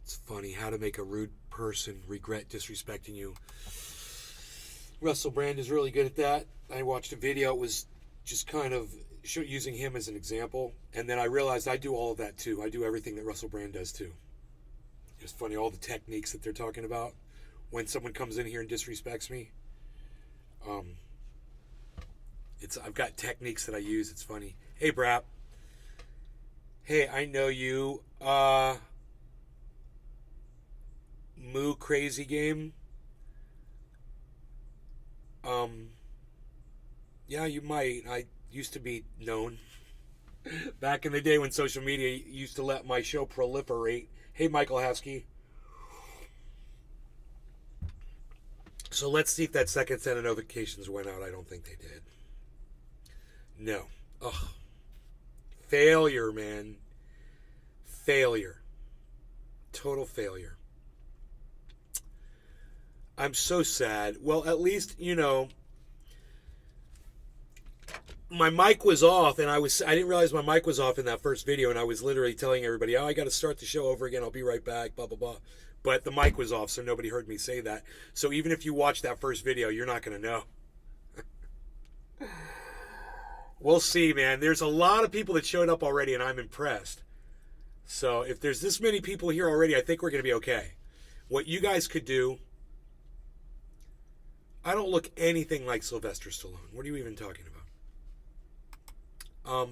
It's funny how to make a rude person regret disrespecting you. Russell Brand is really good at that. I watched a video. It was just kind of using him as an example. And then I realized I do all of that too. I do everything that Russell Brand does too. It's funny, all the techniques that they're talking about. When someone comes in here and disrespects me, I've got techniques that I use. It's funny. Hey, Brap. Hey, I know you. Moo Crazy Game. Yeah, you might. I used to be known back in the day when social media used to let my show proliferate. Hey, Michael Heskey. So let's see if that second set of notifications went out. I don't think they did. No. Ugh. Failure, man. Failure. Total failure. I'm so sad. Well, at least, my mic was off, and I didn't realize my mic was off in that first video, and I was literally telling everybody, I got to start the show over again. I'll be right back, blah, blah, blah. But the mic was off, so nobody heard me say that. So even if you watch that first video, you're not going to know. We'll see, man. There's a lot of people that showed up already, and I'm impressed. So if there's this many people here already, I think we're going to be okay. What you guys could do, I don't look anything like Sylvester Stallone. What are you even talking about?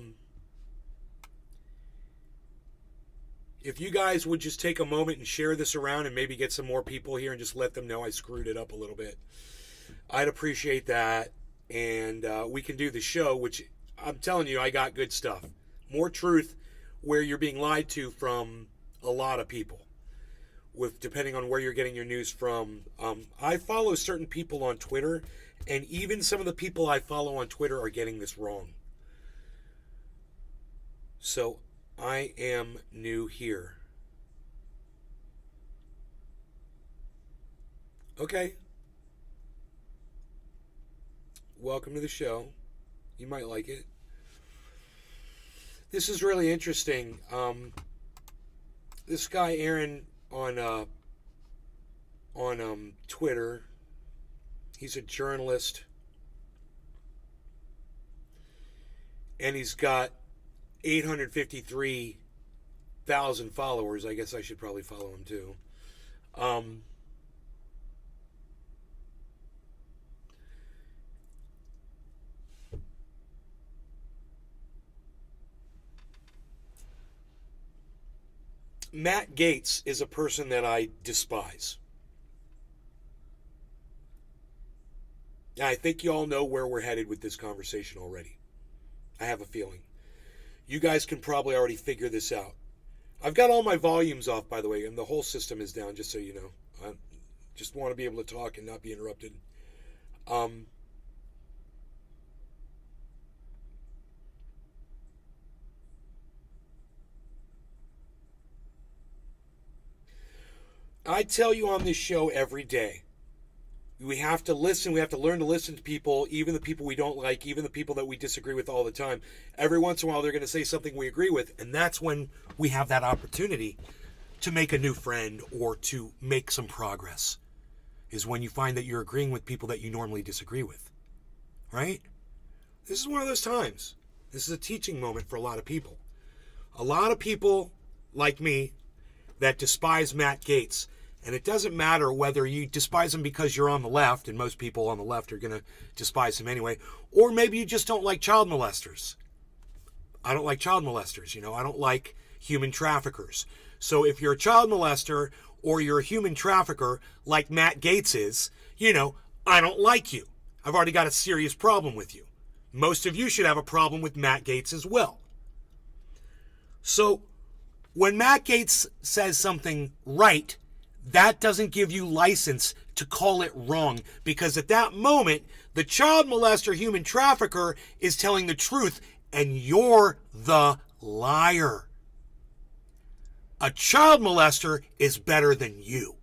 If you guys would just take a moment and share this around and maybe get some more people here and just let them know I screwed it up a little bit, I'd appreciate that. And we can do the show, which I'm telling you, I got good stuff. More truth where you're being lied to from a lot of people, depending on where you're getting your news from. I follow certain people on Twitter, and even some of the people I follow on Twitter are getting this wrong. So I am new here. Okay. Welcome to the show. You might like it. This is really interesting. This guy Aaron on Twitter, he's a journalist, and he's got 853,000 followers. I guess I should probably follow him too. Matt Gaetz is a person that I despise. I think you all know where we're headed with this conversation already. I have a feeling. You guys can probably already figure this out. I've got all my volumes off, by the way, and the whole system is down, just so you know. I just want to be able to talk and not be interrupted. I tell you on this show every day, we have to listen. We have to learn to listen to people, even the people we don't like, even the people that we disagree with all the time. Every once in a while, they're going to say something we agree with, and that's when we have that opportunity to make a new friend or to make some progress, is when you find that you're agreeing with people that you normally disagree with, right? This is one of those times. This is a teaching moment for a lot of people. A lot of people like me that despise Matt Gaetz. And it doesn't matter whether you despise him because you're on the left, and most people on the left are going to despise him anyway, or maybe you just don't like child molesters. I don't like child molesters, I don't like human traffickers. So if you're a child molester or you're a human trafficker like Matt Gaetz is, I don't like you. I've already got a serious problem with you. Most of you should have a problem with Matt Gaetz as well. So when Matt Gaetz says something right, that doesn't give you license to call it wrong, because at that moment, the child molester, human trafficker is telling the truth, and you're the liar. A child molester is better than you.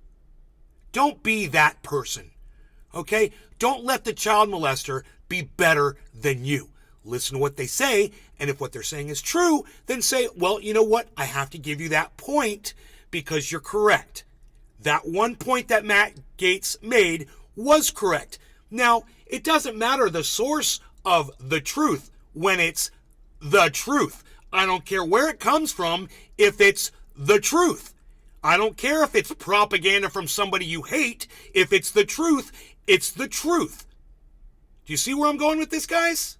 Don't be that person, okay? Don't let the child molester be better than you. Listen to what they say, and if what they're saying is true, then say, well, you know what? I have to give you that point, because you're correct. That one point that Matt Gaetz made was correct. Now, it doesn't matter the source of the truth when it's the truth. I don't care where it comes from if it's the truth. I don't care if it's propaganda from somebody you hate. If it's the truth, it's the truth. Do you see where I'm going with this, guys?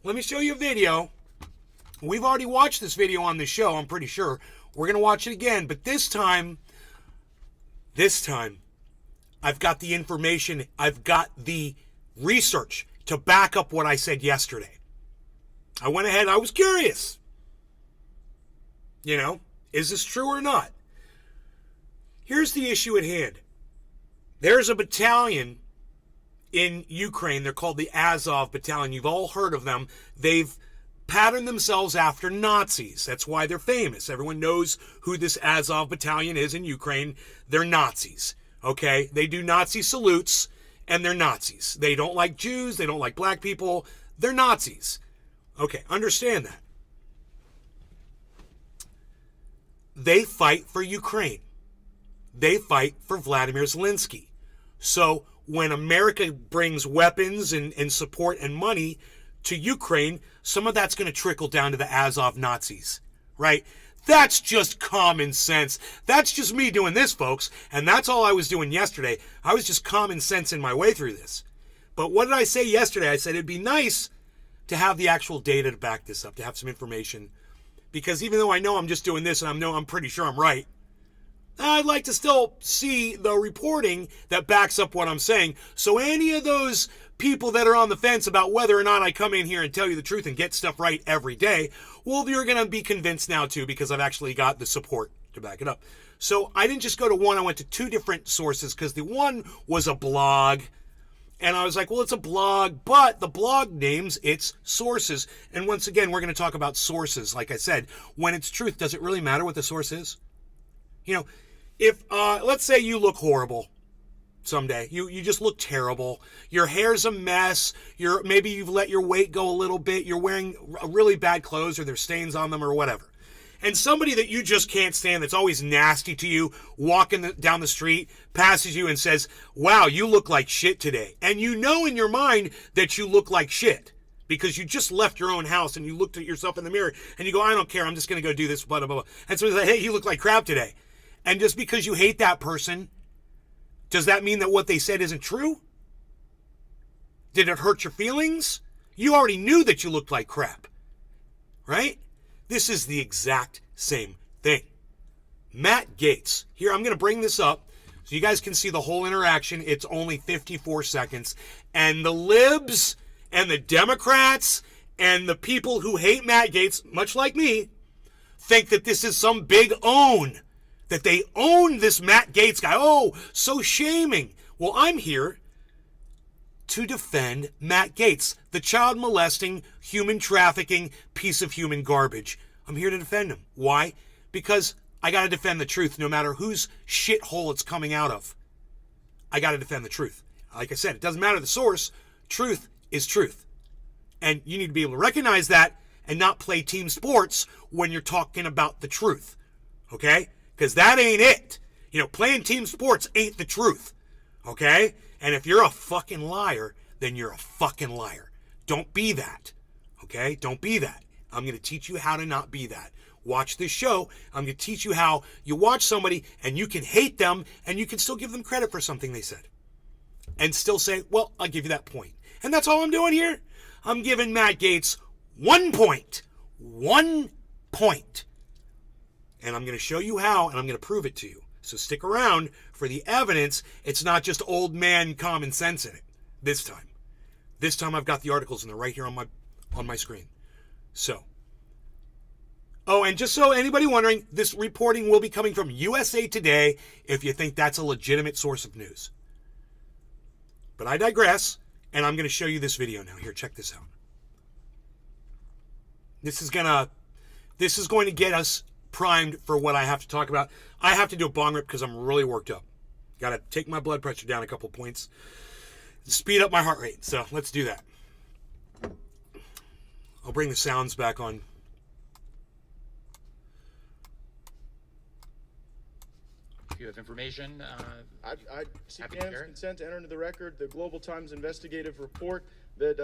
Let me show you a video. We've already watched this video on the show, I'm pretty sure. We're going to watch it again, but this time, I've got the information, I've got the research to back up what I said yesterday. I went ahead, I was curious. You know, is this true or not? Here's the issue at hand. There's a battalion in Ukraine. They're called the Azov Battalion. You've all heard of them. They've patterned themselves after Nazis. That's why they're famous. Everyone knows who this Azov Battalion is in Ukraine. They're Nazis. Okay? They do Nazi salutes, and they're Nazis. They don't like Jews. They don't like black people. They're Nazis. Okay, understand that. They fight for Ukraine. They fight for Vladimir Zelensky. So when America brings weapons and support and money to Ukraine, some of that's going to trickle down to the Azov Nazis, right? That's just common sense. That's just me doing this, folks. And that's all I was doing yesterday. I was just common sensing my way through this. But what did I say yesterday? I said it'd be nice to have the actual data to back this up, to have some information. Because even though I know I'm just doing this and I'm pretty sure I'm right, I'd like to still see the reporting that backs up what I'm saying. So any of those people that are on the fence about whether or not I come in here and tell you the truth and get stuff right every day, well, you're going to be convinced now too, because I've actually got the support to back it up. So I didn't just go to one, I went to two different sources, because the one was a blog. And I was like, well, it's a blog, but the blog names its sources. And once again, we're going to talk about sources. Like I said, when it's truth, does it really matter what the source is? You know, if, let's say you look horrible someday. You just look terrible. Your hair's a mess. Maybe you've let your weight go a little bit. You're wearing really bad clothes or there's stains on them or whatever. And somebody that you just can't stand, that's always nasty to you, walking down the street, passes you and says, wow, you look like shit today. And you know in your mind that you look like shit because you just left your own house and you looked at yourself in the mirror and you go, I don't care, I'm just going to go do this, blah, blah, blah. And so he's like, hey, you look like crap today. And just because you hate that person, does that mean that what they said isn't true? Did it hurt your feelings? You already knew that you looked like crap, right? This is the exact same thing. Matt Gaetz. Here, I'm going to bring this up so you guys can see the whole interaction. It's only 54 seconds. And the libs and the Democrats and the people who hate Matt Gaetz, much like me, think that this is some big own. That they own this Matt Gaetz guy. Oh, so shaming. Well, I'm here to defend Matt Gaetz, the child molesting, human trafficking piece of human garbage. I'm here to defend him. Why? Because I got to defend the truth no matter whose shithole it's coming out of. I got to defend the truth. Like I said, it doesn't matter the source. Truth is truth. And you need to be able to recognize that and not play team sports when you're talking about the truth. Okay? Because that ain't it. You know, playing team sports ain't the truth. Okay? And if you're a fucking liar, then you're a fucking liar. Don't be that. Okay? Don't be that. I'm going to teach you how to not be that. Watch this show. I'm going to teach you how you watch somebody and you can hate them and you can still give them credit for something they said. And still say, well, I'll give you that point. And that's all I'm doing here. I'm giving Matt Gaetz 1 point. 1 point. And I'm going to show you how, and I'm going to prove it to you. So stick around for the evidence. It's not just old man common sense in it this time. This time I've got the articles and they're right here on my screen. So. Oh, and just so anybody wondering, this reporting will be coming from USA Today if you think that's a legitimate source of news. But I digress, and I'm going to show you this video now. Here, check this out. This is going to get us primed for what I have to talk about. I have to do a bong rip because I'm really worked up. Got to take my blood pressure down a couple points. Speed up my heart rate. So let's do that. I'll bring the sounds back on. you have information, I seek happy to unanimous hear it. consent to enter into the record the Global Times investigative report that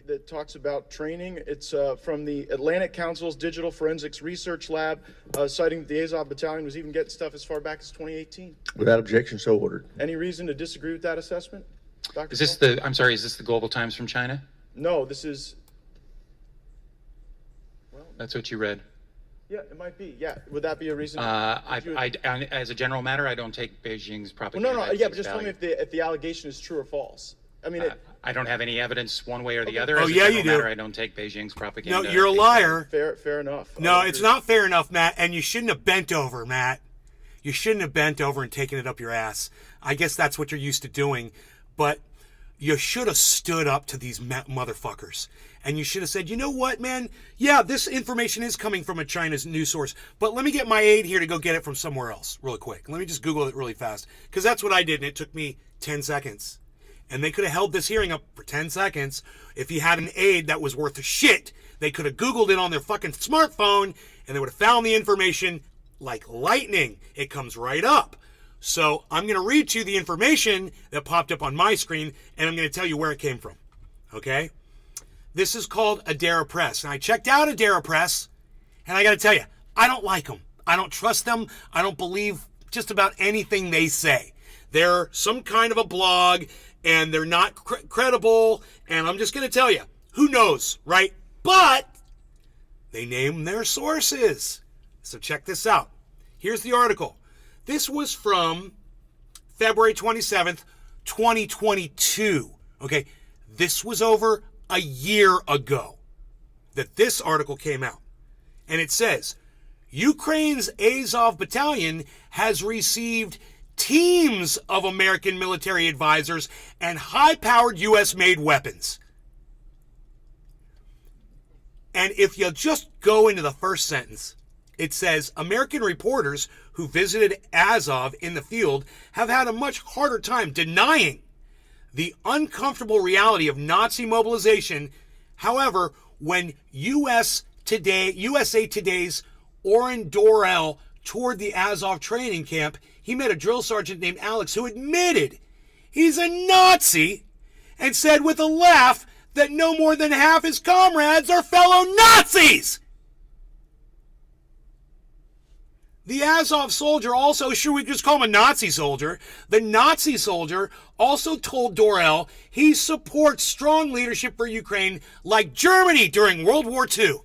that talks about training. It's from the Atlantic Council's Digital Forensics Research Lab, citing that the Azov Battalion was even getting stuff as far back as 2018. Without objection, so ordered. Any reason to disagree with that assessment, Dr. Is this Paul? I'm sorry, is this the Global Times from China? No, this is. Well, That's what you read. yeah, it might be. Yeah, would that be a reason? As a general matter, I don't take Beijing's Well, propaganda. no, at yeah, but face just tell me value. if the allegation is true or false. I mean, I don't have any evidence one way or the other. Oh, As a yeah, general you do. matter, I don't take Beijing's propaganda. No, you're a at face liar. fair enough. No, it's not fair enough, Matt, and you shouldn't have bent over, Matt. You shouldn't have bent over and taken it up your ass. I guess that's what you're used to doing, but you should have stood up to these motherfuckers. And you should have said, you know what, man? Yeah, this information is coming from a China's news source, but let me get my aide here to go get it from somewhere else really quick. Let me just Google it really fast, because that's what I did, and it took me 10 seconds. And they could have held this hearing up for 10 seconds. If he had an aide that was worth a shit, they could have Googled it on their fucking smartphone, and they would have found the information like lightning. It comes right up. So I'm going to read to you the information that popped up on my screen, and I'm going to tell you where it came from. Okay? This is called Adara Press. And I checked out Adara Press, and I got to tell you, I don't like them. I don't trust them. I don't believe just about anything they say. They're some kind of a blog, and they're not credible, and I'm just going to tell you, who knows, right? But they name their sources. So check this out. Here's the article. This was from February 27th, 2022. Okay, this was over a year ago that this article came out. And it says, Ukraine's Azov Battalion has received teams of American military advisors and high-powered U.S.-made weapons. And if you just go into the first sentence, it says, American reporters who visited Azov in the field have had a much harder time denying the uncomfortable reality of Nazi mobilization. However, when USA Today's Oren Dorel toured the Azov training camp, he met a drill sergeant named Alex who admitted he's a Nazi and said with a laugh that no more than half his comrades are fellow Nazis. The Azov soldier also, should we just call him a Nazi soldier? The Nazi soldier also told Dorel he supports strong leadership for Ukraine like Germany during World War II.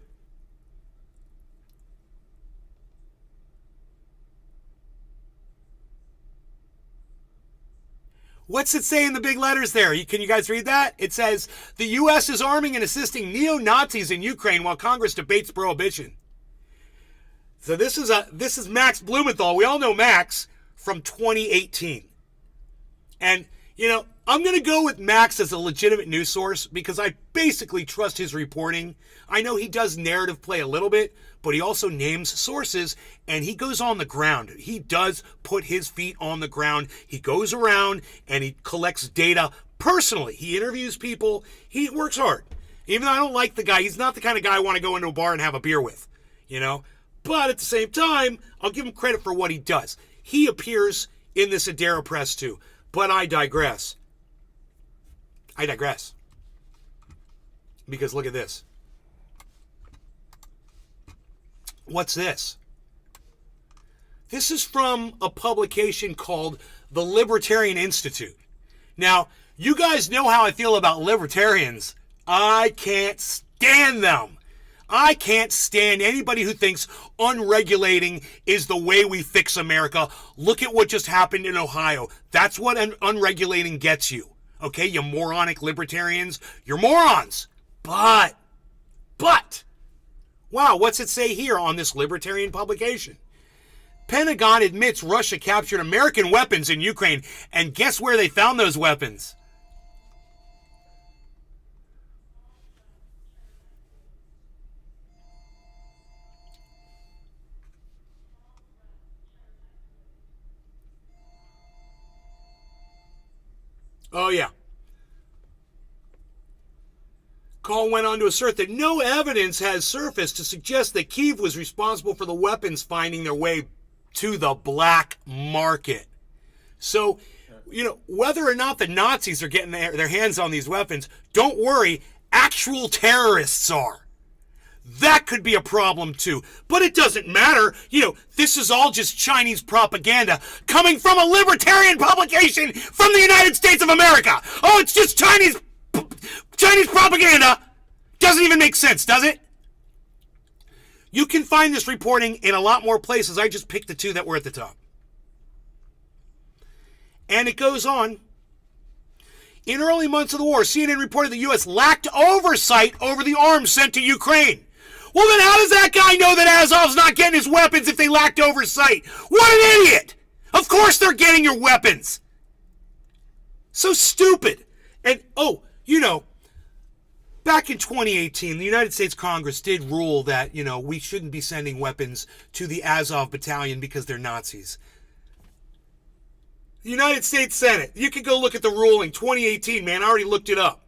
What's it say in the big letters there? Can you guys read that? It says, the U.S. is arming and assisting neo-Nazis in Ukraine while Congress debates prohibition. So this is Max Blumenthal. We all know Max from 2018. And, you know, I'm going to go with Max as a legitimate news source because I basically trust his reporting. I know he does narrative play a little bit, but he also names sources and he goes on the ground. He does put his feet on the ground. He goes around and he collects data personally. He interviews people. He works hard. Even though I don't like the guy, he's not the kind of guy I want to go into a bar and have a beer with, you know. But at the same time, I'll give him credit for what he does. He appears in this Adara Press too. But I digress. Because look at this. What's this? This is from a publication called the Libertarian Institute. Now, you guys know how I feel about libertarians. I can't stand them. I can't stand anybody who thinks unregulating is the way we fix America. Look at what just happened in Ohio. That's what unregulating gets you. Okay, you moronic libertarians. You're morons. But, wow, what's it say here on this libertarian publication? Pentagon admits Russia captured American weapons in Ukraine. And guess where they found those weapons? Oh, yeah. Call went on to assert that no evidence has surfaced to suggest that Kyiv was responsible for the weapons finding their way to the black market. So, whether or not the Nazis are getting their hands on these weapons, don't worry, actual terrorists are. That could be a problem too. But it doesn't matter. This is all just Chinese propaganda coming from a libertarian publication from the United States of America. Oh, it's just Chinese propaganda. Doesn't even make sense, does it? You can find this reporting in a lot more places. I just picked the two that were at the top. And it goes on. In early months of the war, CNN reported the U.S. lacked oversight over the arms sent to Ukraine. Well, then how does that guy know that Azov's not getting his weapons if they lacked oversight? What an idiot! Of course they're getting your weapons. So stupid. And, back in 2018, the United States Congress did rule that, we shouldn't be sending weapons to the Azov battalion because they're Nazis. The United States Senate, you can go look at the ruling, 2018, man, I already looked it up.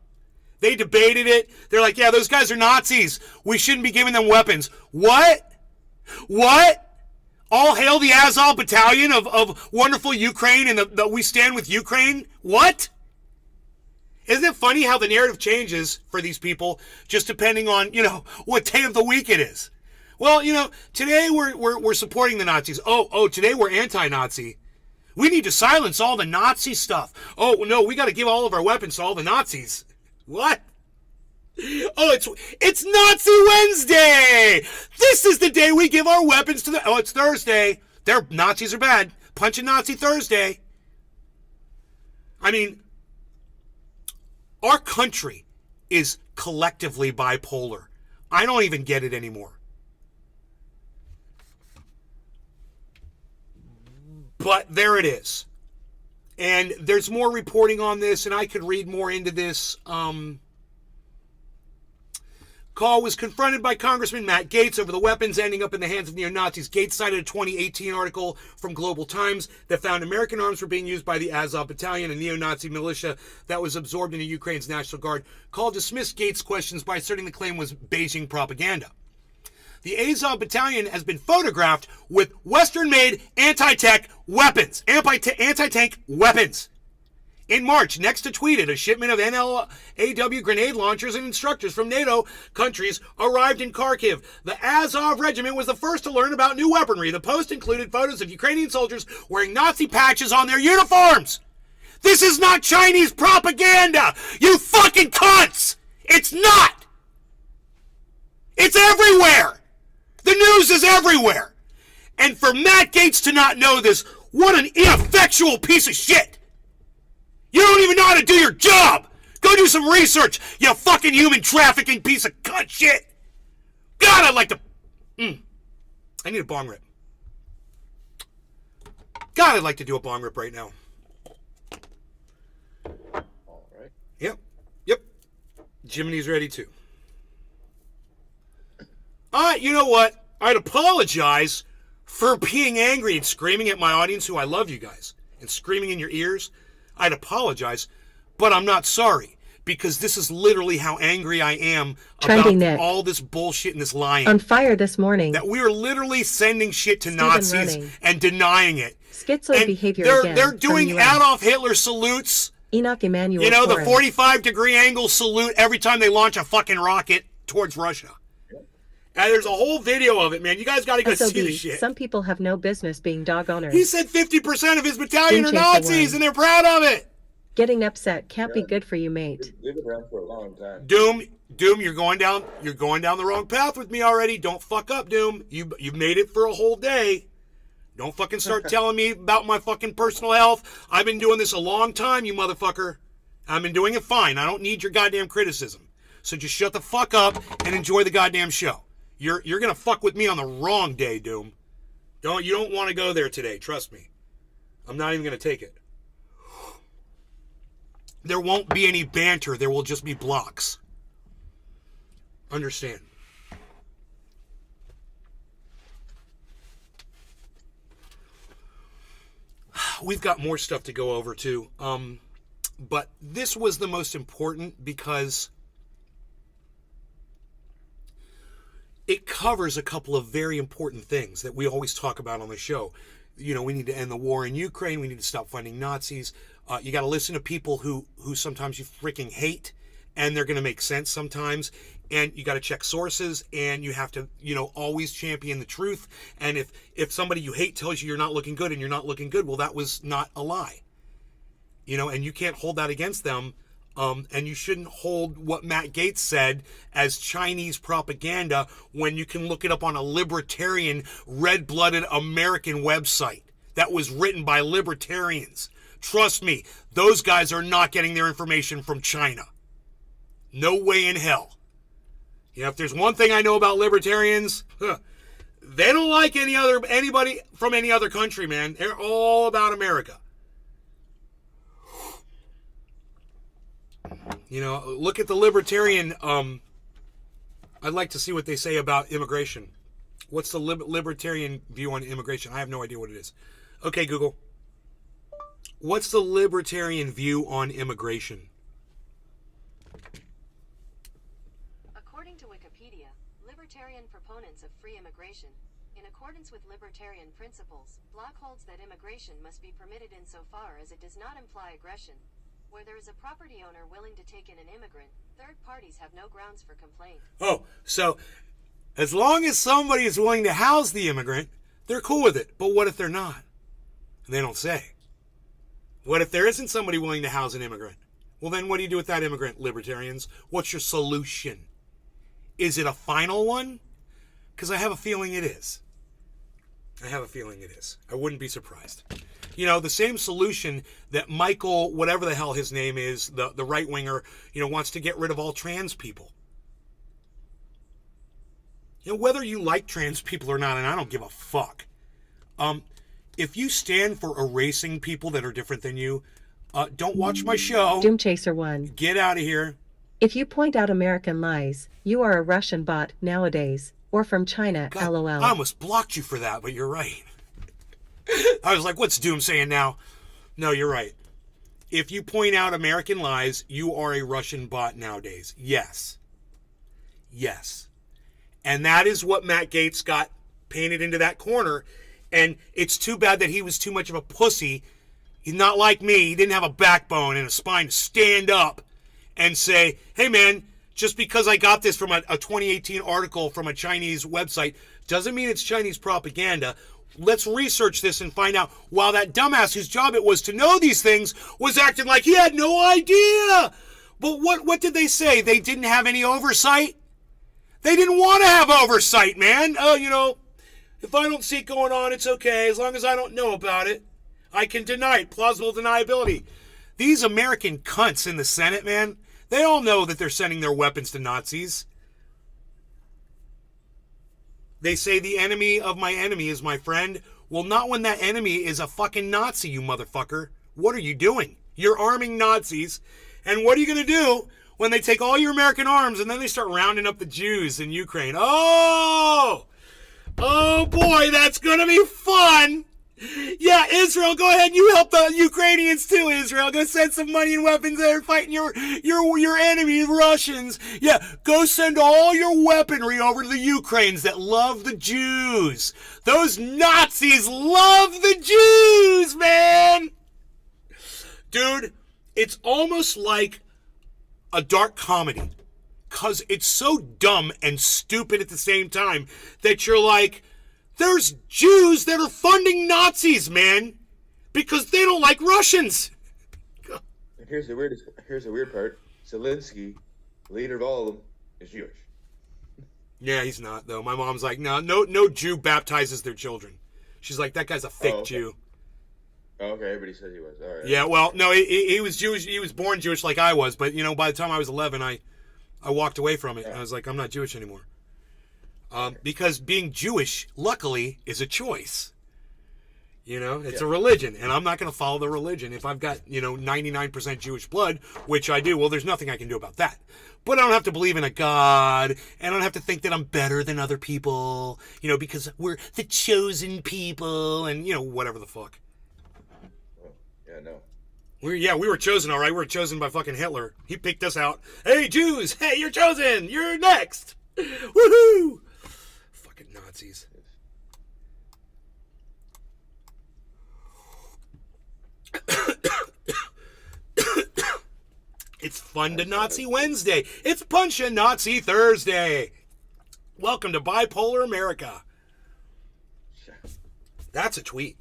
They debated it. They're like, yeah, those guys are Nazis. We shouldn't be giving them weapons. What? All hail the Azov battalion of wonderful Ukraine and the we stand with Ukraine? What? Isn't it funny how the narrative changes for these people just depending on, what day of the week it is? Well, today we're supporting the Nazis. Oh, today we're anti-Nazi. We need to silence all the Nazi stuff. Oh, no, we got to give all of our weapons to all the Nazis. What? Oh, it's Nazi Wednesday. This is the day we give our weapons to the... Oh, it's Thursday. Nazis are bad. Punch a Nazi Thursday. I mean, our country is collectively bipolar. I don't even get it anymore. But there it is. And there's more reporting on this, and I could read more into this. Call was confronted by Congressman Matt Gaetz over the weapons ending up in the hands of neo-Nazis. Gaetz cited a 2018 article from Global Times that found American arms were being used by the Azov Battalion, a neo-Nazi militia that was absorbed into Ukraine's National Guard. Call dismissed Gaetz' questions by asserting the claim was Beijing propaganda. The Azov Battalion has been photographed with Western-made anti-tank weapons. In March, Next tweeted a shipment of NLAW grenade launchers and instructors from NATO countries arrived in Kharkiv. The Azov regiment was the first to learn about new weaponry. The post included photos of Ukrainian soldiers wearing Nazi patches on their uniforms. This is not Chinese propaganda, you fucking cunts! It's not! It's everywhere! The news is everywhere! And for Matt Gaetz to not know this, what an ineffectual piece of shit! You don't even know how to do your job! Go do some research, you fucking human trafficking piece of cunt shit! God, I'd like to... I need a bong rip. God, I'd like to do a bong rip right now. All right. Yep. Jiminy's ready too. You know what? I'd apologize for being angry and screaming at my audience, who I love you guys, and screaming in your ears. I'd apologize, but I'm not sorry, because this is literally how angry I am about all this bullshit and this lying. On fire this morning. That we are literally sending shit to Nazis and denying it. Schizoid behavior They're doing Adolf Hitler salutes. Enoch Emmanuel. The 45-degree angle salute every time they launch a fucking rocket towards Russia. And there's a whole video of it, man. You guys got to go see the shit. Some people have no business being dog owners. He said 50% of his battalion are Nazis, and they're proud of it. Getting upset can't be good for you, mate. They've been around for a long time. Doom, you're going down the wrong path with me already. Don't fuck up, Doom. You've made it for a whole day. Don't fucking start telling me about my fucking personal health. I've been doing this a long time, you motherfucker. I've been doing it fine. I don't need your goddamn criticism. So just shut the fuck up and enjoy the goddamn show. You're gonna fuck with me on the wrong day, Doom. You don't want to go there today, trust me. I'm not even gonna take it. There won't be any banter, there will just be blocks. Understand. We've got more stuff to go over too. But this was the most important because it covers a couple of very important things that we always talk about on the show. we need to end the war in Ukraine. We need to stop funding Nazis. You got to listen to people who sometimes you freaking hate, and they're going to make sense sometimes. And you got to check sources, and you have to, always champion the truth. And if somebody you hate tells you you're not looking good and you're not looking good, well, that was not a lie. And you can't hold that against them. And you shouldn't hold what Matt Gaetz said as Chinese propaganda when you can look it up on a libertarian, red-blooded American website that was written by libertarians. Trust me, those guys are not getting their information from China. No way in hell. If there's one thing I know about libertarians, they don't like anybody from any other country, man. They're all about America. Look at the libertarian. I'd like to see what they say about immigration. What's the libertarian view on immigration? I have no idea what it is. Okay, Google. What's the libertarian view on immigration? According to Wikipedia, libertarian proponents of free immigration, in accordance with libertarian principles, Block holds that immigration must be permitted insofar as it does not imply aggression. Where there is a property owner willing to take in an immigrant, third parties have no grounds for complaint. Oh, so as long as somebody is willing to house the immigrant, they're cool with it. But what if they're not? They don't say. What if there isn't somebody willing to house an immigrant? Well, then what do you do with that immigrant, libertarians? What's your solution? Is it a final one? Because I have a feeling it is. I wouldn't be surprised. The same solution that Michael, whatever the hell his name is, the right-winger, wants to get rid of all trans people. Whether you like trans people or not, and I don't give a fuck. If you stand for erasing people that are different than you, don't watch my show. Doom Chaser 1. Get out of here. If you point out American lies, you are a Russian bot nowadays, or from China, God, LOL. I almost blocked you for that, but you're right. I was like, what's Doom saying now? No, you're right. If you point out American lies, you are a Russian bot nowadays. Yes. And that is what Matt Gaetz got painted into that corner. And it's too bad that he was too much of a pussy. He's not like me. He didn't have a backbone and a spine to stand up and say, hey, man, just because I got this from a 2018 article from a Chinese website doesn't mean it's Chinese propaganda. Let's research this and find out. While that dumbass whose job it was to know these things was acting like he had no idea. But what did they say? They didn't have any oversight? They didn't want to have oversight, man. Oh, if I don't see it going on, it's okay. As long as I don't know about it, I can deny it. Plausible deniability. These American cunts in the Senate, man, they all know that they're sending their weapons to Nazis. They say the enemy of my enemy is my friend. Well, not when that enemy is a fucking Nazi, you motherfucker. What are you doing? You're arming Nazis. And what are you going to do when they take all your American arms and then they start rounding up the Jews in Ukraine? Oh boy, that's going to be fun. Yeah, Israel, go ahead. You help the Ukrainians too, Israel. Go send some money and weapons there fighting your enemy, Russians. Yeah, go send all your weaponry over to the Ukrainians that love the Jews. Those Nazis love the Jews, man. Dude, it's almost like a dark comedy. Because it's so dumb and stupid at the same time that you're like, there's Jews that are funding Nazis, man, because they don't like Russians. Here's the weird part. Zelensky, leader of all of them, is Jewish. Yeah, he's not, though. My mom's like, no Jew baptizes their children. She's like, that guy's a fake okay. Jew. Oh, okay, everybody says he was. All right. Yeah, well, no, he was Jewish. He was born Jewish like I was, but, by the time I was 11, I walked away from it. Yeah. I was like, I'm not Jewish anymore. Because being Jewish, luckily, is a choice. It's a religion, and I'm not going to follow the religion. If I've got, 99% Jewish blood, which I do, well, there's nothing I can do about that. But I don't have to believe in a God, and I don't have to think that I'm better than other people, because we're the chosen people, and, whatever the fuck. Oh, yeah, no. We were chosen, all right. We were chosen by fucking Hitler. He picked us out. Hey, Jews! Hey, you're chosen! You're next! Woohoo! Fucking Nazis. It's Fun to Nazi Wednesday. It's Punch a Nazi Thursday. Welcome to Bipolar America. That's a tweet.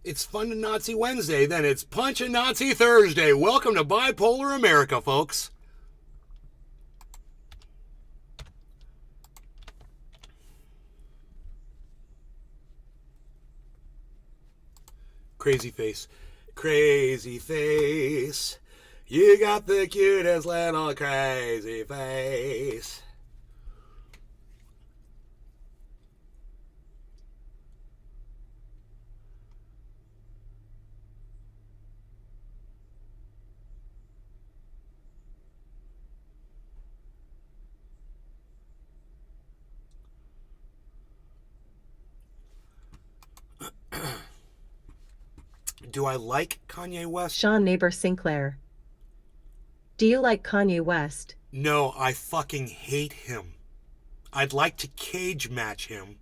It's Fun to Nazi Wednesday, then it's Punch a Nazi Thursday. Welcome to Bipolar America, folks. Crazy face. Crazy face. You got the cutest little crazy face. Do I like Kanye West? Sean Neighbor Sinclair. Do you like Kanye West? No, I fucking hate him. I'd like to cage match him.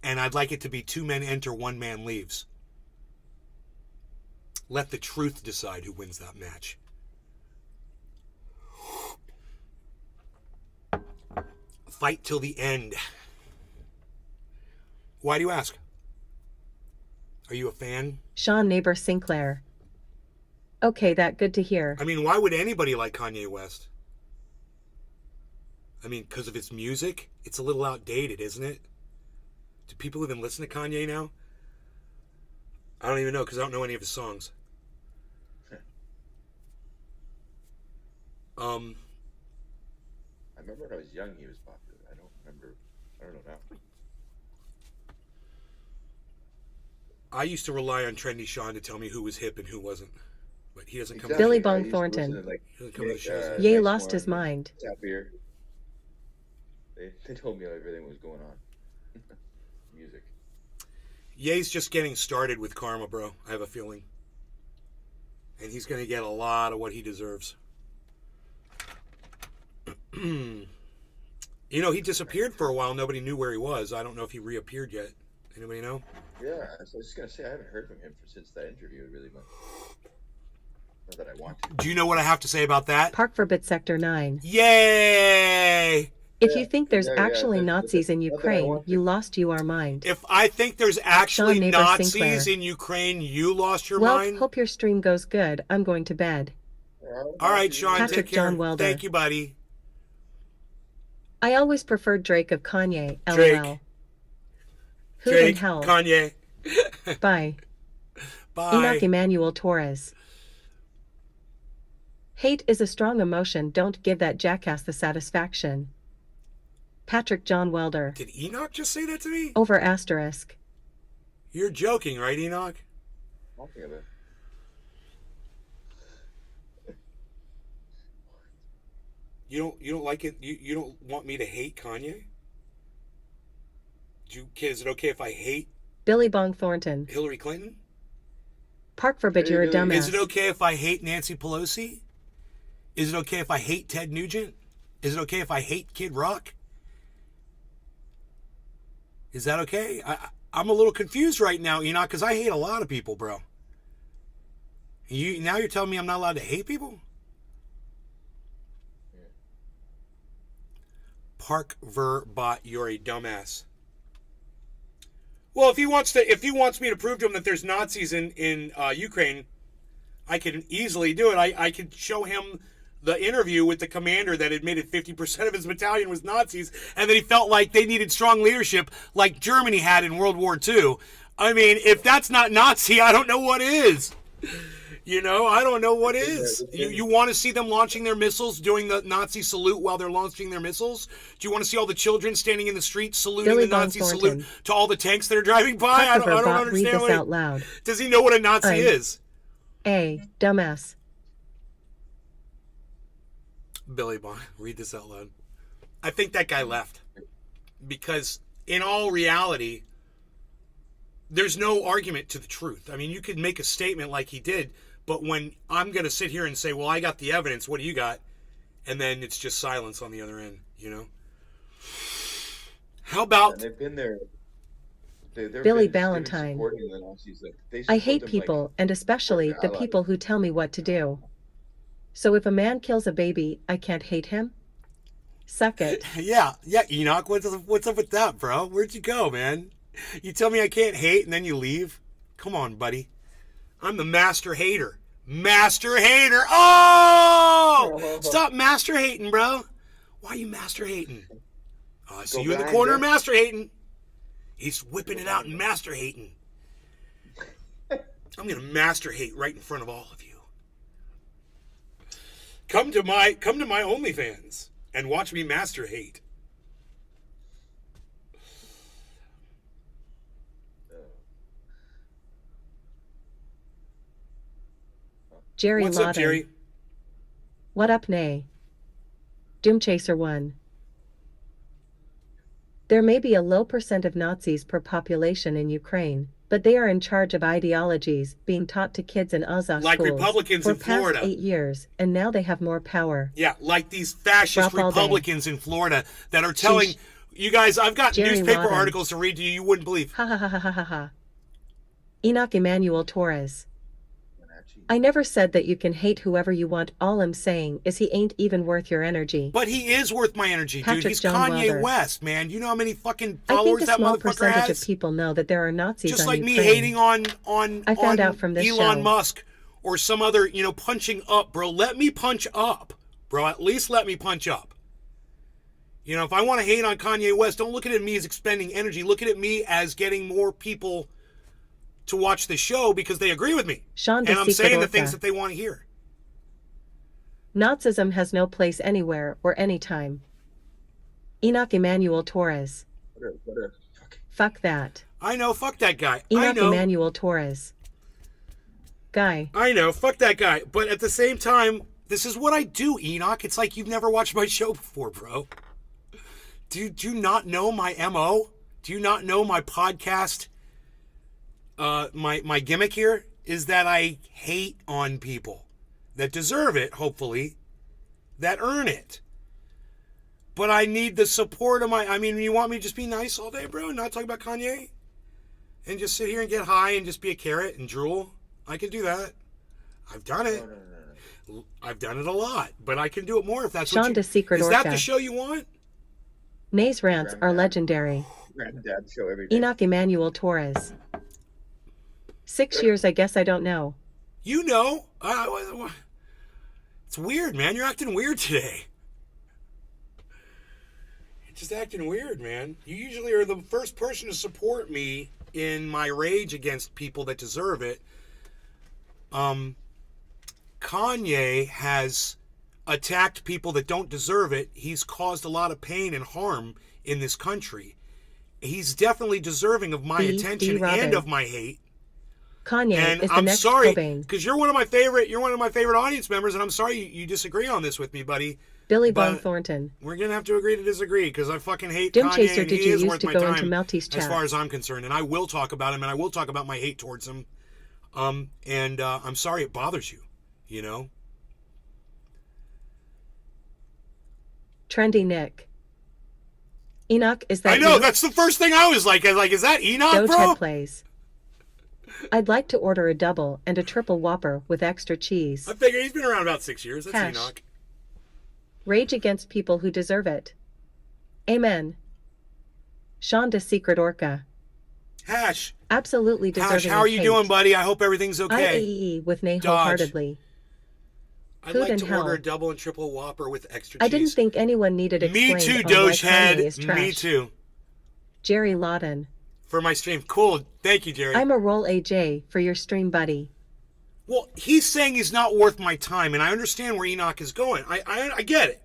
And I'd like it to be 2 men enter, 1 man leaves. Let the truth decide who wins that match. Fight till the end. Why do you ask? Are you a fan? Sean Neighbor Sinclair. Okay, that good to hear. I mean, why would anybody like Kanye West? I mean, because of his music? It's a little outdated, isn't it? Do people even listen to Kanye now? I don't even know, because I don't know any of his songs. I remember when I was young he was popular. I don't know now. I used to rely on Trendy Sean to tell me who was hip and who wasn't. But he doesn't come Exactly. Billy to Bong I used to listen Thornton. to, like, he doesn't come to the shows. Ye Next lost his One, mind. Tap Beer. They told me everything was going on. Music. Ye's just getting started with karma, bro. I have a feeling. And he's going to get a lot of what he deserves. You know, he disappeared for a while. Nobody knew where he was. I don't know if he reappeared yet. Anybody know? Yeah, I was just gonna say I haven't heard from him since that interview really much. Not that I want to. Do you know what I have to say about that? Park for Bit Sector 9. Yay! If Yeah, you think there's yeah, yeah, actually that's- Nazis in not that I Ukraine, want to. you lost your mind. If I think there's actually Sean Neighbor Nazis Sinclair. in Ukraine, you lost your Well, mind? hope your stream goes good. I'm going to bed. All right, Sean, Patrick take care. John Welder. Thank you, buddy. I always preferred Drake of Kanye. Drake. LOL. Who in Drake, hell? Kanye. Bye. Bye. Enoch Emmanuel Torres. Hate is a strong emotion. Don't give that jackass the satisfaction. Patrick John Welder. Did Enoch just say that to me? Over asterisk. You're joking, right, Enoch? Talking of it. You don't like it? You don't want me to hate Kanye? Is it okay if I hate Billy Bong Thornton. Hillary Clinton? Park for Bid, Hey, you're a Billy. dumbass. Is it okay if I hate Nancy Pelosi? Is it okay if I hate Ted Nugent? Is it okay if I hate Kid Rock? Is that okay? I'm a little confused right now, Enoch, because I hate a lot of people, bro. Now you're telling me I'm not allowed to hate people? Park Verbot, you're a dumbass. Well, if he wants me to prove to him that there's Nazis in Ukraine, I can easily do it. I could show him the interview with the commander that admitted 50% of his battalion was Nazis, and that he felt like they needed strong leadership like Germany had in World War II. I mean, if that's not Nazi, I don't know what is. You know, I don't know what is. You want to see them launching their missiles, doing the Nazi salute while they're launching their missiles? Do you want to see all the children standing in the street saluting Billy the Nazi Bob salute Thornton. to all the tanks that are driving by? I don't Read understand this what out loud. Does he know what a Nazi is? A. Dumbass. Billy Bob, read this out loud. I think that guy left. Because in all reality, there's no argument to the truth. I mean, you could make a statement like he did, but when I'm going to sit here and say, well, I got the evidence, what do you got? And then it's just silence on the other end, you know? How about... And they've been there. Billy Valentine. I hate people, and especially the allies. people who tell me what to do. So if a man kills a baby, I can't hate him? Suck it. Yeah, Enoch, what's up with that, bro? Where'd you go, man? You tell me I can't hate and then you leave? Come on, buddy. I'm the master hater. Master hater! Oh! Stop master hating, bro. Why are you master hating? Oh, I see you in the corner master hating. He's whipping it out and master hating. I'm gonna master hate right in front of all of you. Come to my OnlyFans and watch me master hate. Jerry What's Lawton. up, Jerry? What up, Nay? Doomchaser 1. There may be a low percent of Nazis per population in Ukraine, but they are in charge of ideologies being taught to kids in Azov Like schools Republicans for in Florida. past 8 years, and now they have more power. Yeah, like these fascist Rough all day. Republicans in Florida that are telling you guys, I've got Jerry newspaper Lawton. articles to read to you you wouldn't believe. Ha ha ha ha ha ha ha. Enoch Emmanuel Torres. I never said that you can hate whoever you want. All I'm saying is he ain't even worth your energy. But he is worth my energy, dude. Patrick He's John Kanye Welder. West, man. You know how many fucking I think followers a that small motherfucker percentage has? of people know that there are Nazis Just on like Ukraine. me hating on I found out from this Elon show. Musk or some other, punching up, bro. Let me punch up, bro. At least let me punch up. You know, if I want to hate on Kanye West, don't look at me as expending energy. Look at me as getting more people to watch the show because they agree with me. Sean And I'm Secret saying the Orca. things that they want to hear. Nazism has no place anywhere or anytime. Enoch Emmanuel Torres. Fuck that. I know, fuck that guy. I Enoch know. Emmanuel Torres. Guy. I know, fuck that guy. But at the same time, this is what I do, Enoch. It's like you've never watched my show before, bro. Do you not know my MO? Do you not know my podcast? My gimmick here is that I hate on people that deserve it, hopefully, that earn it. But I need the support of you want me to just be nice all day, bro, and not talk about Kanye? And just sit here and get high and just be a carrot and drool? I can do that. I've done it. No. I've done it a lot, but I can do it more if that's what you... Secret Is that Orca. the show you want? Nay's rants are legendary. Granddad show every day. Enoch Emmanuel Torres. 6 years, I guess I don't know. You know. It's weird, man. You're acting weird today. You're just acting weird, man. You usually are the first person to support me in my rage against people that deserve it. Kanye has attacked people that don't deserve it. He's caused a lot of pain and harm in this country. He's definitely deserving of my attention and of my hate. Kanye And is the I'm next sorry, Cobain. because you're one of my favorite audience members, and I'm sorry you disagree on this with me, buddy. Billy but Bob Thornton. We're gonna have to agree to disagree, because I fucking hate Doom Kanye, Chaser, and did he you is used worth to my go time into Melty's as far chat? as I'm concerned, and I will talk about him, and I will talk about my hate towards him. I'm sorry it bothers you, you know. Trendy Nick. Enoch, is that I know you? that's the first thing I was like, is that Enoch, bro? Dogehead plays. I'd like to order a double and a triple Whopper with extra cheese. I figure he's been around about 6 years. That's Hash. Enoch. Rage against people who deserve it. Amen. Shonda Secret Orca. Hash. Absolutely deserving Hash, how are of you hate. doing, buddy? I hope everything's okay. IAEE with Nay Dodge. wholeheartedly. I'd Food like and to hell. order a double and triple Whopper with extra cheese. I didn't think anyone needed Me explained too, on why Kanye is Dogehead. trash. Me too. Jerry Lawton. For my stream. Cool. Thank you, Jerry. I'm a roll AJ for your stream, buddy. Well, he's saying he's not worth my time, and I understand where Enoch is going. I get it.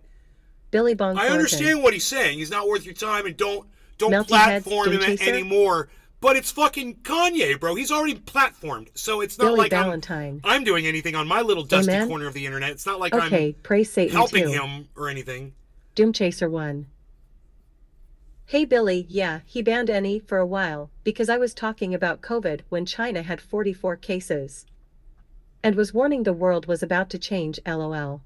Billy Bong I Thornton. understand what he's saying. He's not worth your time, and don't Melty platform Heads, him Doom Chaser? anymore. But it's fucking Kanye, bro. He's already platformed, so it's not Billy like Valentine. I'm doing anything on my little dusty Amen? corner of the internet. It's not like Okay, I'm praise Satan helping too. him or anything. Doom Chaser 1. Hey Billy, yeah, he banned any for a while, because I was talking about COVID when China had 44 cases. And was warning the world was about to change, lol.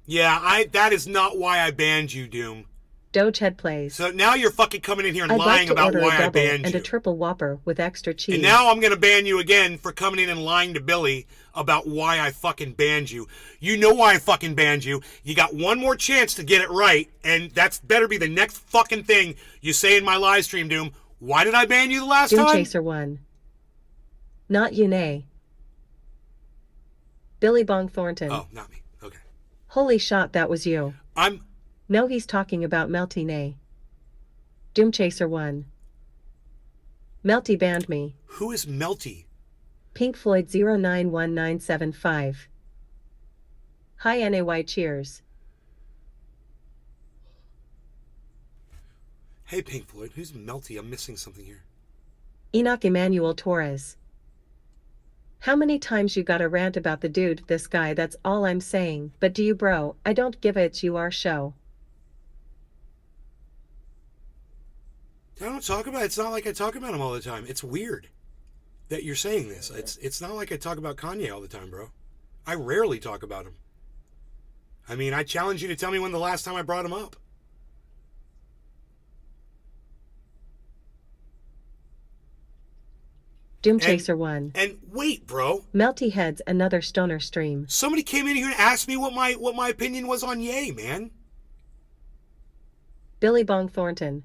Yeah, that is not why I banned you, Doom. Dogehead plays. So now you're fucking coming in here and I'd lying like to about order why a I double banned and you. a triple Whopper with extra cheese. And now I'm going to ban you again for coming in and lying to Billy about why I fucking banned you. You know why I fucking banned you. You got one more chance to get it right, and that's better be the next fucking thing you say in my live stream, Doom. Why did I ban you the last Doom time? Chaser 1. Not you, nay. Billy Bong Thornton. Oh, not me. Okay. Holy shot, that was you. No, he's talking about Melty, nay. Doom Chaser 1. Melty banned me. Who is Melty? Pink Floyd 091975. Hi NAY, cheers. Hey, Pink Floyd. Who's Melty? I'm missing something here. Enoch Emmanuel Torres. How many times you gotta rant about the dude, this guy, that's all I'm saying, but do you, bro? I don't give a it's you our show. I don't talk about it. It's not like I talk about him all the time. It's weird that you're saying this. It's not like I talk about Kanye all the time, bro. I rarely talk about him. I mean, I challenge you to tell me when the last time I brought him up. Doom Chaser 1. And wait, bro. Melty Heads, another stoner stream. Somebody came in here and asked me what my opinion was on Ye, man. Billy Bong Thornton.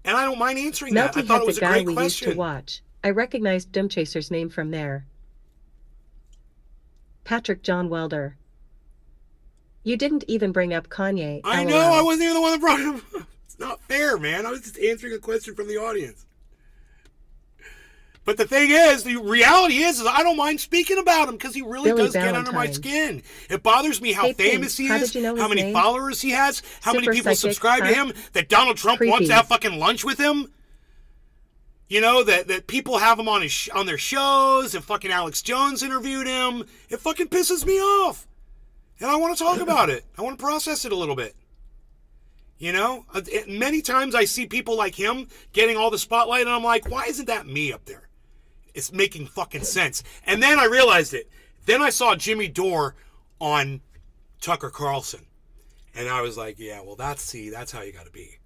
And I don't mind answering that. I Melty thought it Head's was a a guy great we used question. to watch. I recognized Doom Chaser's name from there. Patrick John Welder. You didn't even bring up Kanye. I LOL. know, I wasn't even the one that brought him up. It's not fair, man. I was just answering a question from the audience. But the thing is, the reality is I don't mind speaking about him because he really Billy does get under my Valentine. skin. It bothers me how Hey, Pink, famous he how is, did you know how his many name? followers he has, how many Super people psychic, subscribe to huh? him, that Donald Trump wants to have Creepies. fucking lunch with him. You know, that people have him on on their shows, and fucking Alex Jones interviewed him. It fucking pisses me off. And I want to talk about it. I want to process it a little bit. You know, many times I see people like him getting all the spotlight, and I'm like, why isn't that me up there? It's making fucking sense. And then I realized it. Then I saw Jimmy Dore on Tucker Carlson. And I was like, yeah, well, that's how you got to be.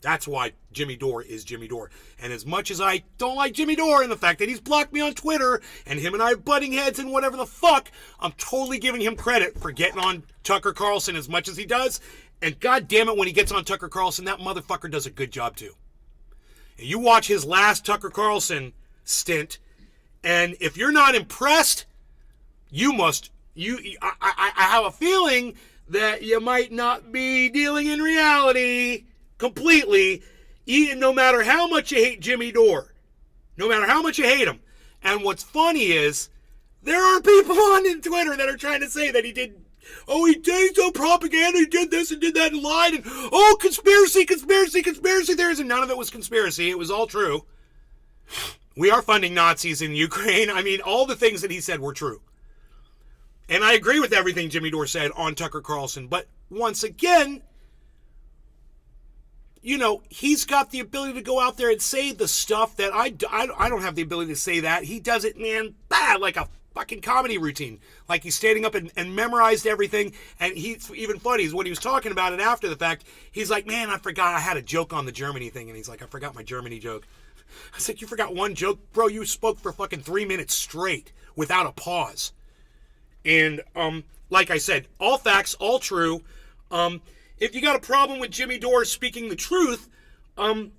That's why Jimmy Dore is Jimmy Dore. And as much as I don't like Jimmy Dore and the fact that he's blocked me on Twitter and him and I are butting heads and whatever the fuck, I'm totally giving him credit for getting on Tucker Carlson as much as he does. And God damn it, when he gets on Tucker Carlson, that motherfucker does a good job too. And you watch his last Tucker Carlson stint, and if you're not impressed, I have a feeling that you might not be dealing in reality completely, no matter how much you hate Jimmy Dore. No matter how much you hate him. And what's funny is, there are people on Twitter that are trying to say that he did, he did some propaganda, he did this and did that and lied, and conspiracy theories, and none of it was conspiracy. It was all true. We are funding Nazis in Ukraine. I mean, all the things that he said were true. And I agree with everything Jimmy Dore said on Tucker Carlson. But once again, you know, he's got the ability to go out there and say the stuff that I don't have the ability to say that. He does it, man, bad, like a fucking comedy routine. Like he's standing up and memorized everything. And he's even funny is when he was talking about it after the fact, he's like, man, I forgot I had a joke on the Germany thing. And he's like, I forgot my Germany joke. I said, you forgot one joke? Bro, you spoke for fucking 3 minutes straight without a pause. And, like I said, all facts, all true. If you got a problem with Jimmy Dore speaking the truth, you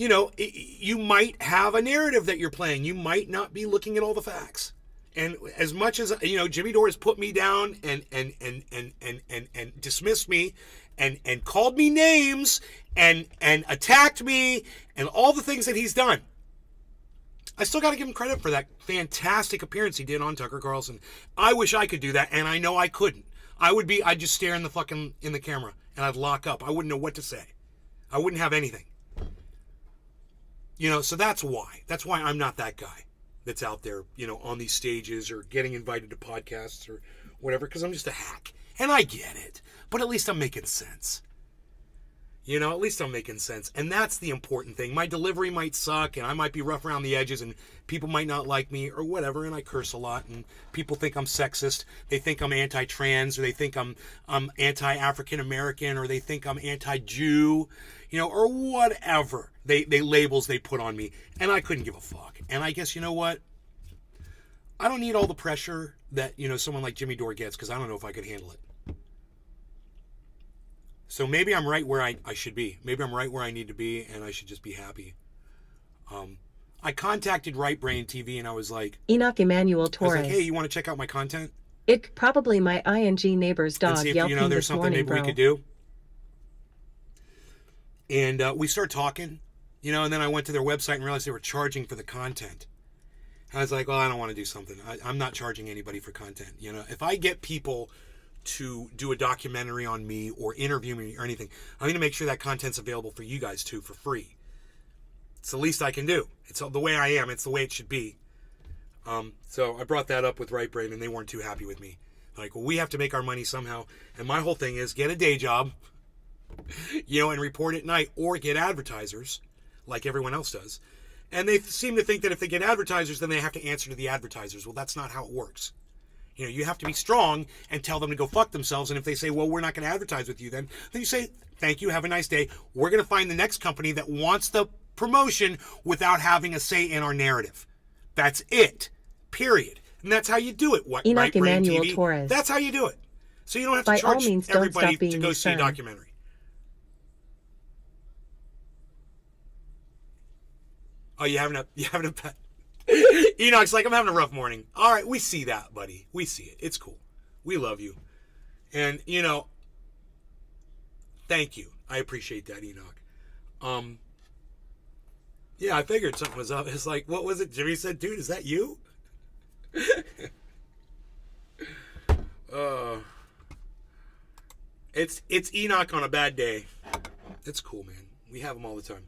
know, you might have a narrative that you're playing. You might not be looking at all the facts. And as much as, you know, Jimmy Dore has put me down and dismissed me and called me names and attacked me and all the things that he's done. I still got to give him credit for that fantastic appearance he did on Tucker Carlson. I wish I could do that, and I know I couldn't. I'd just stare in the camera, and I'd lock up. I wouldn't know what to say. I wouldn't have anything. So that's why. That's why I'm not that guy that's out there, on these stages or getting invited to podcasts or whatever, because I'm just a hack. And I get it. But at least I'm making sense. At least I'm making sense. And that's the important thing. My delivery might suck, and I might be rough around the edges, and people might not like me or whatever, and I curse a lot, and people think I'm sexist. They think I'm anti-trans, or they think I'm anti-African-American, or they think I'm anti-Jew, or whatever they labels they put on me. And I couldn't give a fuck. And I guess, you know what? I don't need all the pressure that, someone like Jimmy Dore gets, because I don't know if I could handle it. So maybe I'm right where I should be. Maybe I'm right where I need to be, and I should just be happy. I contacted Right Brain TV, and I was like... Enoch Emmanuel Torres. I was like, hey, you want to check out my content? It probably my ING neighbor's dog and see if, yelping there's this something morning, maybe bro. we could do. And we start talking, and then I went to their website and realized they were charging for the content. I was like, well, I don't want to do something. I'm not charging anybody for content. If I get people to do a documentary on me or interview me or anything, I'm going to make sure that content's available for you guys too for free. It's the least I can do. It's the way I am. It's the way it should be. So I brought that up with Right Brain, and they weren't too happy with me. Like, well, we have to make our money somehow. And my whole thing is get a day job, and report at night, or get advertisers like everyone else does. And they seem to think that if they get advertisers, then they have to answer to the advertisers. Well, that's not how it works. You have to be strong and tell them to go fuck themselves. And if they say, well, we're not going to advertise with you, then you say, thank you, have a nice day. We're going to find the next company that wants the promotion without having a say in our narrative. That's it. Period. And that's how you do it. What, Enoch Right Brain Emmanuel TV? Torres. That's how you do it. So you don't have to By all charge means, don't everybody stop being to go your see a son. documentary. Oh, you having a pet? Enoch's like, I'm having a rough morning. All right, we see that, buddy. We see it. It's cool. We love you. And, thank you. I appreciate that, Enoch. Yeah, I figured something was up. It's like, what was it? Jimmy said, dude, is that you? It's Enoch on a bad day. It's cool, man. We have them all the time.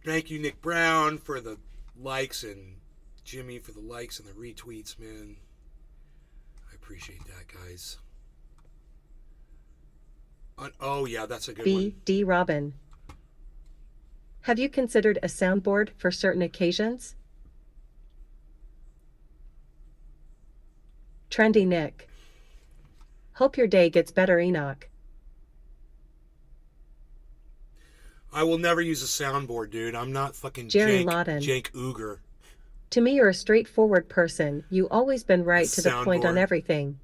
Thank you, Nick Brown, for the likes, and Jimmy for the likes and the retweets, man. I appreciate that, guys. Oh, yeah, that's a good one. D. Robin. Have you considered a soundboard for certain occasions? Trendy Nick. Hope your day gets better, Enoch. I will never use a soundboard, dude. I'm not fucking Jerry Jank Lawton. Uger. To me, you're a straightforward person. You always been right to the point on Soundboard. everything.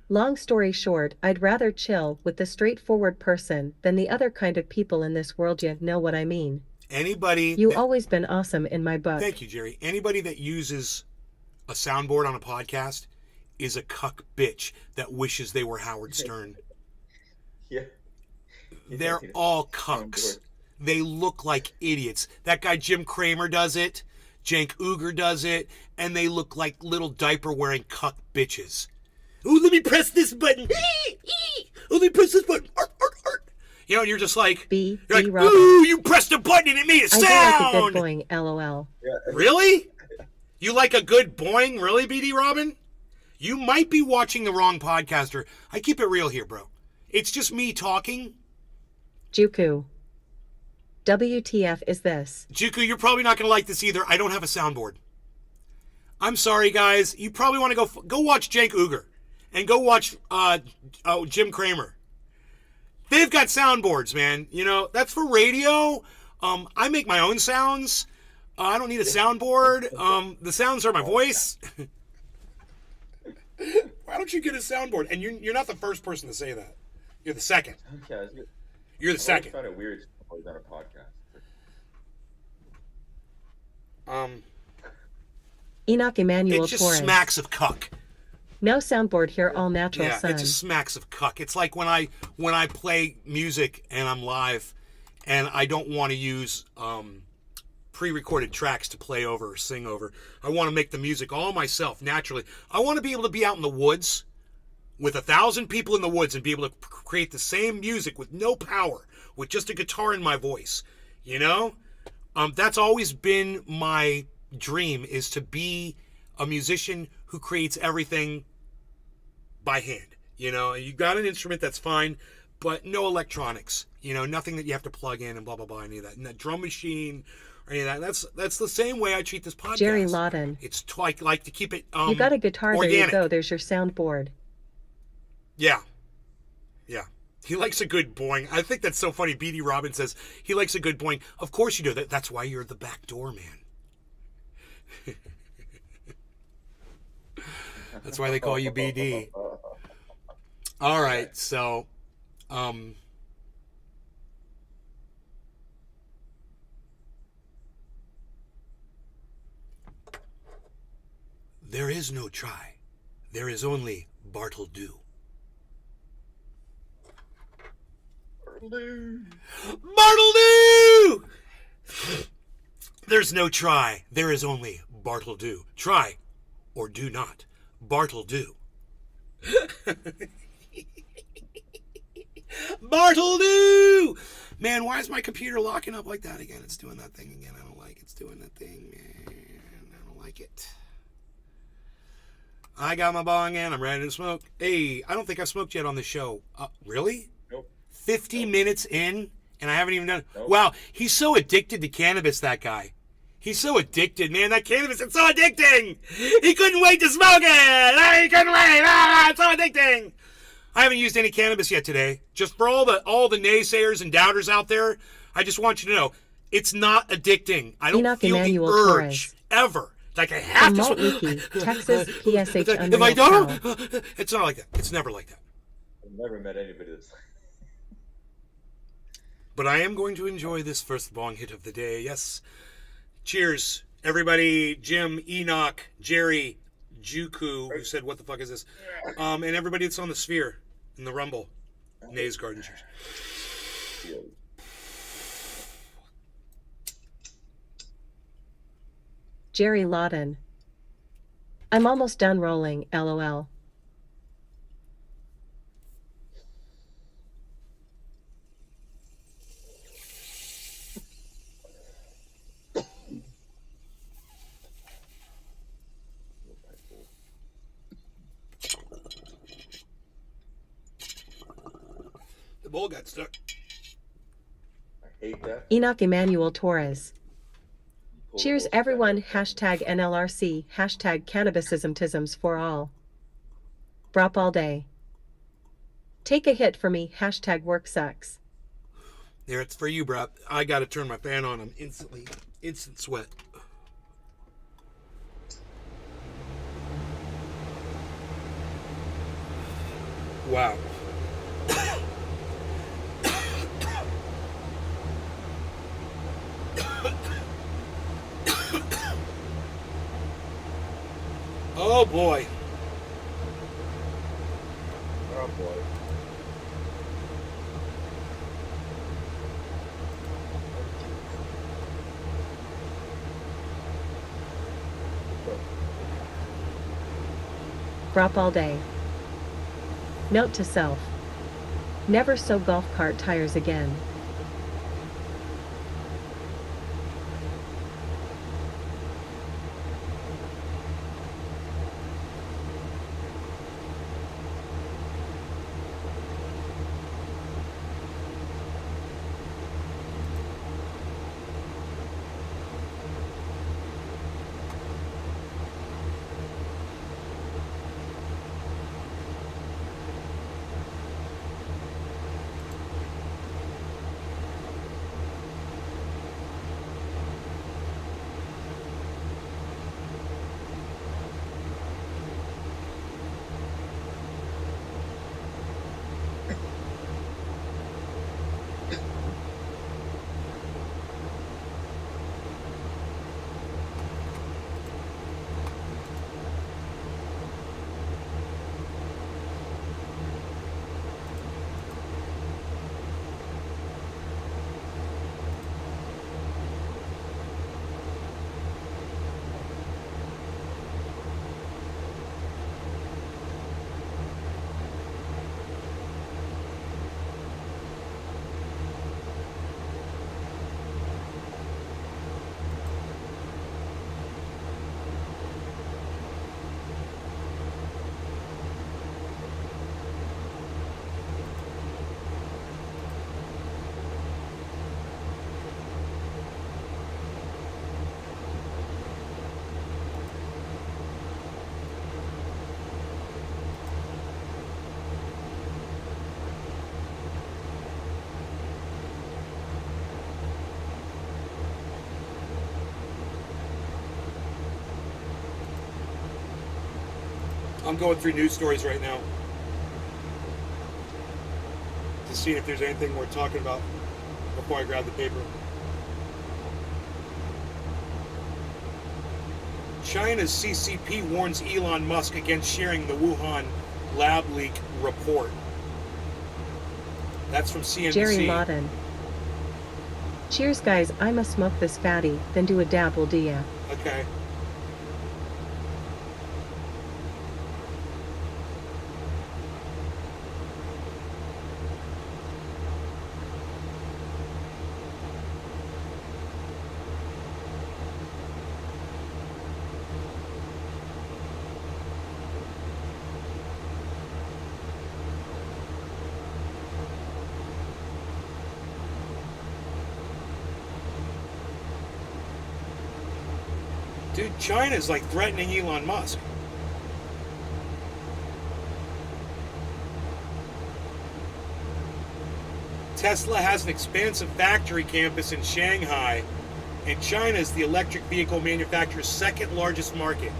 Long story short, I'd rather chill with the straightforward person than the other kind of people in this world. You know what I mean? Anybody... You always been awesome in my book. Thank you, Jerry. Anybody that uses a soundboard on a podcast is a cuck bitch that wishes they were Howard Stern. Yeah. They're all cucks. They look like idiots. That guy Jim Cramer does it. Cenk Uygur does it. And they look like little diaper-wearing cuck bitches. Ooh, let me press this button. Ooh, let me press this button. And you're just like, B. you're D. like, Robin. ooh, you pressed a button and it made a I do like a sound. good boing, LOL. Really? You like a good boing? Really, BD Robin? You might be watching the wrong podcaster. I keep it real here, bro. It's just me talking. Juku. WTF is this? Juku, you're probably not going to like this either. I don't have a soundboard. I'm sorry, guys. You probably want to go watch Cenk Uygur and go watch Jim Cramer. They've got soundboards, man. That's for radio. I make my own sounds. I don't need a soundboard. The sounds are my voice. Why don't you get a soundboard? And you're not the first person to say that. You're the second. Yeah, You're the second. I find it weird I was on a podcast. Enoch Emmanuel It just Torres. smacks of cuck. No soundboard here, all natural Yeah, sun. it just smacks of cuck. It's like when I play music and I'm live, and I don't want to use pre-recorded tracks to play over or sing over. I want to make the music all myself naturally. I want to be able to be out in the woods with 1,000 people in the woods and be able to create the same music with no power, with just a guitar in my voice. You know, that's always been my dream, is to be a musician who creates everything by hand. You know, you got an instrument, that's fine, but no electronics. You know, nothing that you have to plug in and blah blah blah, any of that. And that drum machine or any of that. That's the same way I treat this podcast. Jerry Lawton. It's like to keep it You got a guitar, organic. there you go, there's your soundboard. Yeah. Yeah. He likes a good boing. I think that's so funny. B.D. Robbins says he likes a good boing. Of course you do. That's why you're the back door man. That's why they call you BD. All right, so there is no try. There is only Bartle do. Bartle do! There's no try. There is only Bartle do. Try or do not. Bartle do. Bartle do! Man, why is my computer locking up like that again? It's doing that thing again. I don't like it. It's doing that thing, man. I don't like it. I got my bong and I'm ready to smoke. Hey, I don't think I've smoked yet on this show. Really? Nope. 50 minutes in and I haven't even done it. Nope. Wow, he's so addicted to cannabis, that guy. He's so addicted, man. That cannabis, it's so addicting. He couldn't wait to smoke it. He couldn't wait. It's so addicting. I haven't used any cannabis yet today. Just for all the naysayers and doubters out there, I just want you to know, it's not addicting. I don't Enoch feel Emmanuel the urge Torres. ever. Like I have From to. Malt Wiki, Texas, PSH If I Unreal don't, Cow. it's not like that. It's never like that. I've never met anybody that's But I am going to enjoy this first bong hit of the day. Yes. Cheers, everybody. Jim, Enoch, Jerry, Juku, who said, "What the fuck is this?" And everybody that's on the Sphere in the Rumble. Nays Garden Cheers. Jerry Lawton. I'm almost done rolling, LOL. The bowl got stuck. I hate that. Enoch Emmanuel Torres. Pull Cheers those everyone, back. hashtag NLRC, hashtag cannabisismtisms for all. Brop all day. Take a hit for me, hashtag work sucks. There, it's for you, bro. I got to turn my fan on. I'm instant sweat. Wow. Oh boy. Oh boy. Brop all day. Note to self. Never sew golf cart tires again. I'm going through news stories right now to see if there's anything worth talking about before I grab the paper. China's CCP warns Elon Musk against sharing the Wuhan lab leak report. That's from CNBC. Jerry Lawton. Cheers, guys. I'ma smoke this fatty, then do a dabble, dia. Okay. Dude, China's like threatening Elon Musk. Tesla has an expansive factory campus in Shanghai, and China is the electric vehicle manufacturer's second largest market.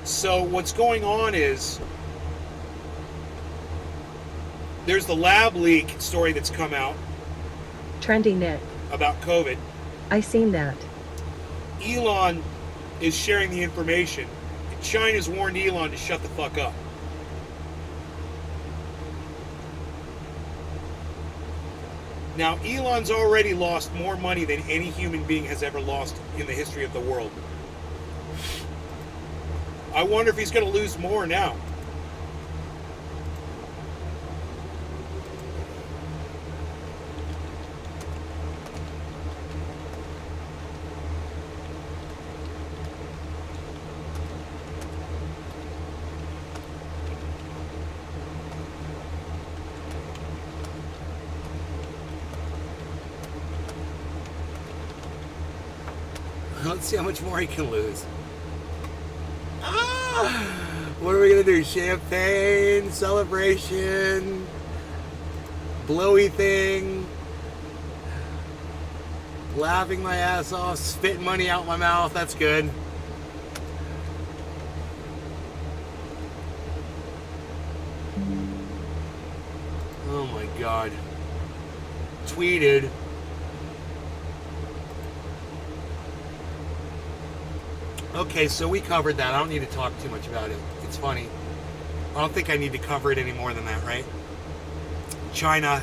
So what's going on is there's the lab leak story that's come out Trendy Nick. about COVID. I seen that. Elon is sharing the information, and China's warned Elon to shut the fuck up. Now, Elon's already lost more money than any human being has ever lost in the history of the world. I wonder if he's going to lose more now. Let's see how much more he can lose. What are we gonna do? Champagne, celebration, blowy thing, laughing my ass off, spitting money out my mouth. That's good. Oh my God. Tweeted. Okay, so we covered that. I don't need to talk too much about it. It's funny. I don't think I need to cover it any more than that, right? China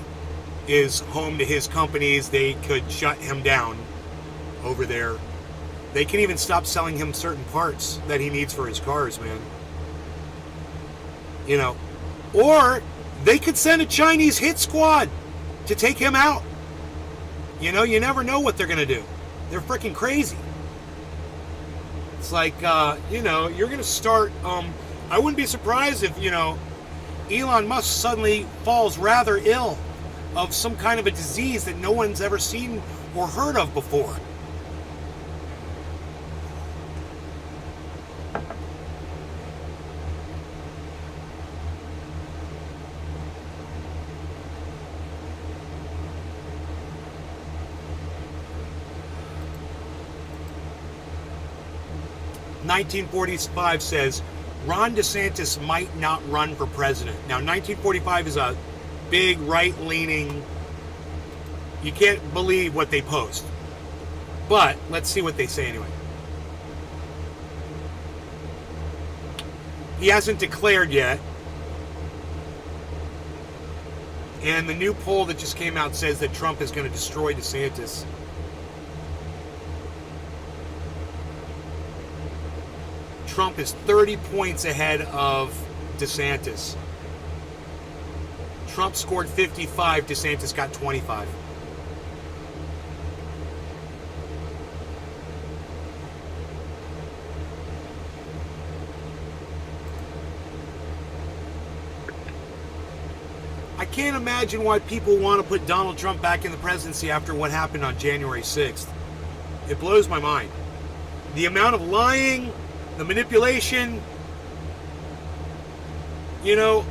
is home to his companies. They could shut him down over there. They can even stop selling him certain parts that he needs for his cars, man. You know, or they could send a Chinese hit squad to take him out. You know, you never know what they're going to do. They're freaking crazy. It's like, you know, you're going to start, I wouldn't be surprised if, you know, Elon Musk suddenly falls rather ill of some kind of a disease that no one's ever seen or heard of before. "1945 says Ron DeSantis might not run for president." Now, 1945 is a big right-leaning. You can't believe what they post. But let's see what they say anyway. He hasn't declared yet. And the new poll that just came out says that Trump is going to destroy DeSantis. Trump is 30 points ahead of DeSantis. Trump scored 55, DeSantis got 25. I can't imagine why people want to put Donald Trump back in the presidency after what happened on January 6th. It blows my mind. The amount of lying, the manipulation, you know,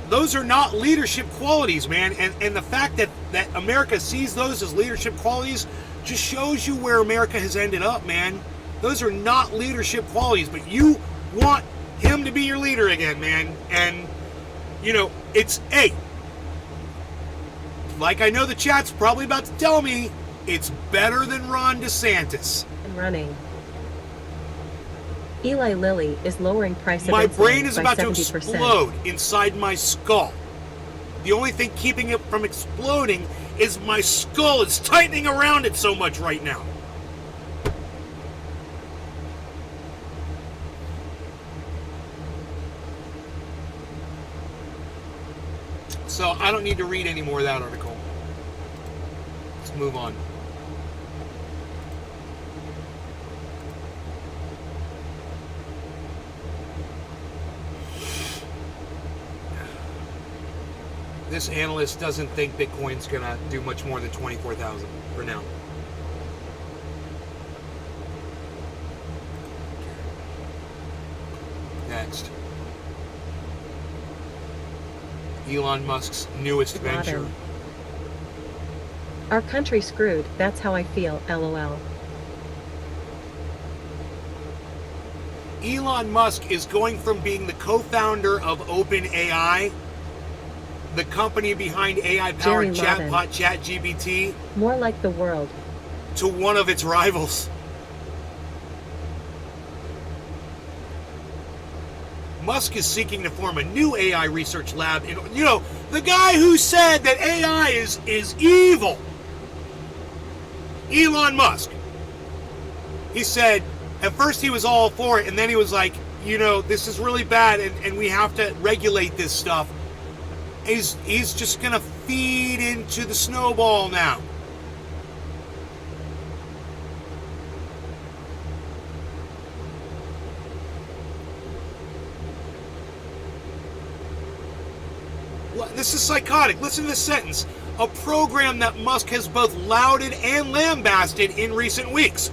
those are not leadership qualities, man. And the fact that America sees those as leadership qualities just shows you where America has ended up, man. Those are not leadership qualities, but you want him to be your leader again, man. And, you know, it's, hey, like I know the chat's probably about to tell me, it's better than Ron DeSantis. And running. Eli Lilly is lowering price of My insulin brain is by about 70%. to explode inside my skull. The only thing keeping it from exploding is my skull is tightening around it so much right now. So I don't need to read any more of that article. Let's move on. This analyst doesn't think Bitcoin's going to do much more than 24,000 for now. Next. Elon Musk's newest venture. Our country screwed, that's how I feel, LOL. Elon Musk is going from being the co-founder of OpenAI, the company behind AI-powered chatbot ChatGPT, more like the world, to one of its rivals. Musk is seeking to form a new AI research lab. You know, the guy who said that AI is evil, Elon Musk. He said, at first he was all for it, and then he was like, you know, this is really bad, and we have to regulate this stuff. He's just going to feed into the snowball now. This is psychotic. Listen to this sentence. A program that Musk has both lauded and lambasted in recent weeks.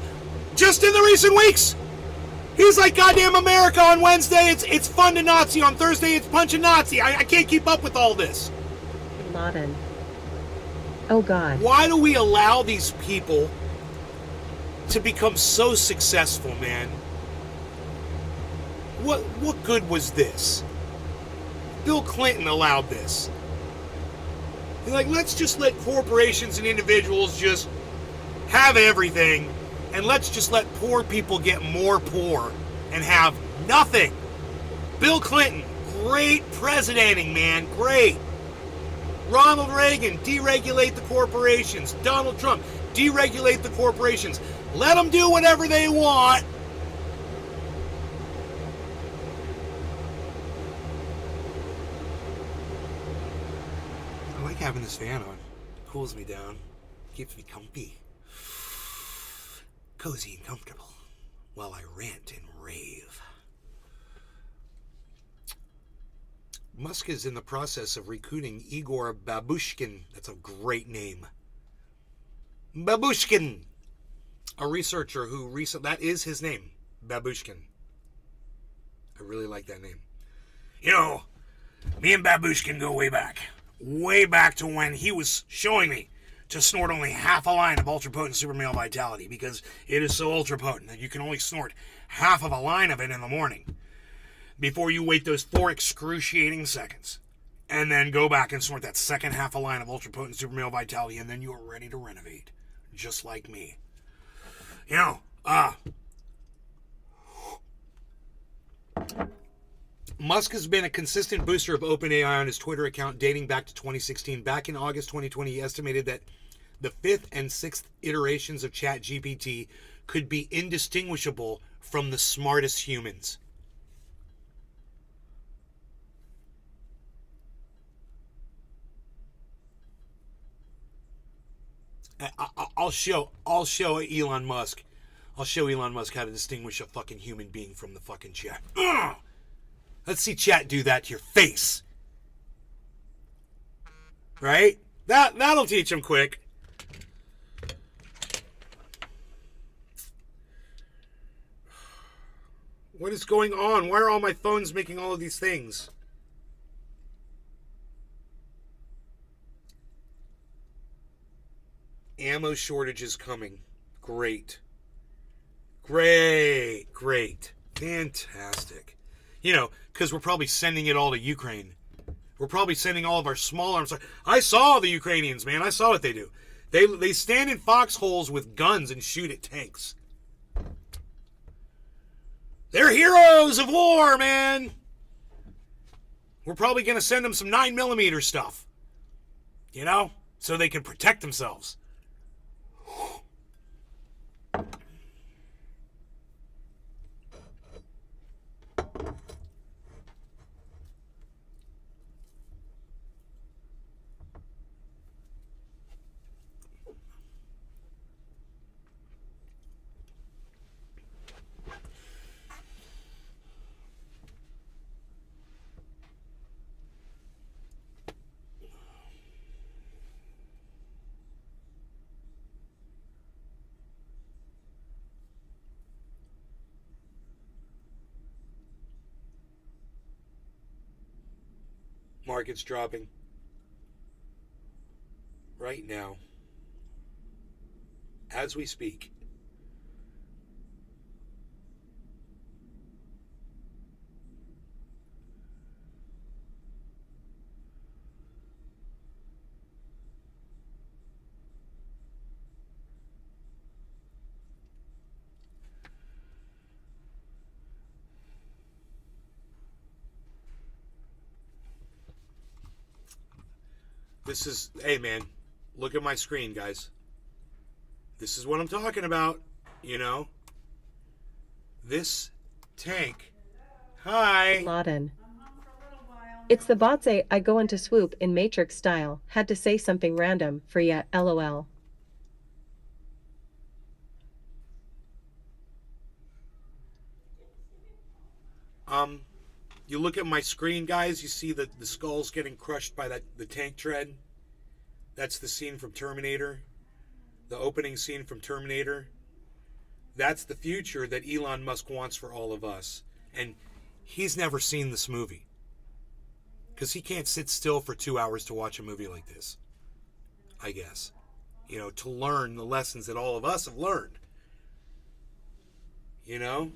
Just in the recent weeks. He's like, goddamn America on Wednesday, it's fun to Nazi. On Thursday, it's punch a Nazi. I can't keep up with all this. Bin Laden. Oh God. Why do we allow these people to become so successful, man? What good was this? Bill Clinton allowed this. He's like, let's just let corporations and individuals just have everything, and let's just let poor people get more poor and have nothing. Bill Clinton, great presidenting, man, great. Ronald Reagan, deregulate the corporations. Donald Trump, deregulate the corporations. Let them do whatever they want. I like having this fan on. Cools me down. Keeps me comfy. Cozy and comfortable while I rant and rave. Musk is in the process of recruiting Igor Babushkin. That's a great name. Babushkin. A researcher who that is his name. Babushkin. I really like that name. You know, me and Babushkin go way back. Way back to when he was showing me to snort only half a line of ultra-potent super male vitality, because it is so ultra-potent that you can only snort half of a line of it in the morning before you wait those 4 excruciating seconds and then go back and snort that second half a line of ultra-potent super male vitality, and then you are ready to renovate, just like me. You know, Musk has been a consistent booster of OpenAI on his Twitter account dating back to 2016. Back in August 2020, he estimated that the 5th and 6th iterations of ChatGPT could be indistinguishable from the smartest humans. I'll show Elon Musk. I'll show Elon Musk how to distinguish a fucking human being from the fucking chat. Ugh! Let's see chat do that to your face. Right? That'll teach him quick. What is going on? Why are all my phones making all of these things? Ammo shortage is coming. Great. Great. Fantastic. You know, because we're probably sending it all to Ukraine. We're probably sending all of our small arms. I saw the Ukrainians, man. I saw what they do. They stand in foxholes with guns and shoot at tanks. They're heroes of war, man. We're probably going to send them some 9mm stuff. You know? So they can protect themselves. Market's dropping right now as we speak. This is, hey man, look at my screen, guys. This is what I'm talking about, you know. This tank. Hi. Laden. It's the bots. I go into swoop in Matrix style. Had to say something random for ya, lol. You look at my screen, guys, you see the skulls getting crushed by the tank tread. That's the scene from Terminator. The opening scene from Terminator. That's the future that Elon Musk wants for all of us. And he's never seen this movie. Because he can't sit still for 2 hours to watch a movie like this. I guess. You know, to learn the lessons that all of us have learned. You know?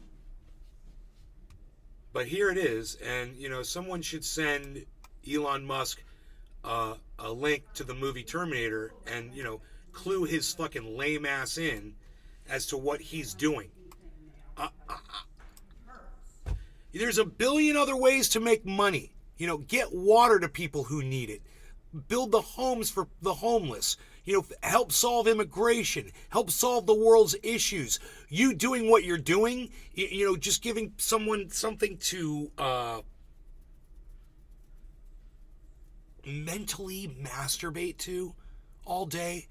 But here it is, and, you know, someone should send Elon Musk a link to the movie Terminator and, you know, clue his fucking lame ass in as to what he's doing. There's a billion other ways to make money. You know, get water to people who need it. Build the homes for the homeless. You know, help solve immigration. Help solve the world's issues. You doing what you're doing, you know, just giving someone something to mentally masturbate to all day.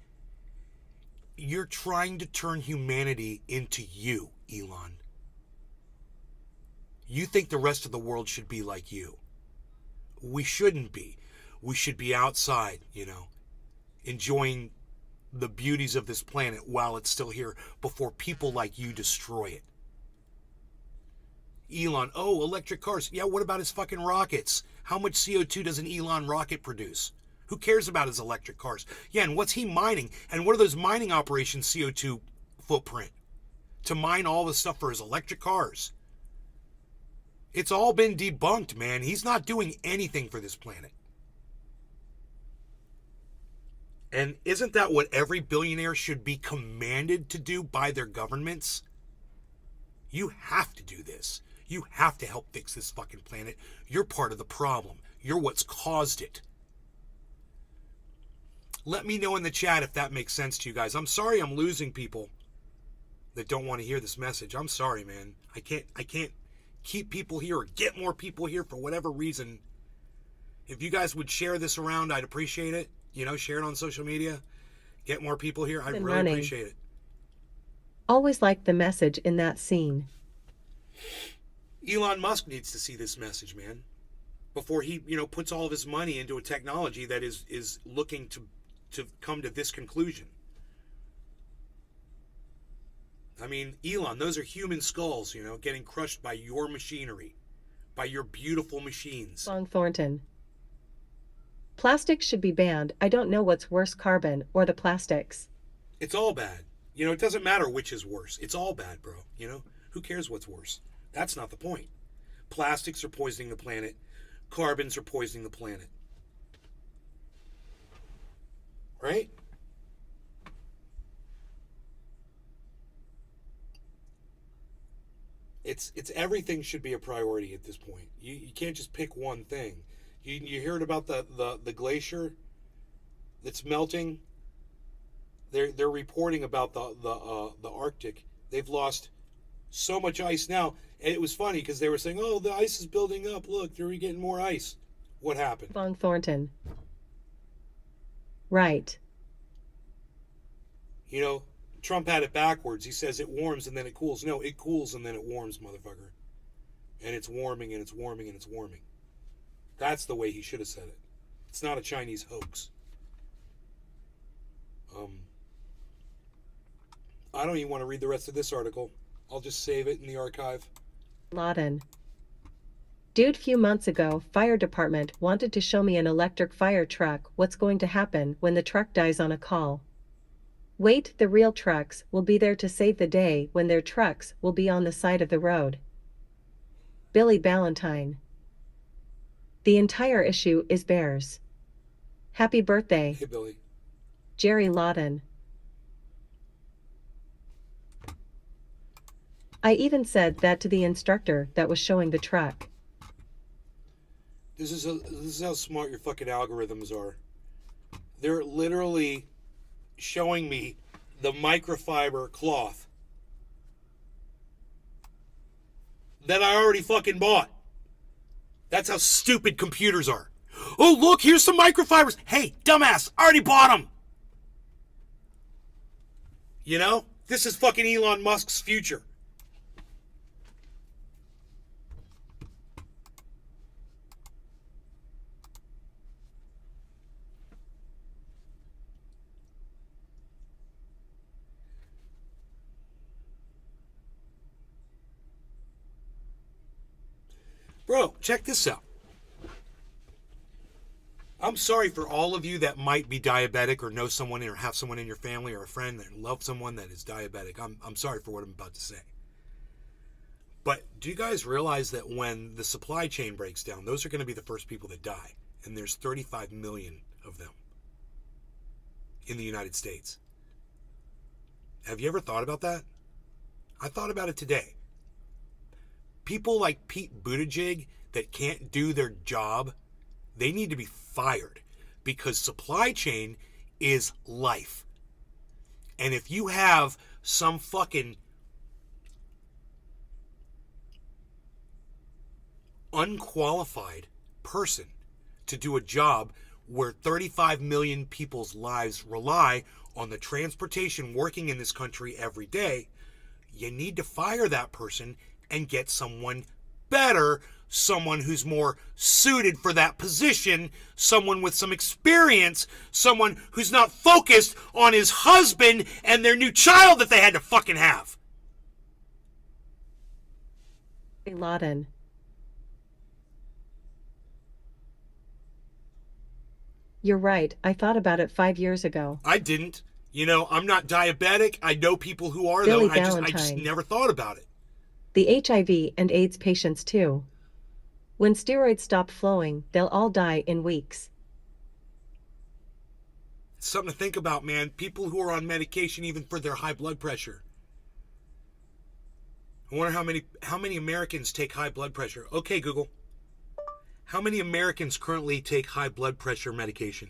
You're trying to turn humanity into you, Elon. You think the rest of the world should be like you. We shouldn't be. We should be outside, you know, enjoying the beauties of this planet while it's still here before people like you destroy it. Elon, oh, electric cars. Yeah, what about his fucking rockets? How much CO2 does an Elon rocket produce? Who cares about his electric cars? Yeah, and what's he mining? And what are those mining operations CO2 footprint? To mine all the stuff for his electric cars. It's all been debunked, man. He's not doing anything for this planet. And isn't that what every billionaire should be commanded to do by their governments? You have to do this. You have to help fix this fucking planet. You're part of the problem. You're what's caused it. Let me know in the chat if that makes sense to you guys. I'm sorry I'm losing people that don't want to hear this message. I'm sorry, man. I can't keep people here or get more people here for whatever reason. If you guys would share this around, I'd appreciate it. You know, share it on social media. Get more people here. I'd really appreciate it. Always liked the message in that scene. Elon Musk needs to see this message, man. Before he, you know, puts all of his money into a technology that is looking to come to this conclusion. I mean, Elon, those are human skulls, you know, getting crushed by your machinery. By your beautiful machines. Long Thornton. Plastics should be banned. I don't know what's worse, carbon or the plastics. It's all bad. You know, it doesn't matter which is worse. It's all bad, bro. You know, who cares what's worse? That's not the point. Plastics are poisoning the planet. Carbons are poisoning the planet. Right? It's everything should be a priority at this point. You can't just pick one thing. You heard about the glacier that's melting? They're reporting about the Arctic. They've lost so much ice now. And it was funny because they were saying, "Oh, the ice is building up. Look, they're getting more ice." What happened? Von Thornton. Right. You know, Trump had it backwards. He says it warms and then it cools. No, it cools and then it warms, motherfucker. And it's warming and it's warming and it's warming. That's the way he should have said it. It's not a Chinese hoax. I don't even want to read the rest of this article. I'll just save it in the archive. Laden. Dude, few months ago, fire department wanted to show me an electric fire truck. What's going to happen when the truck dies on a call? Wait, the real trucks will be there to save the day when their trucks will be on the side of the road. Billy Ballantyne. The entire issue is bears. Happy birthday. Hey, Billy. Jerry Lawton. I even said that to the instructor that was showing the truck. This is how smart your fucking algorithms are. They're literally showing me the microfiber cloth that I already fucking bought. That's how stupid computers are. Oh, look, here's some microfibers. Hey, dumbass, I already bought them. You know? This is fucking Elon Musk's future. Bro, check this out. I'm sorry for all of you that might be diabetic or know someone or have someone in your family or a friend that loves someone that is diabetic. I'm sorry for what I'm about to say. But do you guys realize that when the supply chain breaks down, those are going to be the first people that die? And there's 35 million of them in the United States. Have you ever thought about that? I thought about it today. People like Pete Buttigieg that can't do their job, they need to be fired because supply chain is life. And if you have some fucking unqualified person to do a job where 35 million people's lives rely on the transportation working in this country every day, you need to fire that person and get someone better, someone who's more suited for that position, someone with some experience, someone who's not focused on his husband and their new child that they had to fucking have. Bin Laden. You're right, I thought about it 5 years ago. I didn't. You know, I'm not diabetic. I know people who are, Billy though. I just never thought about it. The HIV and AIDS patients too. When steroids stop flowing, they'll all die in weeks. It's something to think about, man. People who are on medication even for their high blood pressure. I wonder how many Americans take high blood pressure. Okay, Google. How many Americans currently take high blood pressure medication?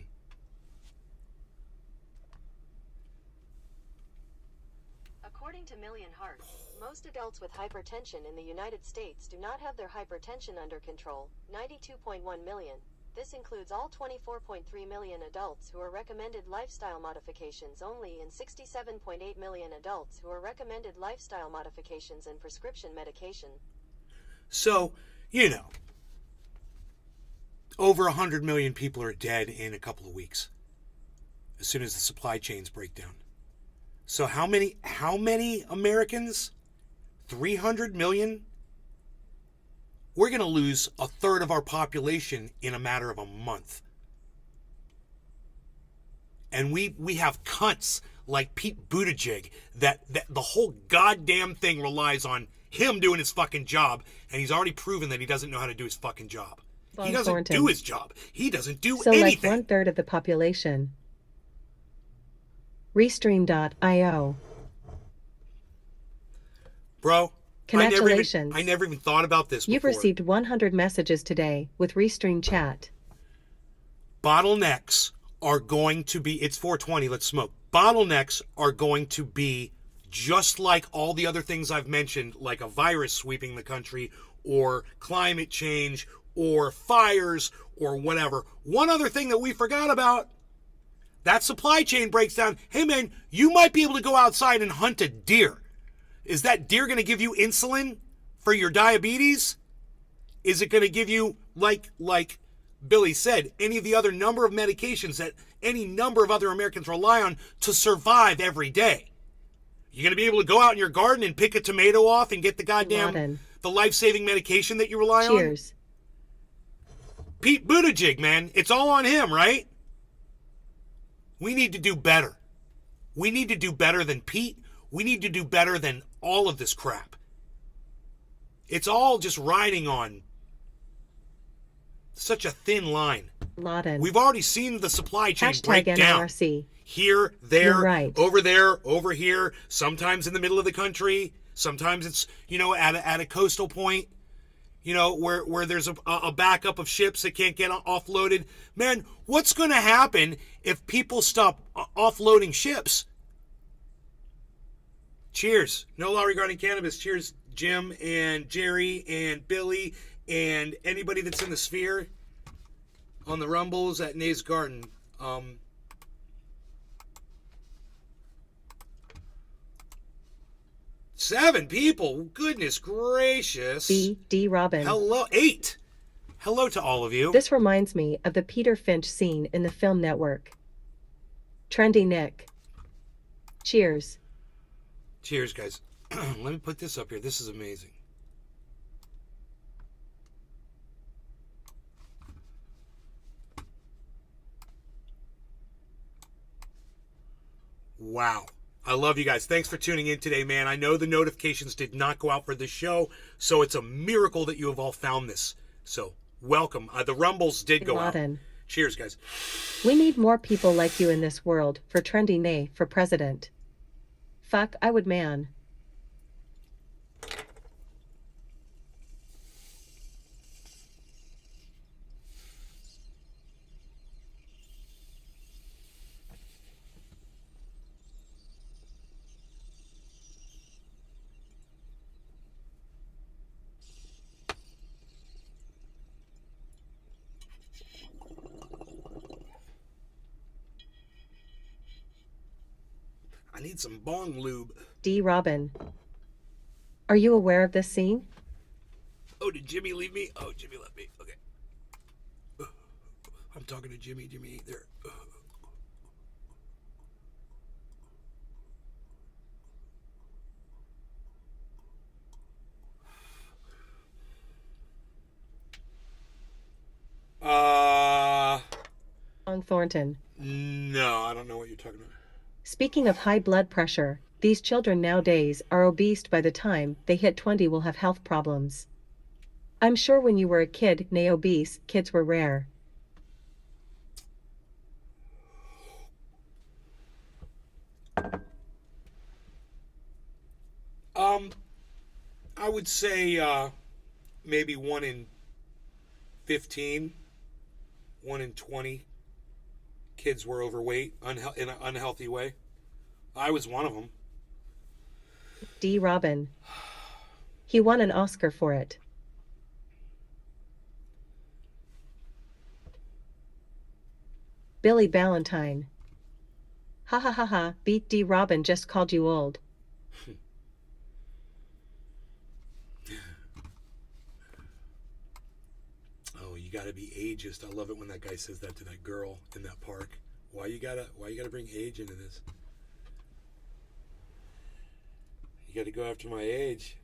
According to Million Heart, most adults with hypertension in the United States do not have their hypertension under control, 92.1 million. This includes all 24.3 million adults who are recommended lifestyle modifications only and 67.8 million adults who are recommended lifestyle modifications and prescription medication. So, you know, over 100 million people are dead in a couple of weeks as soon as the supply chains break down. So how many Americans? 300 million? We're going to lose a third of our population in a matter of a month. And we have cunts like Pete Buttigieg that the whole goddamn thing relies on him doing his fucking job, and he's already proven that he doesn't know how to do his fucking job. He doesn't Thornton. do his job. He doesn't do So anything. like 1/3 of the population. Restream.io. Bro, Congratulations. I never even thought about this before. You've received 100 messages today with Restream Chat. Bottlenecks are going to be, it's 420, let's smoke. Bottlenecks are going to be just like all the other things I've mentioned, like a virus sweeping the country, or climate change, or fires, or whatever. One other thing that we forgot about, that supply chain breaks down. Hey man, you might be able to go outside and hunt a deer. Is that deer going to give you insulin for your diabetes? Is it going to give you, like Billy said, any of the other number of medications that any number of other Americans rely on to survive every day? You're going to be able to go out in your garden and pick a tomato off and get the goddamn, the life-saving medication that you rely on? Cheers. Pete Buttigieg, man. It's all on him, right? We need to do better. We need to do better than Pete. We need to do better than all of this crap. It's all just riding on such a thin line. Laden. We've already seen the supply chain Hashtag break down. NRC. Here, there, You're right. over there, over here, sometimes in the middle of the country, sometimes it's, at a coastal point, where there's a backup of ships that can't get offloaded. Man, what's going to happen if people stop offloading ships? Cheers. No law regarding cannabis. Cheers, Jim and Jerry and Billy and anybody that's in the sphere on the Rumbles at Nays Garden. 7 people. Goodness gracious. B.D. Robin. Hello. 8. Hello to all of you. This reminds me of the Peter Finch scene in the film Network. Trendy Nick. Cheers. Cheers, guys. Let me put this up here. This is amazing. Wow. I love you guys. Thanks for tuning in today, man. I know the notifications did not go out for this show, so it's a miracle that you have all found this. So, welcome. The Rumbles did go out. Cheers, guys. We need more people like you in this world for Trendy Nay for president. Fuck, I would, man. I need some bong lube. D. Robin. Are you aware of this scene? Oh, did Jimmy leave me? Oh, Jimmy left me. Okay. I'm talking to Jimmy. Jimmy ain't there. On Thornton. No, I don't know what you're talking about. Speaking of high blood pressure, these children nowadays are obese. By the time they hit 20 will have health problems. I'm sure when you were a kid, nay, obese kids were rare. I would say maybe 1 in 15, 1 in 20 kids were overweight in an unhealthy way. I was one of them. D. Robin. He won an Oscar for it. Billy Ballantyne. Ha ha ha ha, beat D. Robin just called you old. Oh, you gotta be ageist. I love it when that guy says that to that girl in that park. Why you gotta bring age into this? You gotta go after my age.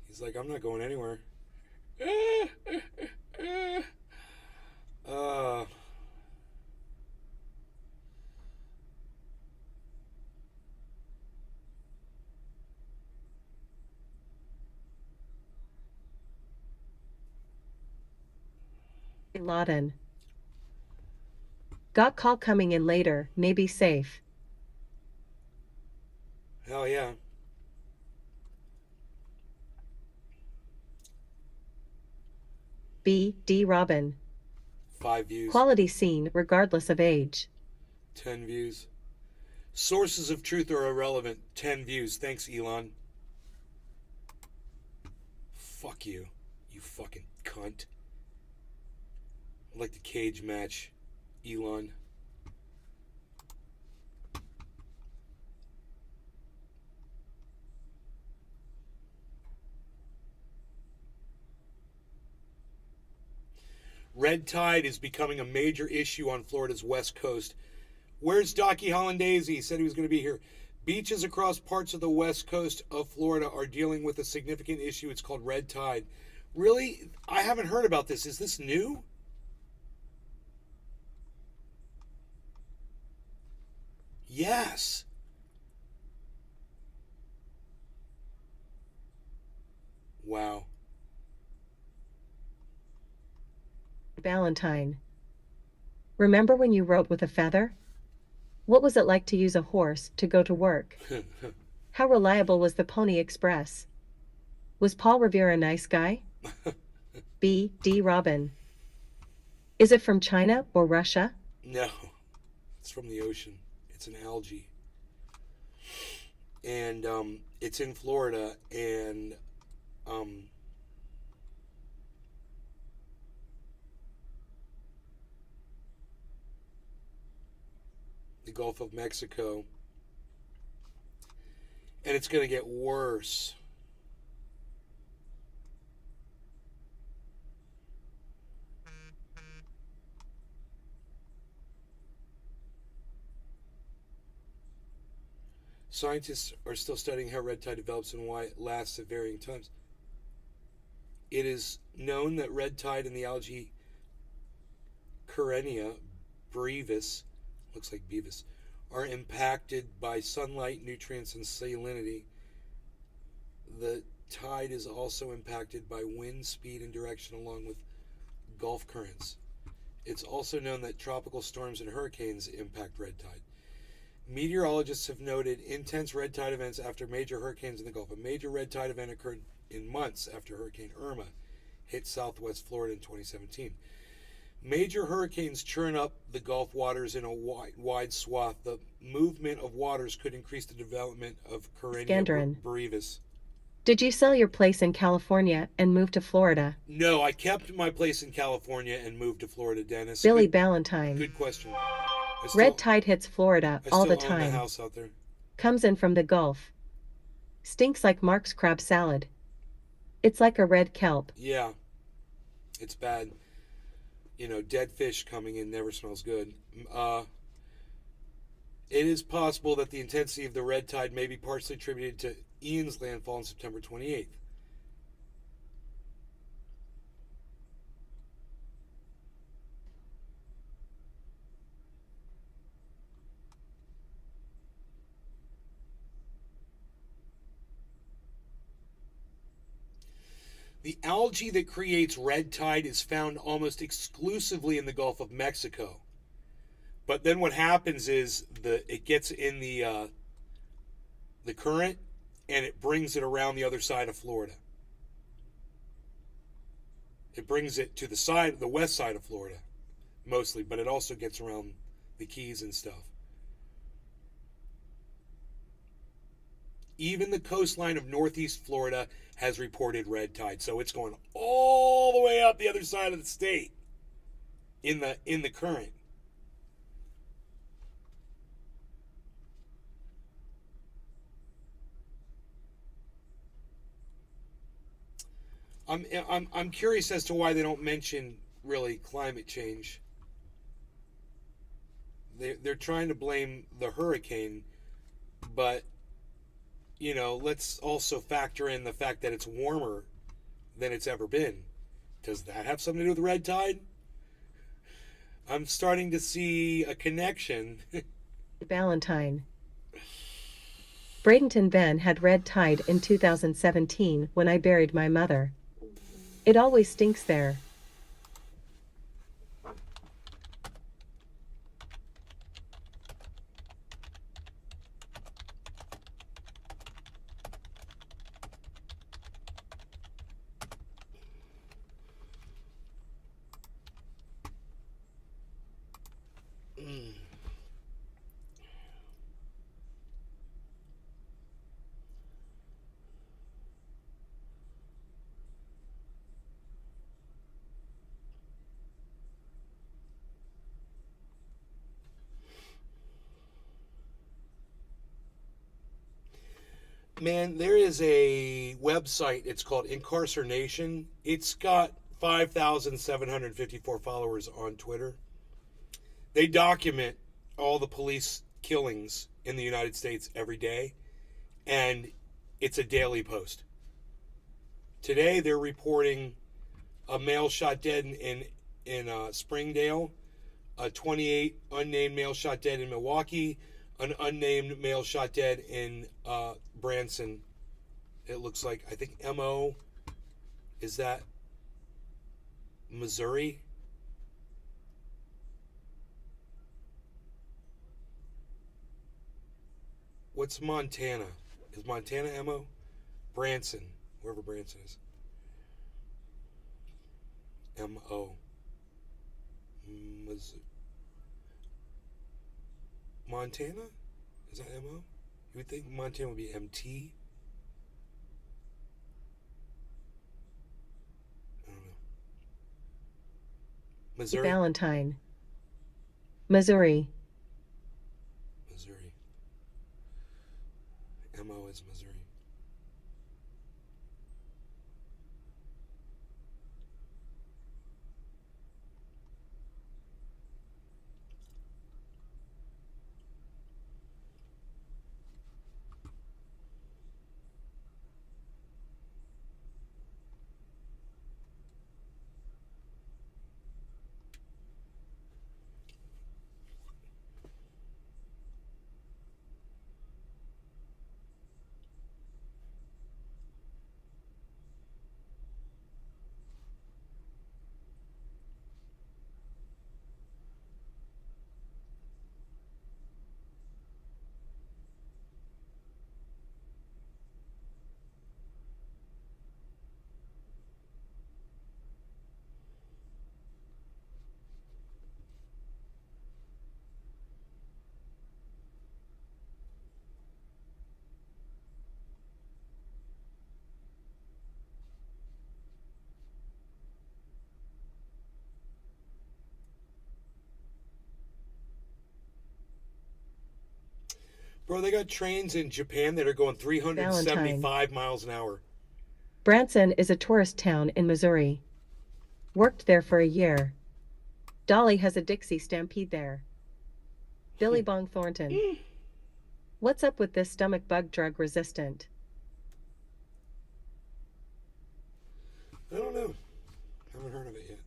He's like, I'm not going anywhere. Laden. Got call coming in later, may be safe. Hell yeah. B. D. Robin. 5 views. Quality scene regardless of age. 10 views. Sources of truth are irrelevant. 10 views. Thanks, Elon. Fuck you, you fucking cunt. I'd like to cage match Elon. Red tide is becoming a major issue on Florida's west coast. Where's Docky Hollandaise? He said he was going to be here. Beaches across parts of the west coast of Florida are dealing with a significant issue. It's called red tide. Really? I haven't heard about this. Is this new? Yes. Wow. Valentine. Remember when you rode with a feather? What was it like to use a horse to go to work? How reliable was the Pony Express? Was Paul Revere a nice guy? B. D. Robin. Is it from China or Russia? No. It's from the ocean. It's an algae. And it's in Florida, and the Gulf of Mexico. And it's going to get worse. Scientists are still studying how red tide develops and why it lasts at varying times. It is known that red tide and the algae Carenia brevis, looks like beavis, are impacted by sunlight, nutrients, and salinity. The tide is also impacted by wind speed and direction along with Gulf currents. It's also known that tropical storms and hurricanes impact red tide. Meteorologists have noted intense red tide events after major hurricanes in the Gulf. A major red tide event occurred in months after Hurricane Irma hit southwest Florida in 2017. Major hurricanes churn up the Gulf waters in a wide swath. The movement of waters could increase the development of Carenia brevis. Did you sell your place in California and move to Florida? No, I kept my place in California and moved to Florida, Dennis. Billy Ballantyne. Good question. Red tide hits Florida all the time. I still own the house out there. Comes in from the Gulf. Stinks like Mark's crab salad. It's like a red kelp. Yeah. It's bad. You know, dead fish coming in never smells good. It is possible that the intensity of the red tide may be partially attributed to Ian's landfall on September 28th. The algae that creates red tide is found almost exclusively in the Gulf of Mexico. But then what happens is it gets in the current, and it brings it around the other side of Florida. It brings it to the west side of Florida, mostly, but it also gets around the Keys and stuff. Even the coastline of northeast Florida has reported red tide, so it's going all the way up the other side of the state in the current. I'm curious as to why they don't mention really climate change. They're trying to blame the hurricane, but you know, let's also factor in the fact that it's warmer than it's ever been. Does that have something to do with red tide? I'm starting to see a connection. Valentine. Bradenton Bend had red tide in 2017 when I buried my mother. It always stinks there. Man, there is a website. It's called Incarceration. It's got 5,754 followers on Twitter. They document all the police killings in the United States every day, and it's a daily post. Today, they're reporting a male shot dead in Springdale, a 28 unnamed male shot dead in Milwaukee, an unnamed male shot dead in Branson. It looks like, I think MO, is that Missouri? What's Montana? Is Montana MO? Branson, wherever Branson is. MO. Montana? Is that MO? You would think Montana would be MT? I don't know. Missouri? Valentine. Missouri. Missouri. MO is Missouri. Bro, they got trains in Japan that are going 375 miles an hour. Branson is a tourist town in Missouri. Worked there for a year. Dolly has a Dixie Stampede there. Billy Bong Thornton. What's up with this stomach bug drug resistant? I don't know. Haven't heard of it yet.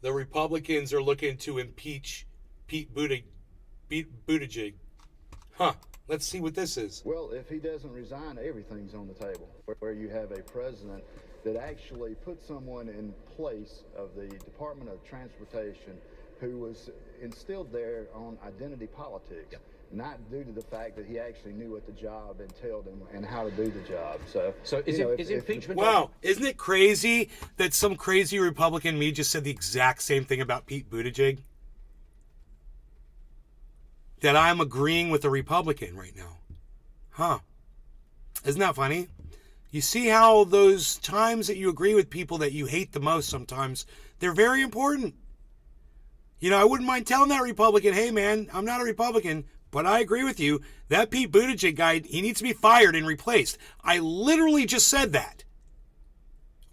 The Republicans are looking to impeach Pete Buttigieg. Huh. Let's see what this is. Well, if he doesn't resign, everything's on the table. Where you have a president that actually put someone in place of the Department of Transportation who was instilled there on identity politics. Not due to the fact that he actually knew what the job entailed and how to do the job. So is impeachment? Wow, isn't it crazy that some crazy Republican me just said the exact same thing about Pete Buttigieg? That I'm agreeing with a Republican right now. Huh. Isn't that funny? You see how those times that you agree with people that you hate the most sometimes, they're very important. You know, I wouldn't mind telling that Republican, hey man, I'm not a Republican, but I agree with you. That Pete Buttigieg guy, he needs to be fired and replaced. I literally just said that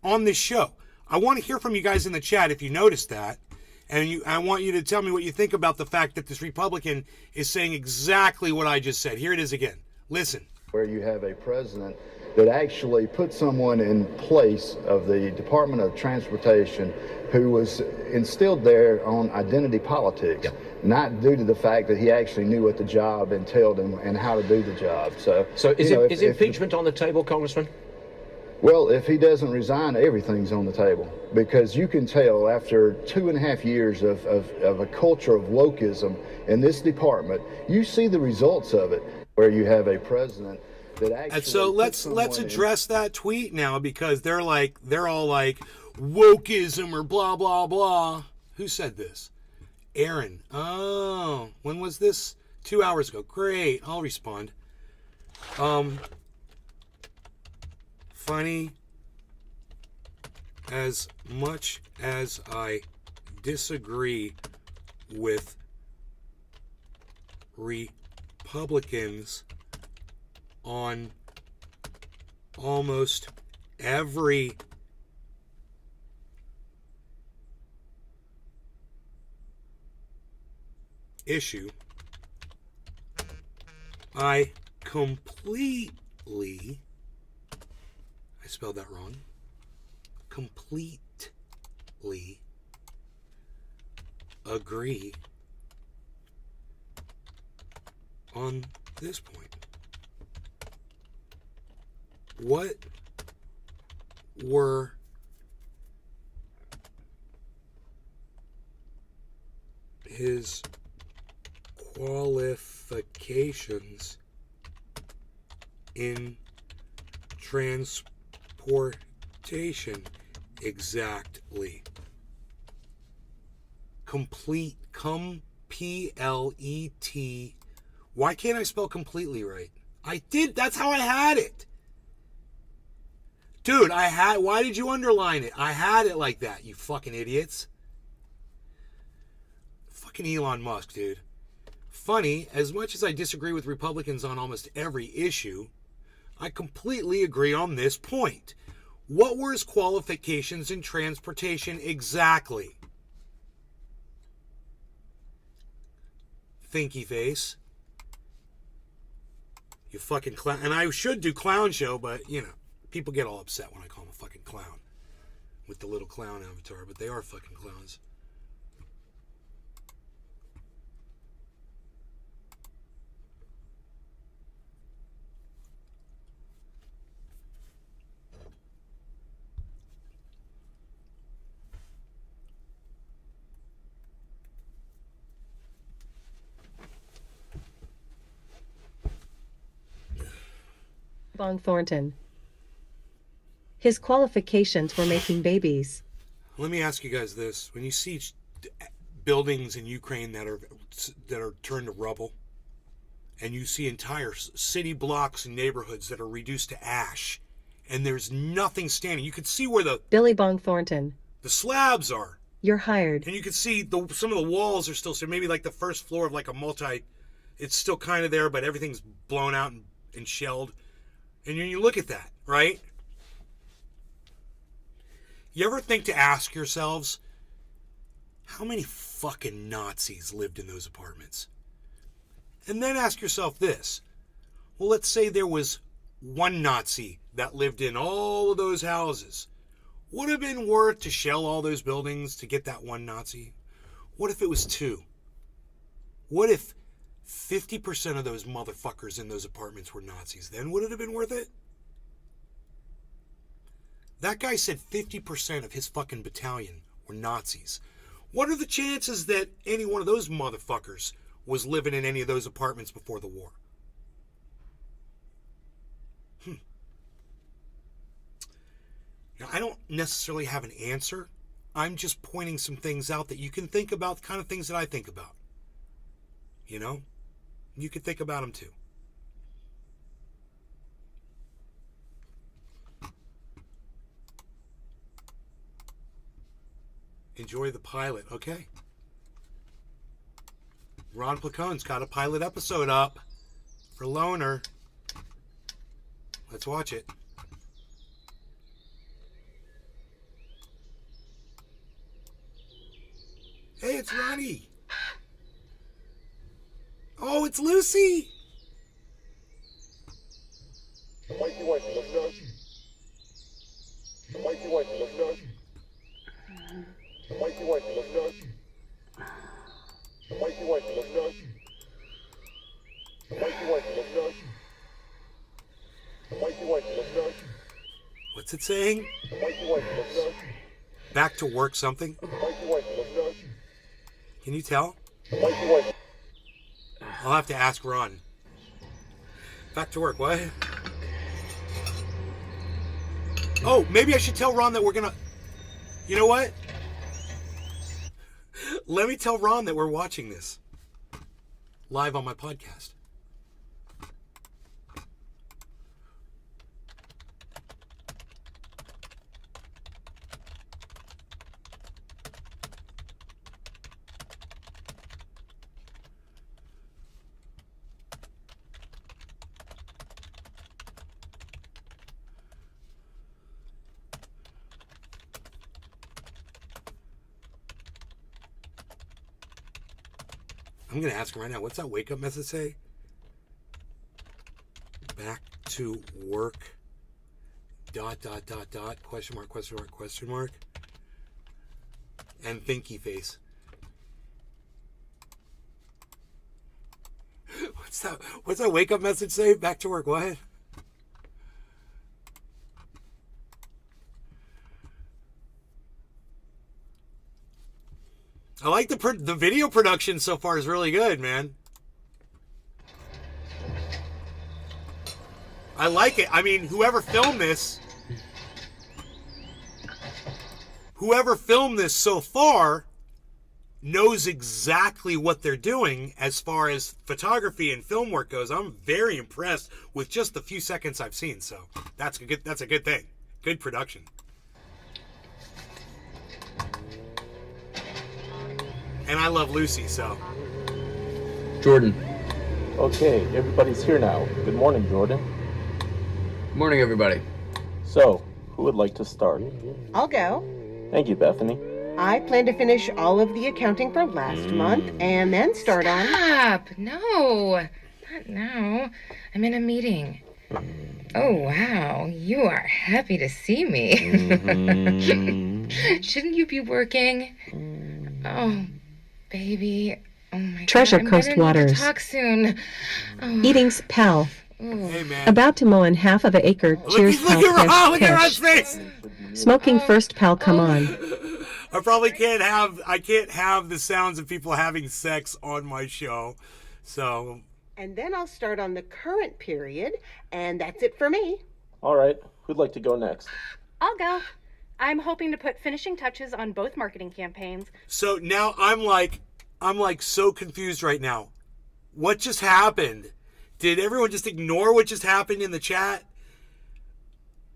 on this show. I want to hear from you guys in the chat if you noticed that. And I want you to tell me what you think about the fact that this Republican is saying exactly what I just said. Here it is again. Listen. Where you have a president that actually put someone in place of the Department of Transportation who was instilled there on identity politics, not due to the fact that he actually knew what the job entailed and how to do the job. So is impeachment on the table, Congressman? Well, if he doesn't resign, everything's on the table, because you can tell after 2.5 years of a culture of wokeism in this department, you see the results of it, where you have a president that actually. And so let's address that tweet now, because they're all like wokeism or blah blah blah. Who said this? Aaron. Oh, when was this? 2 hours ago. Great. I'll respond. Funny as much as I disagree with Republicans on almost every issue, I spelled that wrong, completely agree on this point. What were his qualifications in transportation exactly? Complete, P-L-E-T. Why can't I spell completely right? I did, that's how I had it. Dude, why did you underline it? I had it like that, you fucking idiots. Fucking Elon Musk, dude. Funny, as much as I disagree with Republicans on almost every issue, I completely agree on this point. What were his qualifications in transportation exactly? Thinky face. You fucking clown. And I should do clown show, but, you know, people get all upset when I call him a fucking clown. With the little clown avatar, but they are fucking clowns. Bong Thornton. His qualifications were making babies. Let me ask you guys this. When you see buildings in Ukraine that are turned to rubble, and you see entire city blocks and neighborhoods that are reduced to ash, and there's nothing standing, you could see where Billy Bong Thornton. the slabs are. You're hired. And you can see some of the walls are still, so maybe like the first floor of like a it's still kind of there, but everything's blown out and shelled. And you look at that, right? You ever think to ask yourselves, how many fucking Nazis lived in those apartments? And then ask yourself this. Well, let's say there was one Nazi that lived in all of those houses. Would it have been worth to shell all those buildings to get that one Nazi? What if it was two? What if 50% of those motherfuckers in those apartments were Nazis? Then would it have been worth it? That guy said 50% of his fucking battalion were Nazis. What are the chances that any one of those motherfuckers was living in any of those apartments before the war? Now, I don't necessarily have an answer. I'm just pointing some things out that you can think about, the kind of things that I think about. You know? You could think about them too. Enjoy the pilot. Okay. Ron Placone's got a pilot episode up for Loner. Let's watch it. Hey, it's Ronnie. Oh, it's Lucy. Mikey Wifey, let's go. Mikey Wifey, let's go. Mikey Wifey, let's go. Mikey Wifey, let's go. Mikey Wifey, let's go. Mikey Wifey, let's go. What's it saying? Mikey Wifey, let's go. Back to work something? Mikey Wifey, let's go. Can you tell? Mikey Wifey. I'll have to ask Ron. Back to work, what? Oh, maybe I should tell Ron that we're gonna... You know what? Let me tell Ron that we're watching this. Live on my podcast. I'm going to ask him right now. What's that wake up message say? Back to work. ... Question mark, question mark, question mark. And thinky face. What's that wake up message say? Back to work, what? I like the video production so far is really good, man. I like it. I mean, whoever filmed this so far knows exactly what they're doing as far as photography and film work goes. I'm very impressed with just the few seconds I've seen. So that's a good thing. Good production. And I love Lucy, so. Jordan. Okay, everybody's here now. Good morning, Jordan. Morning, everybody. So, who would like to start? I'll go. Thank you, Bethany. I plan to finish all of the accounting for last month and then start on... Stop! No, not now. I'm in a meeting. Oh, wow. You are happy to see me. Shouldn't you be working? Oh, baby. Oh, my Treasure God. Coast I'm gonna need Waters. to talk soon. Oh. Eatings, pal. Hey, man. About to mow in half of an acre. Cheers, pal. Look at Ron's face. Smoking first, pal. Come on. I can't have the sounds of people having sex on my show. So. And then I'll start on the current period, and that's it for me. All right, who'd like to go next? I'll go. I'm hoping to put finishing touches on both marketing campaigns. So now I'm like so confused right now. What just happened? Did everyone just ignore what just happened in the chat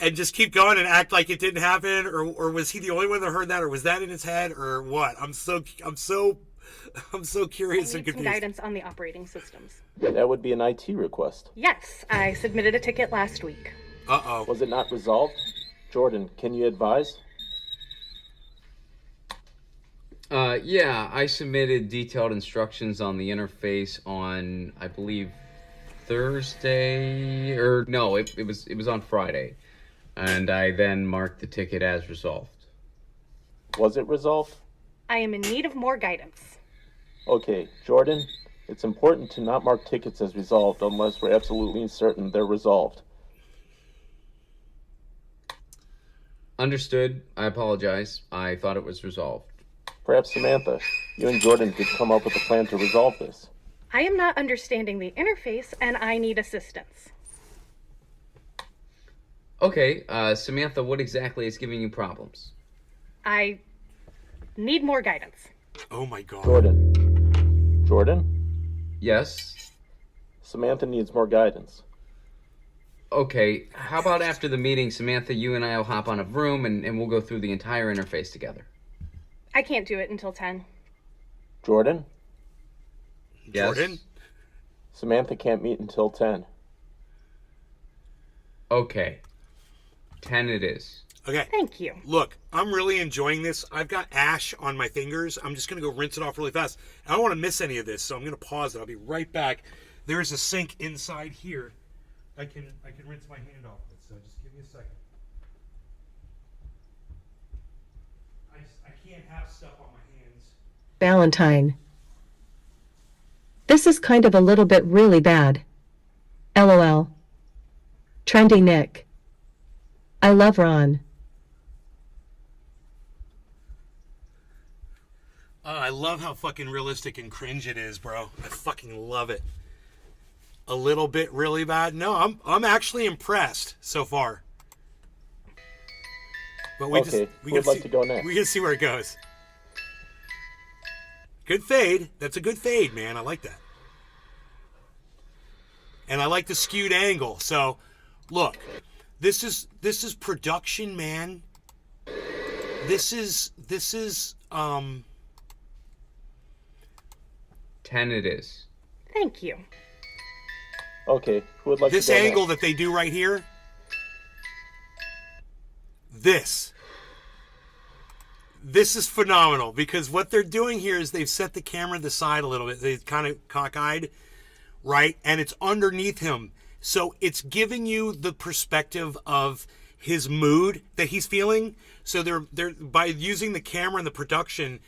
and just keep going and act like it didn't happen, or was he the only one that heard that, or was that in his head, or what? I'm so curious I and need some confused. guidance on the operating systems. That would be an IT request. Yes, I submitted a ticket last week. Uh-oh. Was it not resolved? Jordan, can you advise? Yeah, I submitted detailed instructions on the interface on, I believe, Thursday, or no, it was on Friday, and I then marked the ticket as resolved. Was it resolved? I am in need of more guidance. Okay, Jordan, it's important to not mark tickets as resolved unless we're absolutely certain they're resolved. Understood. I apologize. I thought it was resolved. Perhaps Samantha, you and Jordan could come up with a plan to resolve this. I am not understanding the interface, and I need assistance. Okay, Samantha, what exactly is giving you problems? I need more guidance. Oh my God. Jordan? Yes? Samantha needs more guidance. Okay, how about after the meeting, Samantha, you and I will hop on a Vroom and we'll go through the entire interface together. I can't do it until 10. Jordan? Yes? Jordan? Samantha can't meet until 10. Okay. 10 it is. Okay. Thank you. Look, I'm really enjoying this. I've got ash on my fingers. I'm just going to go rinse it off really fast. I don't want to miss any of this, so I'm going to pause it. I'll be right back. There's a sink inside here. I can rinse my hand off with, so just give me a second. I can't have stuff on my hands. Valentine. This is kind of a little bit really bad. LOL. Trendy Nick. I love Ron. I love how fucking realistic and cringe it is, bro. I fucking love it. A little bit really bad. No, I'm actually impressed so far. But we would like to go next. We can see where it goes. Good fade. That's a good fade, man. I like that. And I like the skewed angle. So, look, this is production, man. This is 10 it is. Thank you. Okay, who would like this to go angle next? that they do right here. This This is phenomenal because what they're doing here is they've set the camera to the side a little bit. They kind of cockeyed, right? And it's underneath him. So it's giving you the perspective of his mood that he's feeling. So they're by using the camera and the production,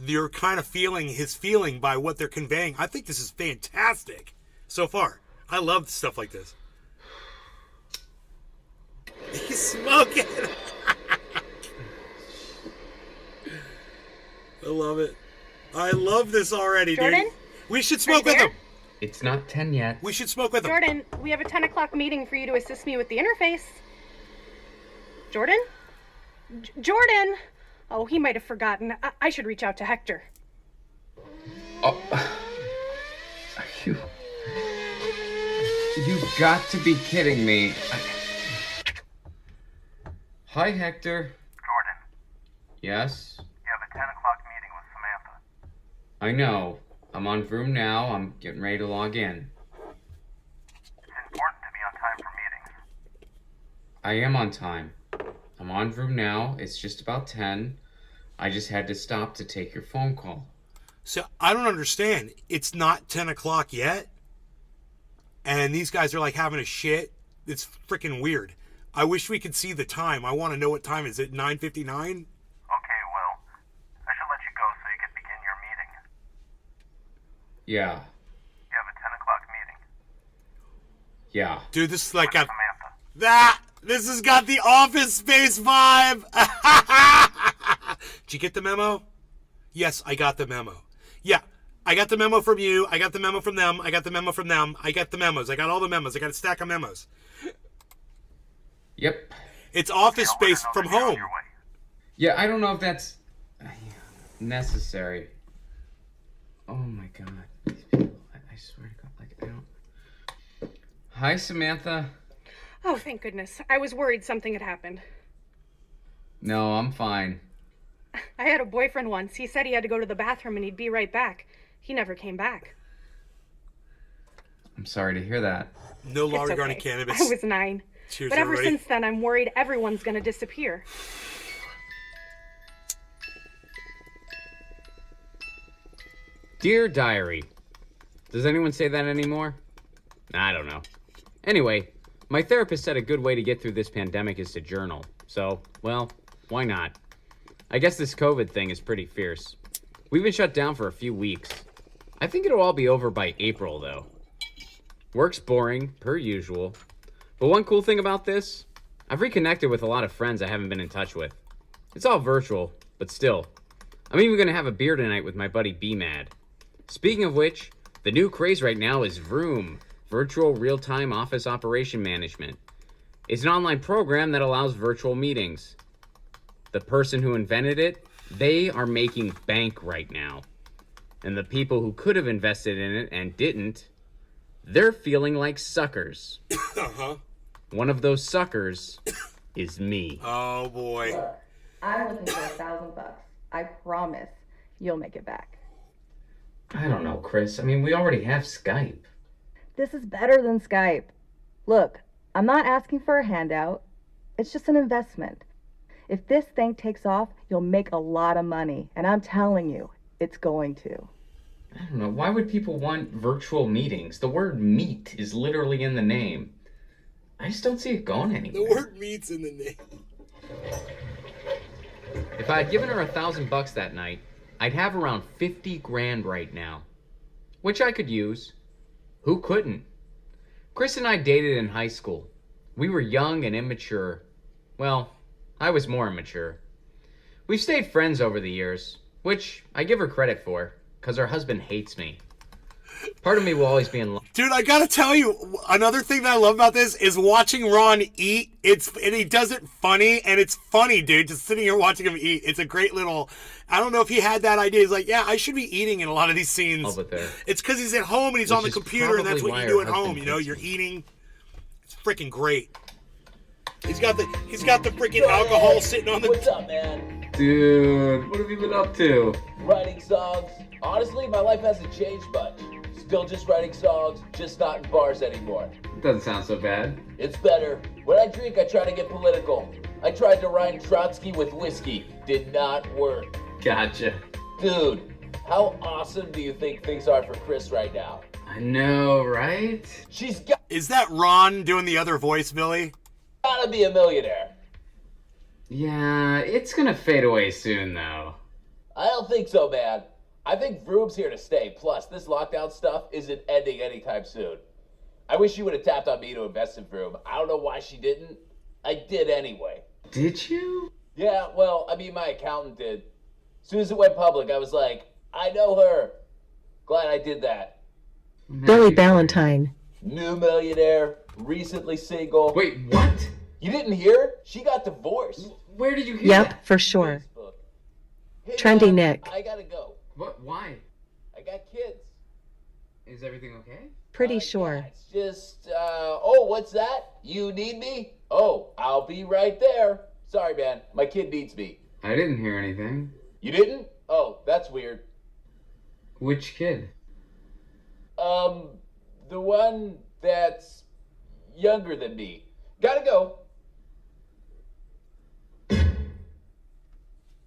you're kind of feeling his feeling by what they're conveying. I think this is fantastic so far. I love stuff like this. He's smoking. I love it. I love this already, Jordan? dude. We should smoke with him. It's not 10 yet. We should smoke with him. Jordan, we have a 10 o'clock meeting for you to assist me with the interface. Jordan? Jordan! Oh, he might have forgotten. I should reach out to Hector. Oh. You've got to be kidding me. Hi, Hector. Jordan. Yes? You have a 10 o'clock meeting with Samantha. I know. I'm on Vroom now. I'm getting ready to log in. It's important to be on time for meetings. I am on time. I'm on Vroom now. It's just about 10. I just had to stop to take your phone call. So I don't understand. It's not 10 o'clock yet. And these guys are like having a shit. It's freaking weird. I wish we could see the time. I want to know what time is it. 9:59? Okay, well, I should let you go so you can begin your meeting. Yeah. You have a 10 o'clock meeting. Yeah. Dude, this is like With a... Samantha. This has got the Office Space vibe. Did you get the memo? Yes, I got the memo. Yeah, I got the memo from you. I got the memo from them. I got the memo from them. I got the memos. I got all the memos. I got a stack of memos. Yep. It's Office Space from home. Yeah, I don't know if that's necessary. Oh my god. These people, I swear to God, like, I don't... Hi, Samantha. Oh, thank goodness. I was worried something had happened. No, I'm fine. I had a boyfriend once. He said he had to go to the bathroom and he'd be right back. He never came back. I'm sorry to hear that. No law It's regarding okay. cannabis. I was 9. Cheers, but ever everybody. since then, I'm worried everyone's gonna disappear. Dear Diary. Does anyone say that anymore? I don't know. Anyway, my therapist said a good way to get through this pandemic is to journal. So, well, why not? I guess this COVID thing is pretty fierce. We've been shut down for a few weeks. I think it'll all be over by April, though. Work's boring, per usual. But one cool thing about this, I've reconnected with a lot of friends I haven't been in touch with. It's all virtual, but still. I'm even going to have a beer tonight with my buddy B-Mad. Speaking of which, the new craze right now is Vroom, Virtual Real-Time Office Operation Management. It's an online program that allows virtual meetings. The person who invented it, they are making bank right now. And the people who could have invested in it and didn't, they're feeling like suckers. Uh-huh. One of those suckers is me. Oh, boy. I'm looking for $1,000. I promise you'll make it back. I don't know, Chris. I mean, we already have Skype. This is better than Skype. Look, I'm not asking for a handout. It's just an investment. If this thing takes off, you'll make a lot of money. And I'm telling you, it's going to. I don't know. Why would people want virtual meetings? The word meet is literally in the name. I just don't see it going anywhere. The word meet's in the name. If I had given her $1,000 that night, I'd have around 50 grand right now. Which I could use. Who couldn't? Chris and I dated in high school. We were young and immature. Well, I was more immature. We've stayed friends over the years, which I give her credit for, because her husband hates me. Part of me will always be in love. Dude, I gotta tell you, another thing that I love about this is watching Ron eat. And he does it funny, and it's funny, dude, just sitting here watching him eat. It's a great little, I don't know if he had that idea. He's like, yeah, I should be eating in a lot of these scenes. Oh, but there. It's because he's at home and he's Which on the is computer, and that's probably what why you do her at home, husband you know, hates you're me. eating. It's freaking great. He's got the freaking alcohol sitting on the... What's up, man? Dude, what have you been up to? Writing songs. Honestly, my life hasn't changed much. Still just writing songs, just not in bars anymore. Doesn't sound so bad. It's better. When I drink, I try to get political. I tried to rhyme Trotsky with whiskey. Did not work. Gotcha. Dude, how awesome do you think things are for Chris right now? I know, right? She's got Is that Ron doing the other voice, Billy? gotta be a millionaire. Yeah, it's gonna fade away soon, though. I don't think so, man. I think Vroom's here to stay. Plus, this lockdown stuff isn't ending anytime soon. I wish she would have tapped on me to invest in Vroom. I don't know why she didn't. I did anyway. Did you? Yeah, well, I mean, my accountant did. As soon as it went public, I was like, I know her. Glad I did that. Billy Ballantyne. New millionaire, recently single. Wait, what? You didn't hear? She got divorced. Where did you hear Yep, that? for sure. Hey, Trendy man, Nick. I gotta go. What? Why? I got kids. Is everything okay? Pretty sure. It's just, oh, what's that? You need me? Oh, I'll be right there. Sorry, man. My kid needs me. I didn't hear anything. You didn't? Oh, that's weird. Which kid? The one that's younger than me. Gotta go.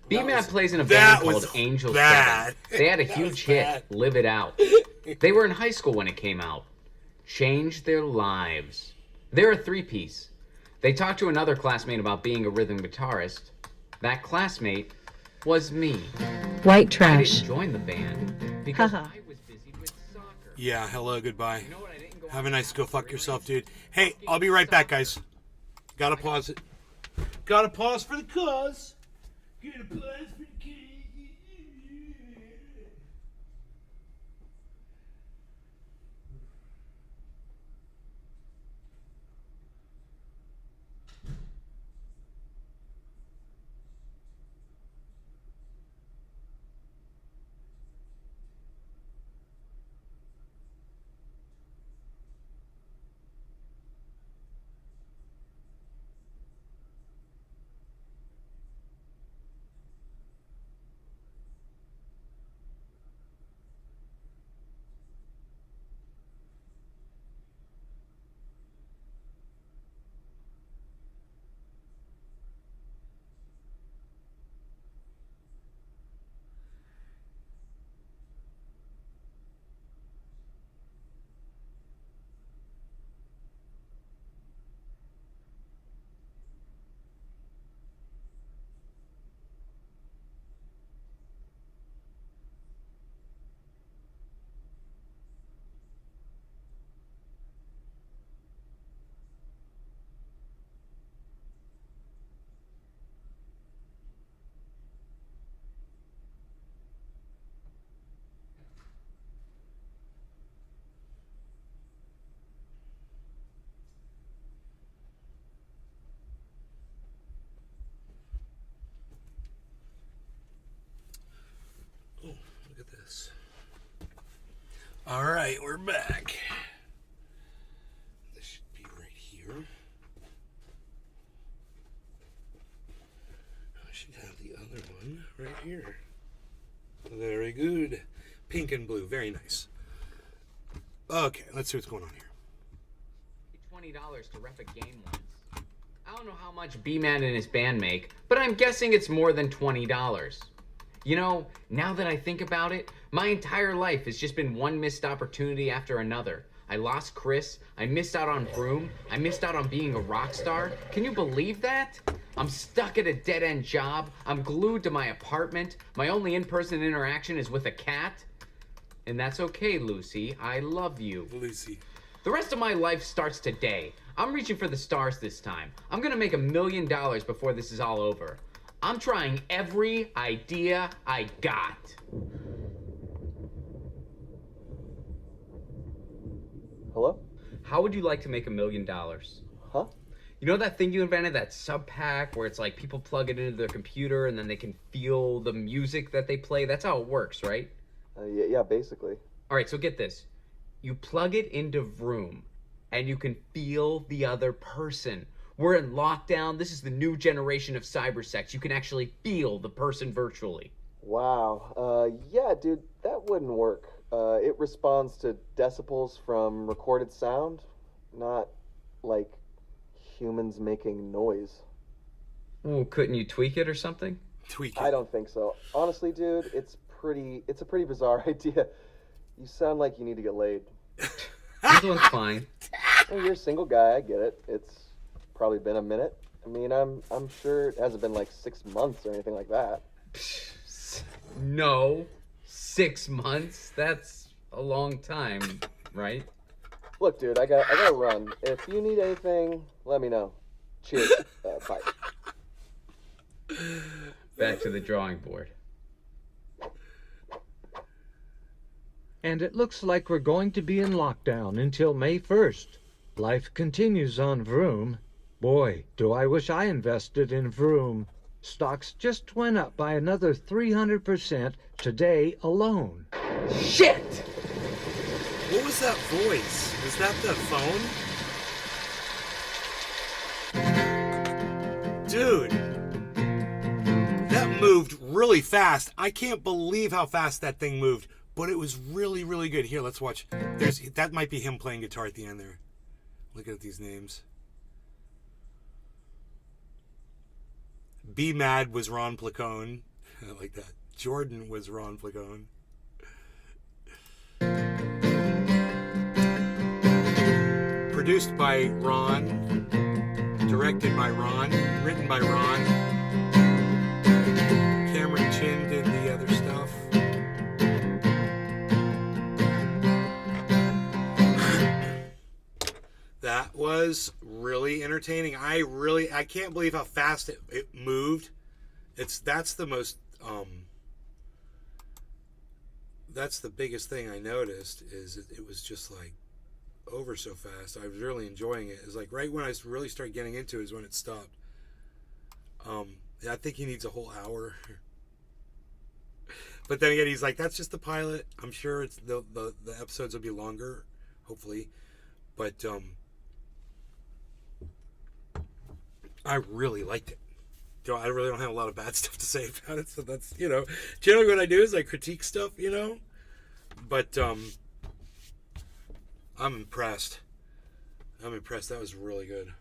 B-Man plays in a that band was called Angel bad. 7. They had a That huge was hit, bad. Live It Out. They were in high school when it came out. Changed their lives. They're a three-piece. They talked to another classmate about being a rhythm guitarist. That classmate was me. White I trash. didn't join the band because Haha. I was busy with soccer. Yeah, hello, goodbye. Have a nice go fuck yourself, dude. Hey, I'll be right back, guys. Gotta pause it. Gotta pause for the cause. Gotta pause for the cause. Oh, look at this. All right, we're back. This should be right here. I should have the other one right here. Very good. Pink and blue, very nice. Okay, let's see what's going on here. $20 to rep a game once. I don't know how much B-Man and his band make, but I'm guessing it's more than $20. You know, now that I think about it, my entire life has just been one missed opportunity after another. I lost Chris, I missed out on Broom, I missed out on being a rock star. Can you believe that? I'm stuck at a dead-end job, I'm glued to my apartment, my only in-person interaction is with a cat. And that's okay, Lucy, I love you. Lucy. The rest of my life starts today. I'm reaching for the stars this time. I'm gonna make $1 million before this is all over. I'm trying every idea I got. Hello? How would you like to make $1 million? Huh? You know that thing you invented, that sub pack, where it's like people plug it into their computer and then they can feel the music that they play? That's how it works, right? Yeah, basically. All right, so get this. You plug it into Vroom, and you can feel the other person. We're in lockdown. This is the new generation of cybersex. You can actually feel the person virtually. Wow. Yeah, dude, that wouldn't work. It responds to decibels from recorded sound, not like humans making noise. Well, couldn't you tweak it or something? Tweak it. I don't think so. Honestly, dude, it's a pretty bizarre idea. You sound like you need to get laid. This one's fine. Well, you're a single guy, I get it. It's probably been a minute. I mean, I'm sure it hasn't been like 6 months or anything like that. No. 6 months? That's a long time, right? Look, dude, I gotta run. If you need anything, let me know. Cheers. Bye. Back to the drawing board. And it looks like we're going to be in lockdown until May 1st. Life continues on Vroom. Boy, do I wish I invested in Vroom. Stocks just went up by another 300% today alone. Shit! What was that voice? Was that the phone? Dude, that moved really fast. I can't believe how fast that thing moved, but it was really, really good. Here, let's watch. That might be him playing guitar at the end there. Look at these names. Be Mad was Ron Placone. I like that. Jordan was Ron Placone. Produced by Ron. Directed by Ron. Written by Ron. Cameron Chin did the other stuff. That was really entertaining. I can't believe how fast it moved. That's the biggest thing I noticed is it was just like over so fast. I was really enjoying it. It's like right when I really started getting into it is when it stopped. I think he needs a whole hour. But then again, he's like, that's just the pilot. I'm sure it's the episodes will be longer, hopefully. But I really liked it. I really don't have a lot of bad stuff to say about it. So that's, generally what I do is I critique stuff, But I'm impressed. That was really good.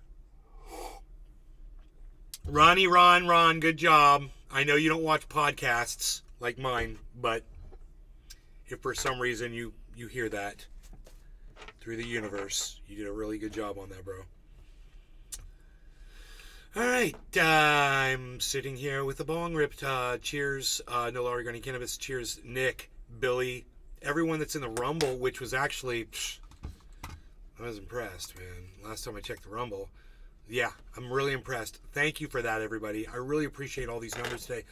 Ron, good job. I know you don't watch podcasts like mine, but if for some reason you hear that through the universe, you did a really good job on that, bro. All right, I'm sitting here with a bong ripped. Cheers, no longer going cannabis. Cheers, Nick, Billy, everyone that's in the Rumble, which was actually, I was impressed, man. Last time I checked the Rumble. Yeah, I'm really impressed. Thank you for that, everybody. I really appreciate all these numbers today.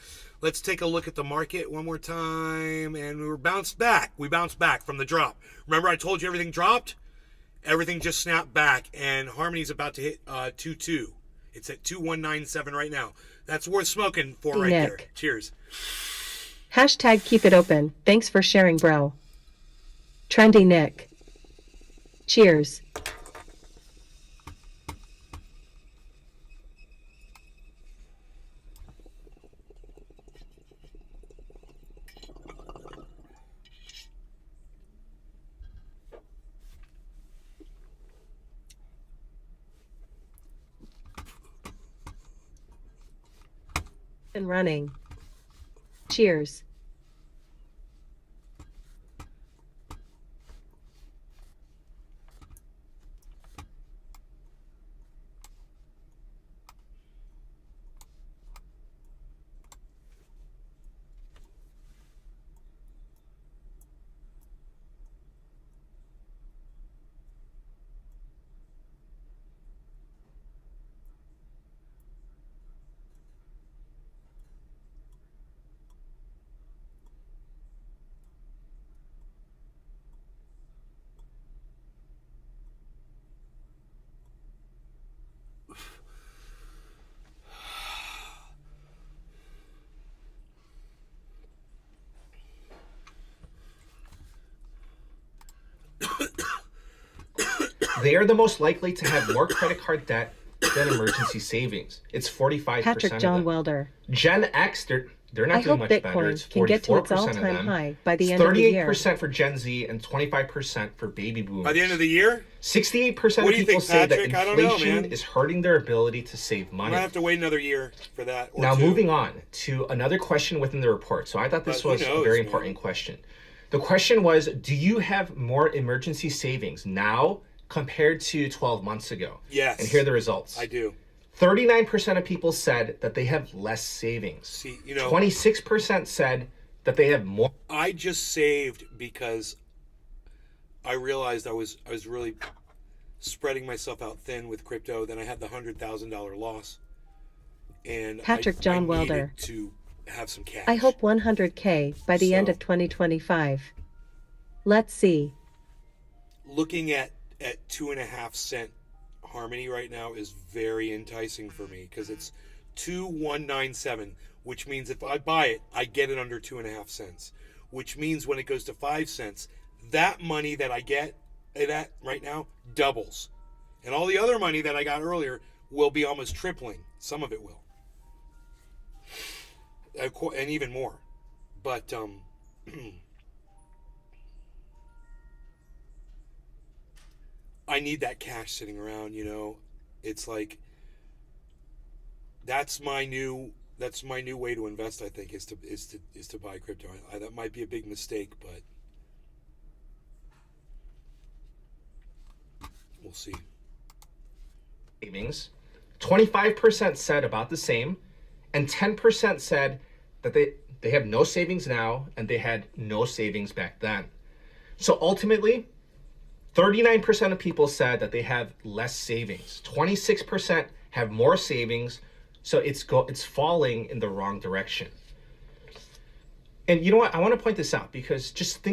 Let's take a look at the market one more time. And we bounced back. We bounced back from the drop. Remember I told you everything dropped? Everything just snapped back. And Harmony's about to hit 2.2. It's at 2.197 right now. That's worth smoking for right there. Cheers. Hashtag keep it open. Thanks for sharing, bro. Trendy Nick. Cheers. And running. Cheers. They are the most likely to have more credit card debt than emergency savings. It's 45% Patrick of John them. Welder. Gen X, they're not I doing hope much better. It's Bitcoin can get to its 44% of all-time them. high by the It's end of the year. 38% for Gen Z and 25% for baby boomers. By the end of the year? 68% What of do you people think, say that Patrick? I don't know, inflation man. is hurting their ability to save I'm money. gonna have to wait another year for that. Or Now, two. moving on to another question within the report. So I thought this But who was a knows, very man? important question. The question was, do you have more emergency savings now compared to 12 months ago? Yes. And here are the results. I do. 39% of people said that they have less savings. See, you know, 26% said that they have more. I just saved because I realized I was really spreading myself out thin with crypto. Then I had the $100,000 loss, and Patrick I John needed Welder. to have some cash. I hope 100K by the end of 2025. Let's see. Looking at 2.5 cent Harmony right now is very enticing for me because it's 2,197, which means if I buy it, I get it under 2.5 cents. Which means when it goes to 5 cents, that money that I get it at right now doubles, and all the other money that I got earlier will be almost tripling. Some of it will, and even more. But I need that cash sitting around, you know. It's like that's my new way to invest, I think, is to buy crypto. That might be a big mistake, but we'll see. Savings. 25% said about the same, and 10% said that they have no savings now and they had no savings back then. So ultimately, 39% of people said that they have less savings. 26% have more savings, so it's falling in the wrong direction. And you know what? I want to point this out because just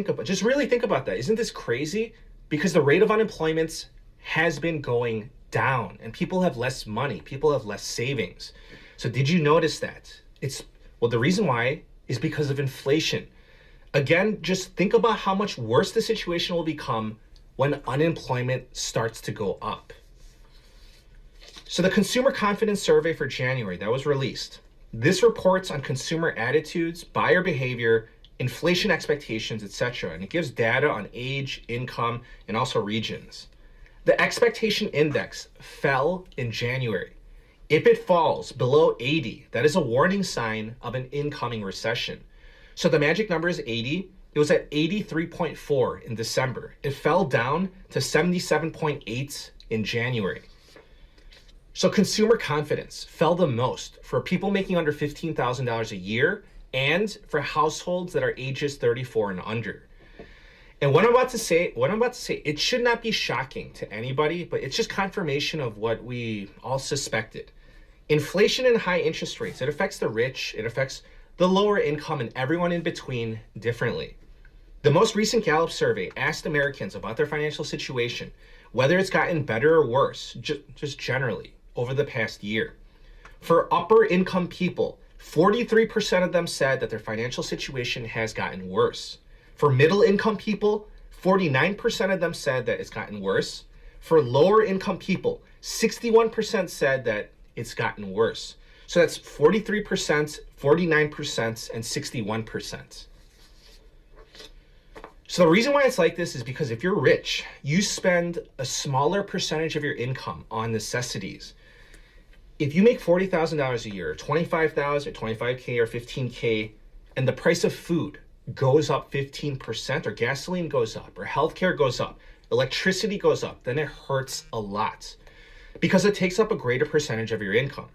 really think about that. Isn't this crazy? Because the rate of unemployment has been going down and people have less money, people have less savings. So did you notice that? The reason why is because of inflation. Again, just think about how much worse the situation will become when unemployment starts to go up. So the Consumer Confidence Survey for January that was released, this reports on consumer attitudes, buyer behavior, inflation expectations, etc. And it gives data on age, income, and also regions. The expectation index fell in January. If it falls below 80, that is a warning sign of an incoming recession. So the magic number is 80. It was at 83.4 in December. It fell down to 77.8 in January. So consumer confidence fell the most for people making under $15,000 a year and for households that are ages 34 and under. And what I'm about to say, it should not be shocking to anybody, but it's just confirmation of what we all suspected. Inflation and high interest rates, it affects the rich, it affects the lower income and everyone in between differently. The most recent Gallup survey asked Americans about their financial situation, whether it's gotten better or worse, just generally, over the past year. For upper income people, 43% of them said that their financial situation has gotten worse. For middle income people, 49% of them said that it's gotten worse. For lower income people, 61% said that it's gotten worse. So that's 43%, 49%, and 61%. So the reason why it's like this is because if you're rich, you spend a smaller percentage of your income on necessities. If you make $40,000 a year, $25,000 or $25K or $15K, and the price of food goes up 15%, or gasoline goes up, or healthcare goes up, electricity goes up, then it hurts a lot because it takes up a greater percentage of your income.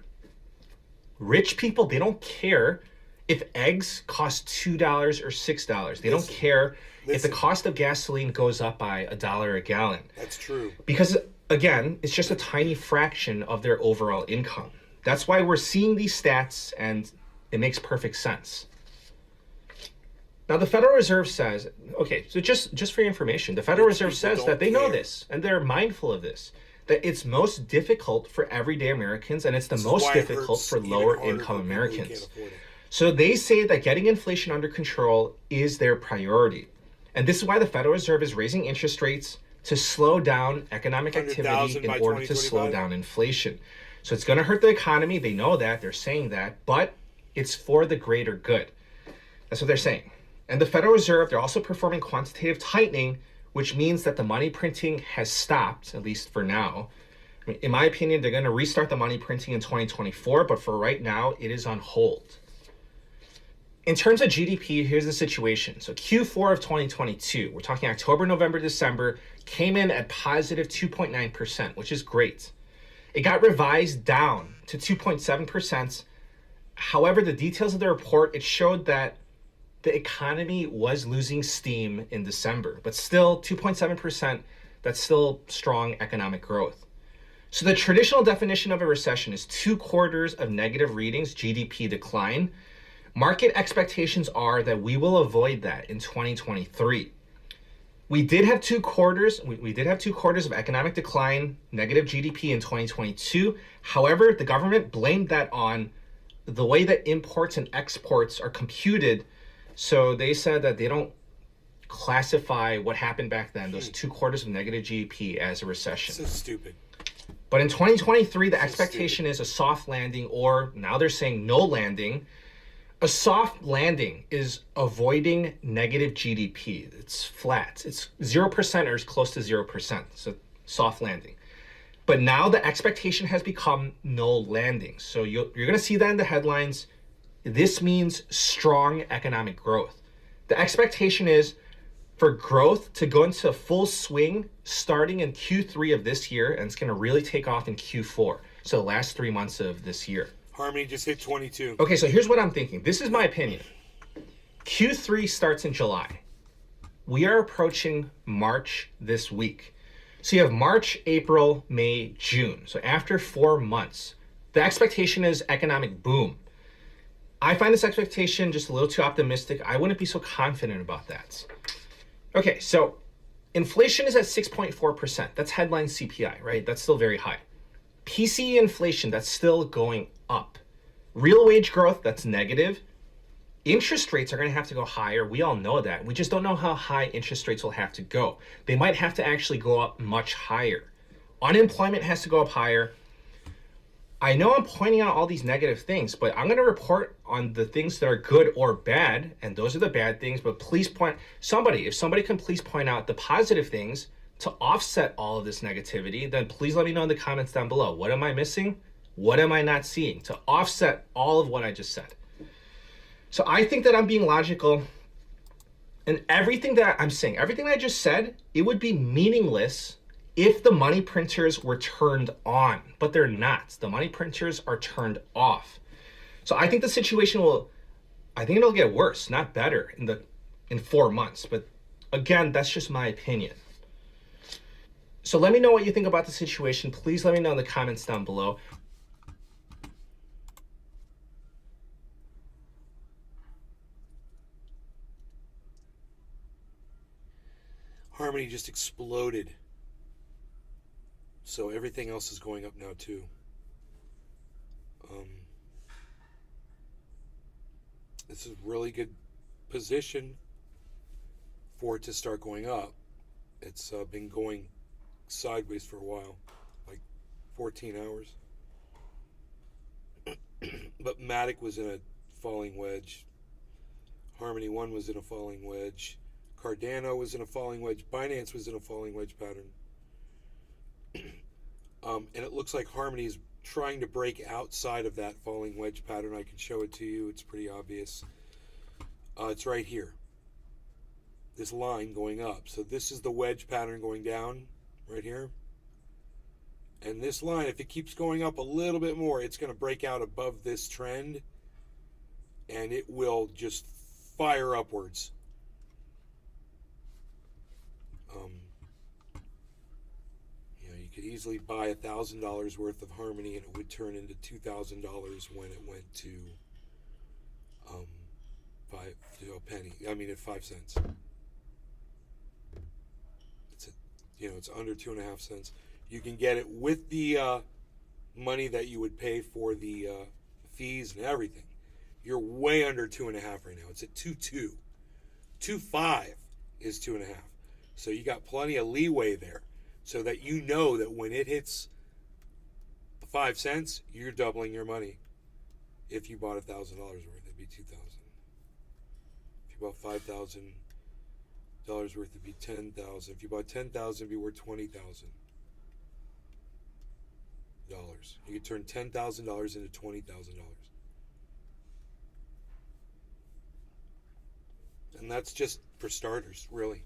Rich people, they don't care if eggs cost $2 or $6. They don't care if the cost of gasoline goes up by $1 a gallon. That's true. Because again, it's just a tiny fraction of their overall income. That's why we're seeing these stats and it makes perfect sense. Now, the Federal Reserve says, okay, so just for your information, the Federal Reserve says that they know this and they're mindful of this, that it's most difficult for everyday Americans and it's the most difficult for lower income Americans. So they say that getting inflation under control is their priority. And this is why the Federal Reserve is raising interest rates to slow down economic activity in order to slow down inflation. So it's going to hurt the economy. They know that. They're saying that. But It's for the greater good. That's what they're saying. And the Federal Reserve, they're also performing quantitative tightening, which means that the money printing has stopped, at least for now. I mean, in my opinion, they're going to restart the money printing in 2024, but for right now, it is on hold. In terms of GDP, here's the situation. So Q4 of 2022, we're talking October, November, December, came in at positive 2.9%, which is great. It got revised down to 2.7%. However, the details of the report, it showed that the economy was losing steam in December, but still 2.7%, that's still strong economic growth. So the traditional definition of a recession is 2 quarters of negative readings, GDP decline. Market expectations are that we will avoid that in 2023. We did have 2 quarters. We did have 2 quarters of economic decline, negative GDP in 2022. However, the government blamed that on the way that imports and exports are computed. So they said that they don't classify what happened back then, those 2 quarters of negative GDP, as a recession. So stupid. But in 2023, the expectation is a soft landing, or now they're saying no landing. A soft landing is avoiding negative GDP. It's flat. It's 0% or as close to 0%. So soft landing. But now the expectation has become no landing. So you're going to see that in the headlines. This means strong economic growth. The expectation is for growth to go into full swing starting in Q3 of this year, and it's going to really take off in Q4. So the last 3 months of this year. Harmony just hit 22. Okay, so here's what I'm thinking. This is my opinion. Q3 starts in July. We are approaching March this week. So you have March, April, May, June. So after 4 months, the expectation is economic boom. I find this expectation just a little too optimistic. I wouldn't be so confident about that. Okay, so inflation is at 6.4%. That's headline CPI, right? That's still very high. PCE inflation, that's still going up. Real wage growth, that's negative. Interest rates are going to have to go higher. We all know that. We just don't know how high interest rates will have to go. They might have to actually go up much higher. Unemployment has to go up higher. I know I'm pointing out all these negative things, but I'm going to report on the things that are good or bad, and those are the bad things, but please if somebody can please point out the positive things to offset all of this negativity, then please let me know in the comments down below. What am I missing? What am I not seeing to offset all of what I just said? So I think that I'm being logical, and everything that I'm saying, everything that I just said, it would be meaningless if the money printers were turned on, but they're not. The money printers are turned off. So I think the situation it'll get worse, not better in 4 months. But again, that's just my opinion. So let me know what you think about the situation. Please let me know in the comments down below. Harmony just exploded. So everything else is going up now too. This is a really good position for it to start going up. It's been going sideways for a while, like 14 hours. But Matic was in a falling wedge. Harmony 1 was in a falling wedge. Cardano was in a falling wedge. Binance was in a falling wedge pattern. And it looks like Harmony is trying to break outside of that falling wedge pattern. I can show it to you. It's pretty obvious. It's right here. This line going up. So this is the wedge pattern going down right here. And this line, if it keeps going up a little bit more, it's going to break out above this trend. And it will just fire upwards. You could easily buy $1,000 worth of Harmony, and it would turn into $2,000 when it went to a penny. I mean, at 5 cents. It's under 2.5 cents. You can get it with the money that you would pay for the fees and everything. You're way under 2.5 right now. It's at 2.2. 2.5 is 2.5. So you got plenty of leeway there, so that you know that when it hits 5 cents, you're doubling your money. If you bought $1,000 worth, it'd be 2,000. If you bought $5,000 worth, it'd be 10,000. If you bought 10,000, it'd be worth $20,000. You could turn $10,000 into $20,000. And that's just for starters, really.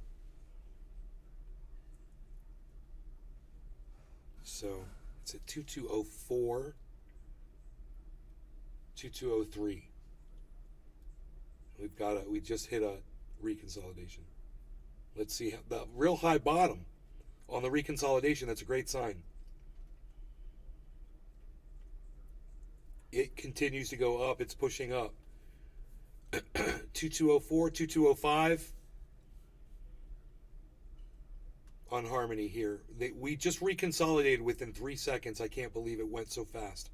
So it's at 2204, 2203. We just hit a reconsolidation. Let's see the real high bottom on the reconsolidation. That's a great sign. It continues to go up. It's pushing up. 2204, 2205 on Harmony here. We just reconsolidated within 3 seconds. I can't believe it went so fast.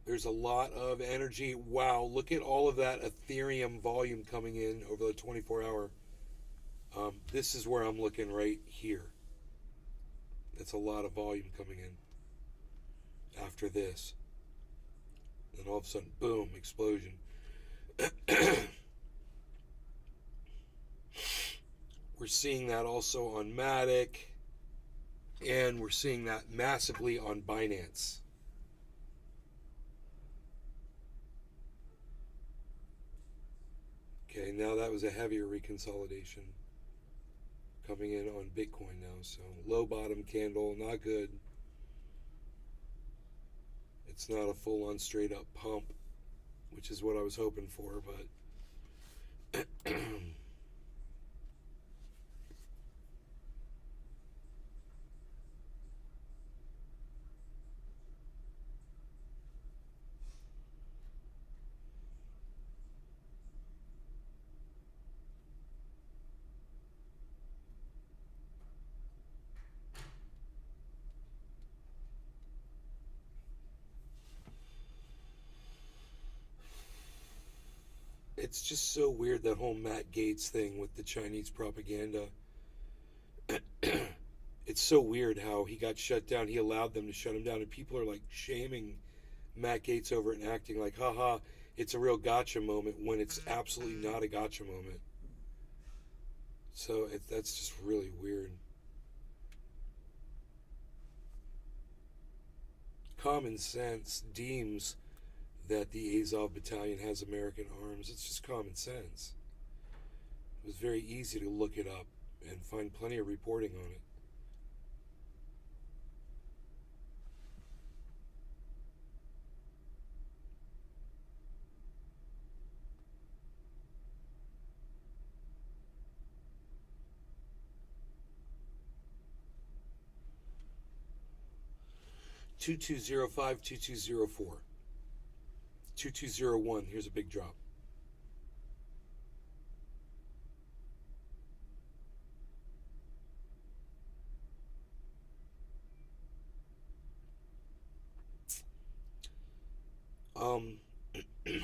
There's a lot of energy. Wow, look at all of that Ethereum volume coming in over the 24-hour. This is where I'm looking right here. That's a lot of volume coming in after this. Then all of a sudden, boom, explosion. We're seeing that also on Matic, and we're seeing that massively on Binance. Okay, now that was a heavier reconsolidation coming in on Bitcoin now. So low bottom candle, not good. It's not a full-on straight-up pump, which is what I was hoping for, but it's just so weird, that whole Matt Gaetz thing with the Chinese propaganda. It's so weird how he got shut down. He allowed them to shut him down, and people are like shaming Matt Gaetz over it and acting like, haha, it's a real gotcha moment, when it's absolutely not a gotcha moment. So that's just really weird. Common sense deems that the Azov Battalion has American arms. It's just common sense. It was very easy to look it up and find plenty of reporting on it. $2205, 2204. 2201, here's a big drop.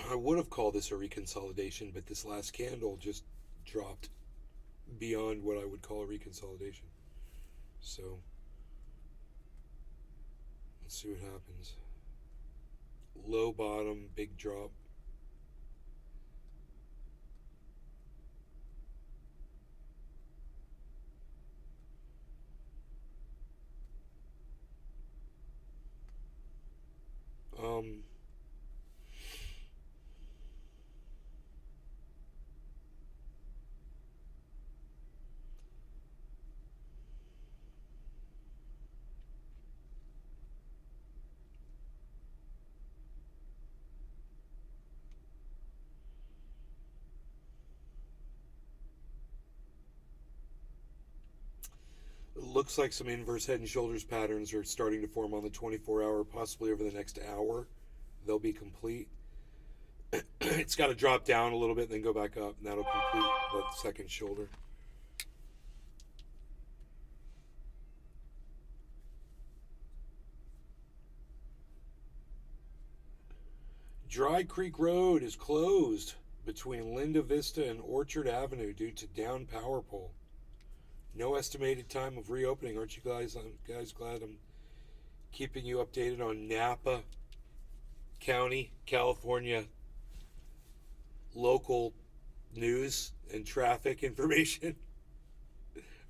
I would have called this a reconsolidation, but this last candle just dropped beyond what I would call a reconsolidation. So let's see what happens. Low bottom, big drop. It looks like some inverse head and shoulders patterns are starting to form on the 24-hour, possibly over the next hour. They'll be complete. It's got to drop down a little bit and then go back up, and that'll complete that second shoulder. Dry Creek Road is closed between Linda Vista and Orchard Avenue due to down power pole. No estimated time of reopening. Aren't you guys glad I'm keeping you updated on Napa County, California local news and traffic information?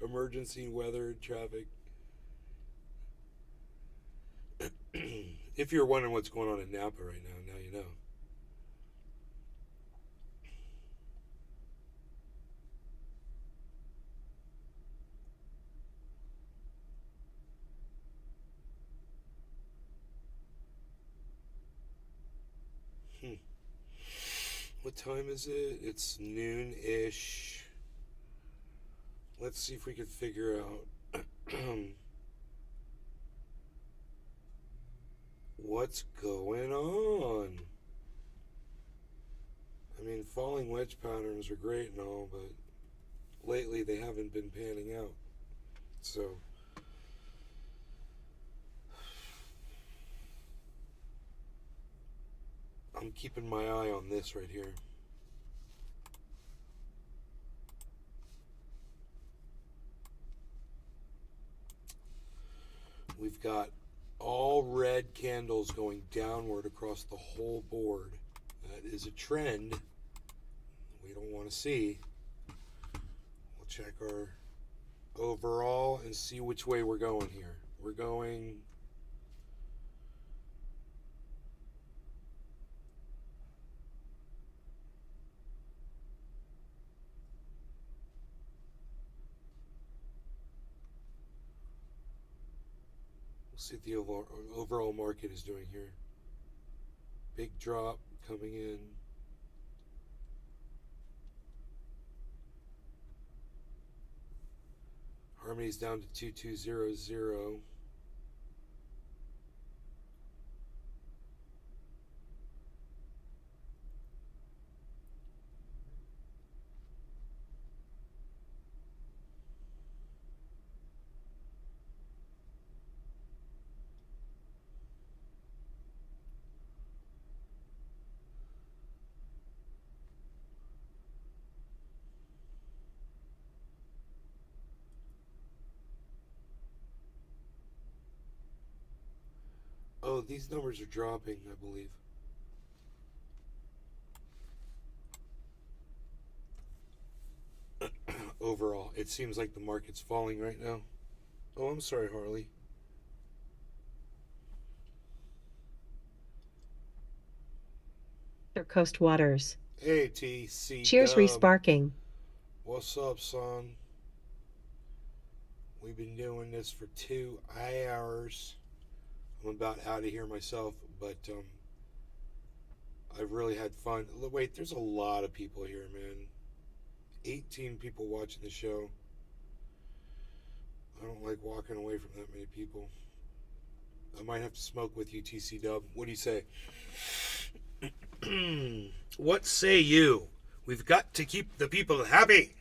Emergency weather and traffic. If you're wondering what's going on in Napa right now, now you know. What time is it? It's noon-ish. Let's see if we can figure out what's going on. I mean, falling wedge patterns are great and all, but lately they haven't been panning out. So I'm keeping my eye on this right here. We've got all red candles going downward across the whole board. That is a trend we don't want to see. We'll check our overall and see which way we're going here. We're going see what the overall market is doing here. Big drop coming in. Harmony's down to 2200. Oh, these numbers are dropping, I believe. Overall, it seems like the market's falling right now. Oh, I'm sorry, Harley. Coast Waters. Hey, TC. Cheers, resparking. What's up, son? We've been doing this for 2 hours. I'm about out of here myself, but I've really had fun. Wait, there's a lot of people here, man. 18 people watching the show. I don't like walking away from that many people. I might have to smoke with you, TC Dub. What do you say? What say you? We've got to keep the people happy.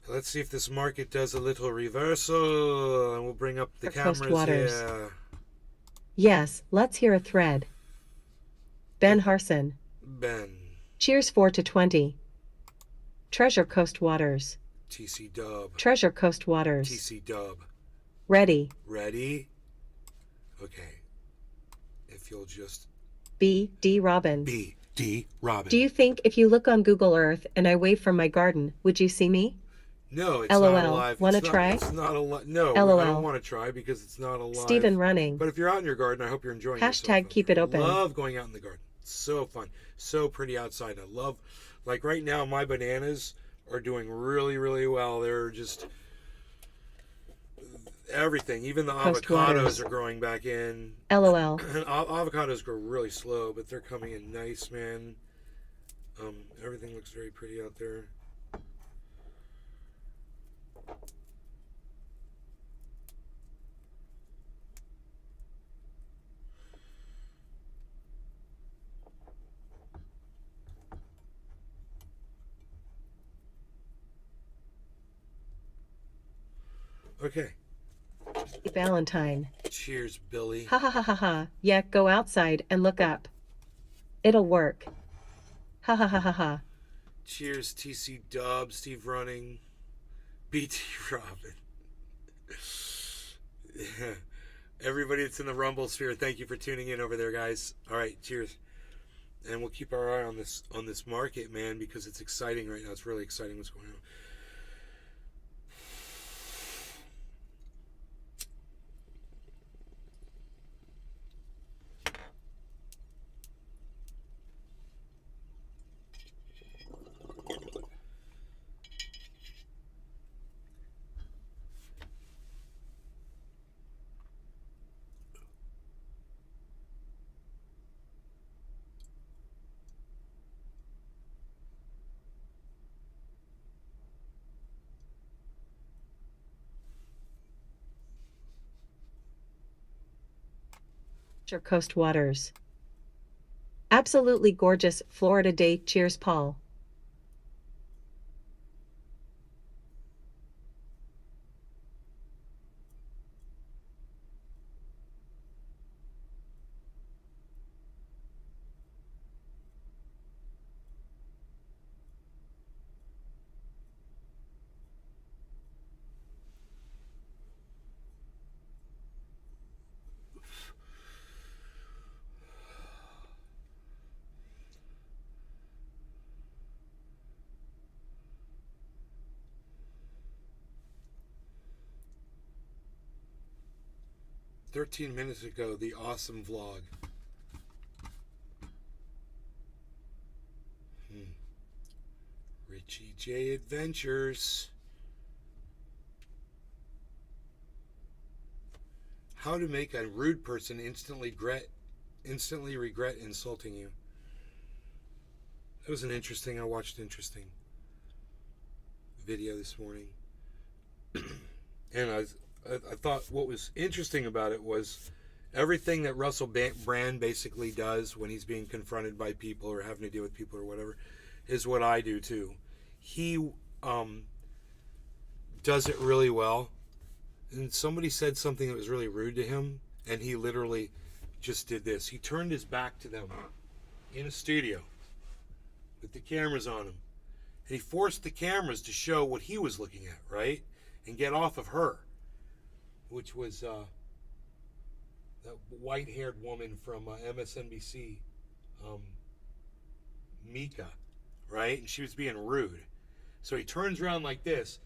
Let's see if this market does a little reversal, and we'll bring up the cameras here. Yes, let's hear a thread. Ben Harson. Ben. Cheers 4 to 20. Treasure Coast Waters. TC Dub. Treasure Coast Waters. TC Dub. Ready. Ready? Okay. If you'll just... B.D. Robin. B.D. Robin. Do you think if you look on Google Earth and I wave from my garden, would you see me? No, it's LOL. not alive. Wanna try? It's not alive. No, LOL. I don't want to try because it's not alive. Stephen Running. But if you're out in your garden, I hope you're enjoying Hashtag keep it open. I love going out in the garden. It's so fun. So pretty outside. I love, like right now, my bananas are doing really, really well. They're just everything. Even the avocados are growing back in. LOL. Avocados grow really slow, but they're coming in nice, man. Everything looks very pretty out there. Okay. Valentine. Cheers, Billy. Ha ha ha ha ha. Yeah, go outside and look up. It'll work. Ha ha ha ha ha. Cheers, TC Dub, Steve Running, BT Robin. Everybody that's in the Rumble sphere, thank you for tuning in over there, guys. All right, cheers. And we'll keep our eye on this market, man, because it's exciting right now. It's really exciting what's going on. 'Coast waters. Absolutely gorgeous Florida day. Cheers, Paul.13 minutes ago, the awesome vlog. Richie J Adventures. How to make a rude person instantly regret insulting you. That was I watched an interesting video this morning. And I thought what was interesting about it was everything that Russell Brand basically does when he's being confronted by people or having to deal with people or whatever is what I do too. He does it really well. And somebody said something that was really rude to him, and he literally just did this. He turned his back to them in a studio with the cameras on him. And he forced the cameras to show what he was looking at, right? And get off of her, which was that white-haired woman from MSNBC, Mika, right? And she was being rude. So he turns around like this,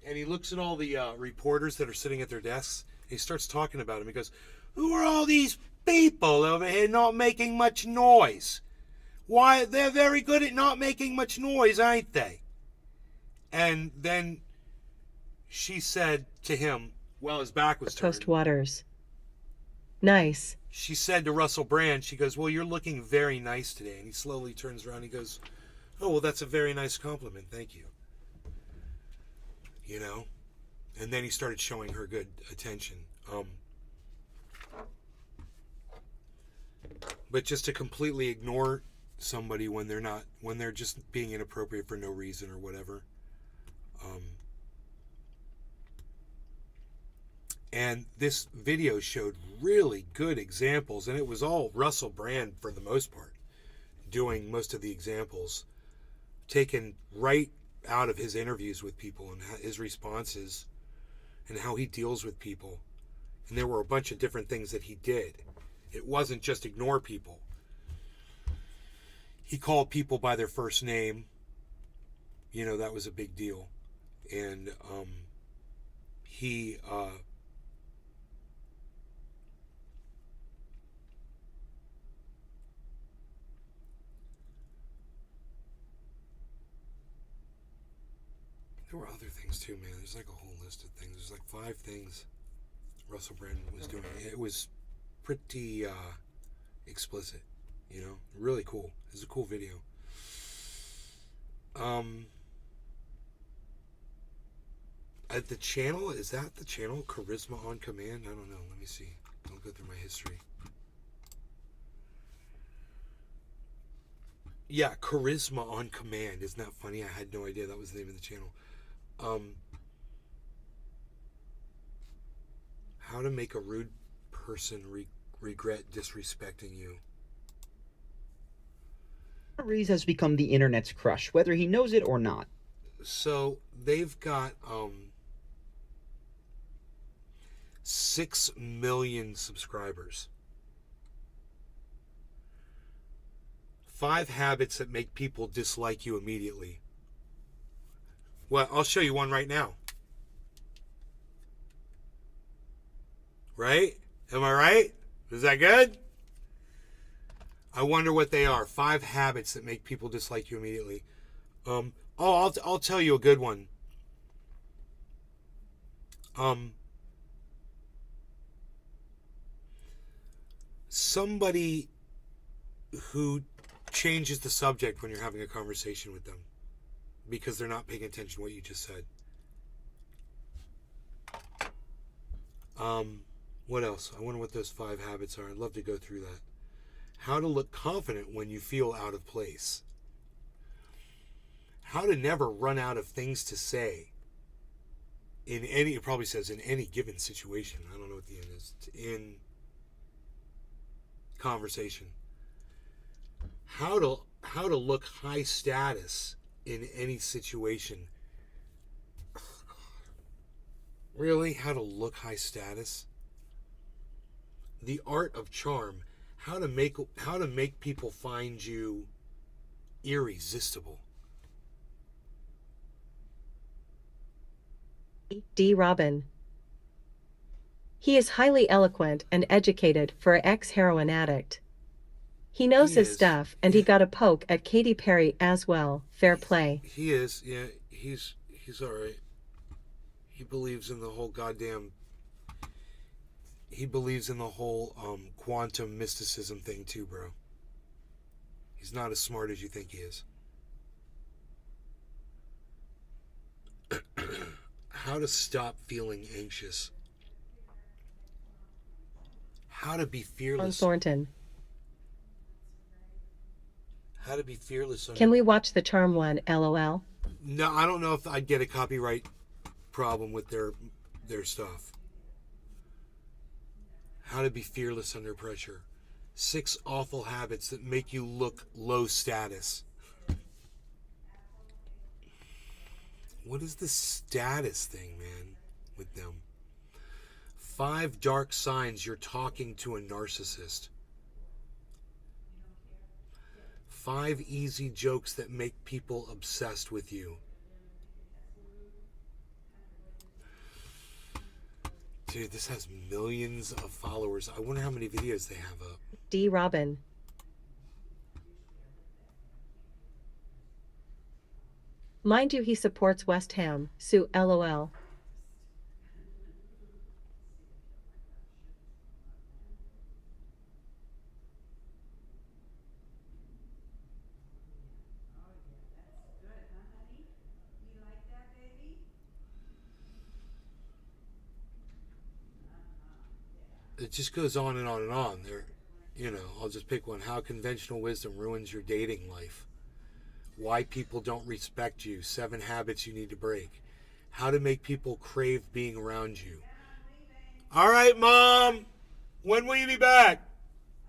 and he looks at all the reporters that are sitting at their desks, and he starts talking about them. He goes, "Who are all these people over here not making much noise? Why, they're very good at not making much noise, aren't they?" And then she said to him, well, his back was turned. Coast waters. Nice. She said to Russell Brand, she goes, "Well, you're looking very nice today." And he slowly turns around and he goes, "Oh, well, that's a very nice compliment. Thank you." You know? And then he started showing her good attention. But just to completely ignore somebody when they're just being inappropriate for no reason or whatever. And this video showed really good examples, and it was all Russell Brand for the most part, doing most of the examples, taken right out of his interviews with people and his responses and how he deals with people. And there were a bunch of different things that he did. It wasn't just ignore people. He called people by their first name. You know, that was a big deal. And he there were other things too, man. There's like a whole list of things. There's like 5 things Russell Brand was doing. It was pretty explicit, you know, really cool. It was a cool video. At the channel, is that the channel Charisma on Command? I don't know. Let me see. I'll go through my history. Yeah, Charisma on Command. Isn't that funny? I had no idea that was the name of the channel. How to make a rude person regret disrespecting you. Reese has become the internet's crush, whether he knows it or not. So they've got 6 million subscribers. 5 habits that make people dislike you immediately. Well, I'll show you one right now. Right? Am I right? Is that good? I wonder what they are. 5 habits that make people dislike you immediately. I'll tell you a good one. Somebody who changes the subject when you're having a conversation with them because they're not paying attention to what you just said. What else? I wonder what those 5 habits are. I'd love to go through that. How to look confident when you feel out of place. How to never run out of things to say. It probably says in any given situation. I don't know what the end is. In conversation. How to look high status in any situation. Really? How to look high status? The art of charm. How to make people find you irresistible. D. Robin. He is highly eloquent and educated for an ex-heroin addict. He knows his stuff, and he got a poke at Katy Perry as well. Fair play. He is, yeah. He's all right. He believes in the whole quantum mysticism thing too, bro. He's not as smart as you think he is. How to stop feeling anxious. How to be fearless. Thornton. How to be fearless. Can we watch the charm one, LOL? No, I don't know if I'd get a copyright problem with their stuff. How to be fearless under pressure. 6 awful habits that make you look low status. What is this status thing, man, with them? 5 dark signs you're talking to a narcissist. 5 easy jokes that make people obsessed with you. Dude, this has millions of followers. I wonder how many videos they have up. D. Robin. Mind you, he supports West Ham. Sue, LOL. It just goes on and on and on. I'll just pick one. How conventional wisdom ruins your dating life. Why people don't respect you. 7 habits you need to break. How to make people crave being around you. All right, Mom. When will you be back?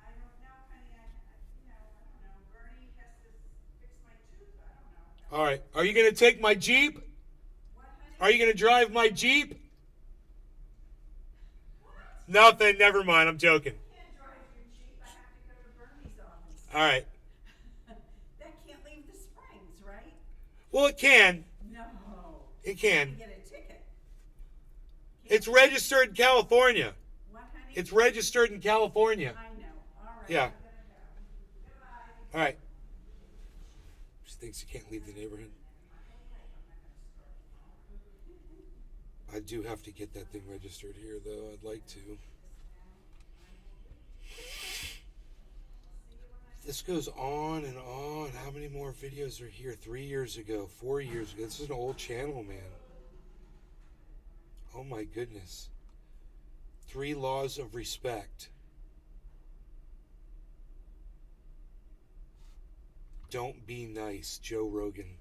I don't know, honey. I don't know. Bernie has to fix my tooth. I don't know. All right. Are you going to take my Jeep? What, honey? Are you going to drive my Jeep? Nothing. Never mind. I'm joking. I can't drive your Jeep. I have to go to Bernie's office. All right. That can't leave the Springs, right? Well, it can. No. It can. You get a ticket. It's registered in California. What, honey? It's registered in California. I know. All right. Yeah. I'm gonna go. Goodbye. All right. She thinks you can't leave the neighborhood. I do have to get that thing registered here, though. I'd like to. This goes on and on. How many more videos are here? 3 years ago, 4 years ago. This is an old channel, man. Oh my goodness. 3 laws of respect. Don't be nice, Joe Rogan.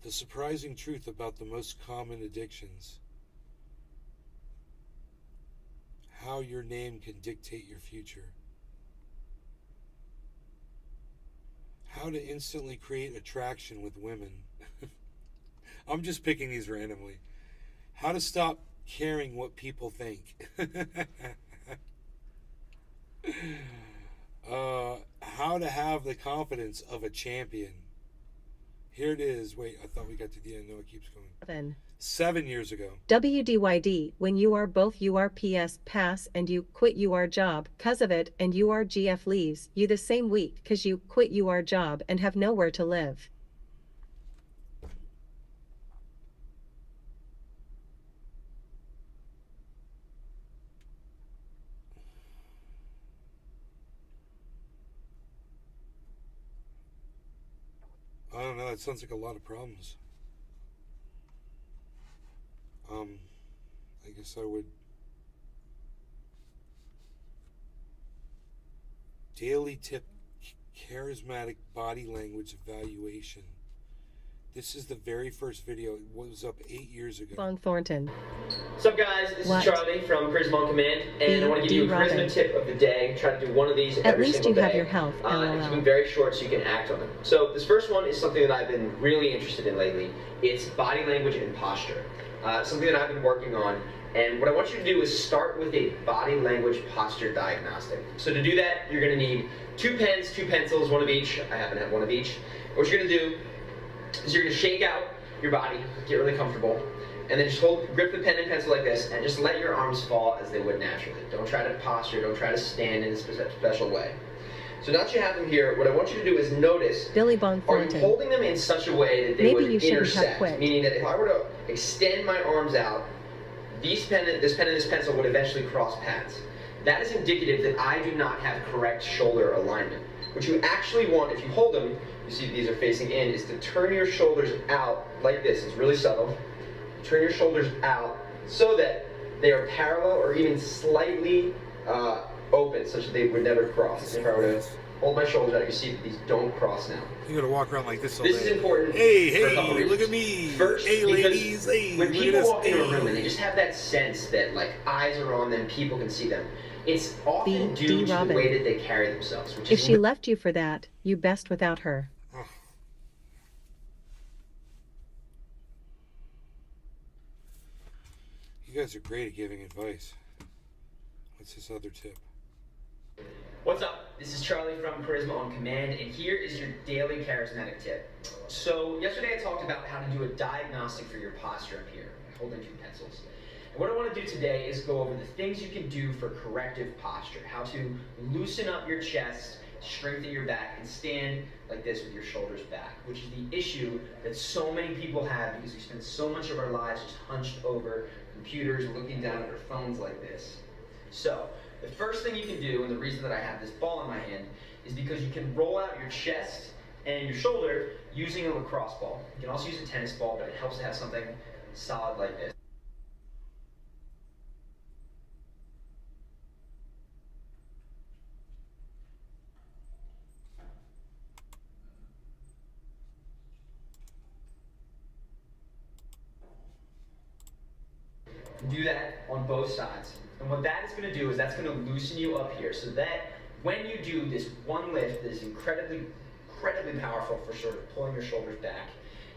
The surprising truth about the most common addictions. How your name can dictate your future. How to instantly create attraction with women. I'm just picking these randomly. How to stop caring what people think. How to have the confidence of a champion. Here it is. Wait, I thought we got to the end. No, it keeps going. 7 years ago. WDYD, when you are both URPS pass and you quit your job cause of it and URGF leaves you the same week cause you quit your job and have nowhere to live. I don't know, that sounds like a lot of problems. I guess I would... Daily tip, charismatic body language evaluation. This is the very first video. It was up 8 years ago. Long Thornton. What's up, guys? This What? is Charlie from Charisma on Command, and I want to give you a Robin. charisma tip of the day. Try to do one of these At every least single you day. have your health, And keep them LOL. very short so you can act on them. So this first one is something that I've been really interested in lately. It's body language and posture. Something that I've been working on. And what I want you to do is start with a body language posture diagnostic. So to do that, you're going to need 2 pens, 2 pencils, one of each. I happen to have one of each. What you're going to do is you're going to shake out your body, get really comfortable, and then just grip the pen and pencil like this, and just let your arms fall as they would naturally. Don't try to posture, don't try to stand in a special way. So now that you have them here, what I want you to do is notice, Billy Bong are you Thornton. holding them in such a way that they Maybe would you shouldn't have intersect? quit. Meaning that if I were to extend my arms out, this pen and this pencil would eventually cross paths. That is indicative that I do not have correct shoulder alignment. What you actually want, if you hold them, you see these are facing in, is to turn your shoulders out like this. It's really subtle. Turn your shoulders out so that they are parallel or even slightly open, such that they would never cross. If I were to hold my shoulders out, you see that these don't cross now. You're gonna walk around like this all This day. is important Hey, for a couple hey, look reasons. at me. First, Hey, because ladies. Hey, when look at people this. walk into a Hey. room and they just have that sense that like eyes are on them, people can see them. It's often D. due to Robin. the way that they carry themselves, which If is she left you for that, you best without her. You guys are great at giving advice. What's this other tip? What's up? This is Charlie from Charisma on Command, and here is your daily charismatic tip. So yesterday I talked about how to do a diagnostic for your posture up here, holding 2 pencils. And what I want to do today is go over the things you can do for corrective posture, how to loosen up your chest, strengthen your back, and stand like this with your shoulders back, which is the issue that so many people have because we spend so much of our lives just hunched over computers, looking down at our phones like this. So, the first thing you can do, and the reason that I have this ball in my hand, is because you can roll out your chest and your shoulder using a lacrosse ball. You can also use a tennis ball, but it helps to have something solid like this. Do that on both sides. And what that is going to do is that's going to loosen you up here so that when you do this one lift that is incredibly powerful for sort of pulling your shoulders back,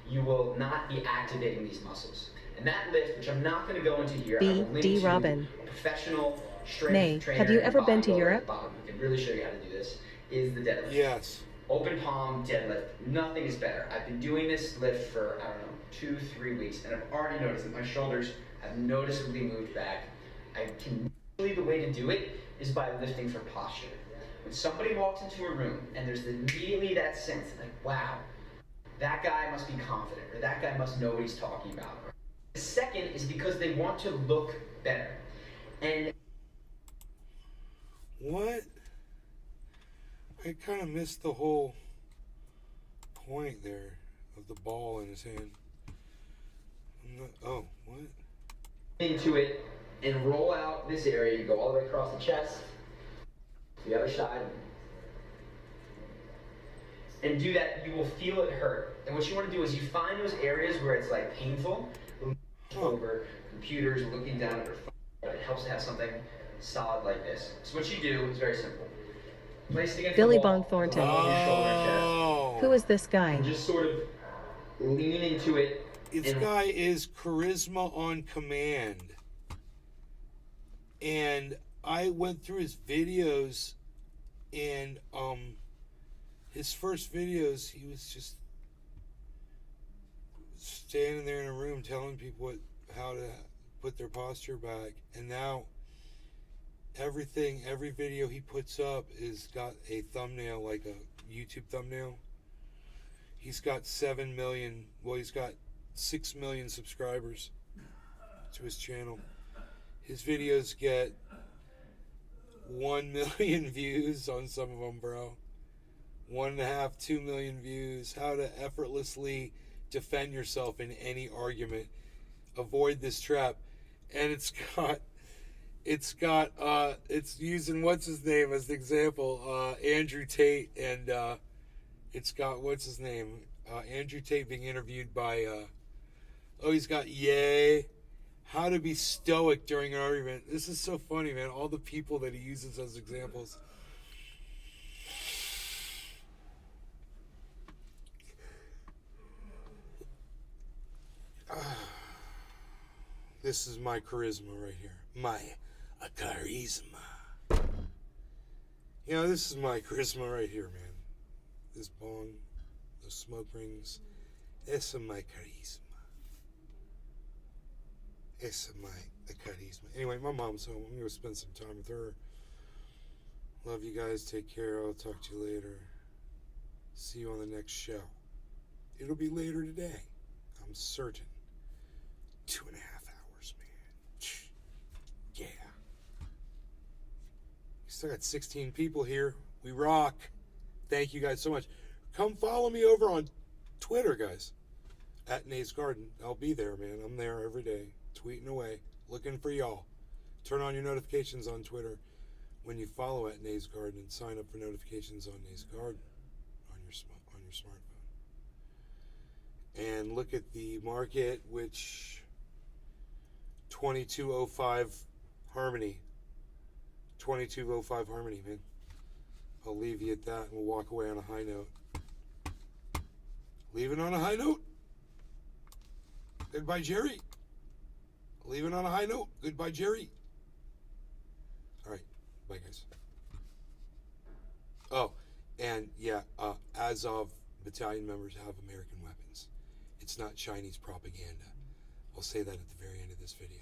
you will not be activating these muscles. And that lift, which I'm not going to go into here, I will link D. to Robin. a professional strength Nay, trainer have you and ever been to bodybuilder at Europe? the bottom who can really show you how to do this, is the deadlift. Yes. Open palm deadlift. Nothing is better. I've been doing this lift for, I don't know, 2-3 weeks, and I've already noticed that my shoulders have noticeably moved back. I can usually the way to do it is by lifting for posture. When somebody walks into a room and there's immediately that sense like, wow, that guy must be confident, or that guy must know what he's talking about. The second is because they want to look better. And What? I kind of missed the whole point there of the ball in his hand. Oh, what? Into it and roll out this area. You go all the way across the chest, to the other side, and do that. You will feel it hurt. And what you want to do is you find those areas where it's like painful, over computers, looking down at your phone. But it helps to have something solid like this. So what you do is very simple. Place it against Billy the wall, Bong Thornton. along your shoulder and chest. Who is this guy? And just sort of lean into it This guy is Charisma on Command. And I went through his videos, and his first videos, he was just standing there in a room telling people how to put their posture back. And now every video he puts up is got a thumbnail, like a YouTube thumbnail. He's got 7 million, well, he's got 6 million subscribers to his channel. His videos get 1 million views on some of them, bro. 1.5, 2 million views. How to effortlessly defend yourself in any argument. Avoid this trap. And it's using, what's his name as the example, Andrew Tate, and it's got, what's his name, Andrew Tate being interviewed by he's got Yay, how to be stoic during an argument. This is so funny, man, all the people that he uses as examples. This is my charisma right here. My charisma. You know, this is my charisma right here, man. This bong, those smoke rings. This is my charisma. This is my charisma. Anyway, my mom's home. I'm going to spend some time with her. Love you guys. Take care. I'll talk to you later. See you on the next show. It'll be later today. I'm certain. 2.5 hours, man. Yeah. We still got 16 people here. We rock. Thank you guys so much. Come follow me over on Twitter, guys. At Nays Garden. I'll be there, man. I'm there every day. Tweeting away. Looking for y'all. Turn on your notifications on Twitter when you follow at Nays Garden, and sign up for notifications on Nays Garden on your smartphone. And look at the market, which 2205 Harmony. 2205 Harmony, man. I'll leave you at that, and we'll walk away on a high note. Leaving on a high note. Goodbye, Jerry. Leaving on a high note. Goodbye, Jerry. All right. Bye, guys. Oh, and yeah, Azov battalion members have American weapons. It's not Chinese propaganda. I'll say that at the very end of this video.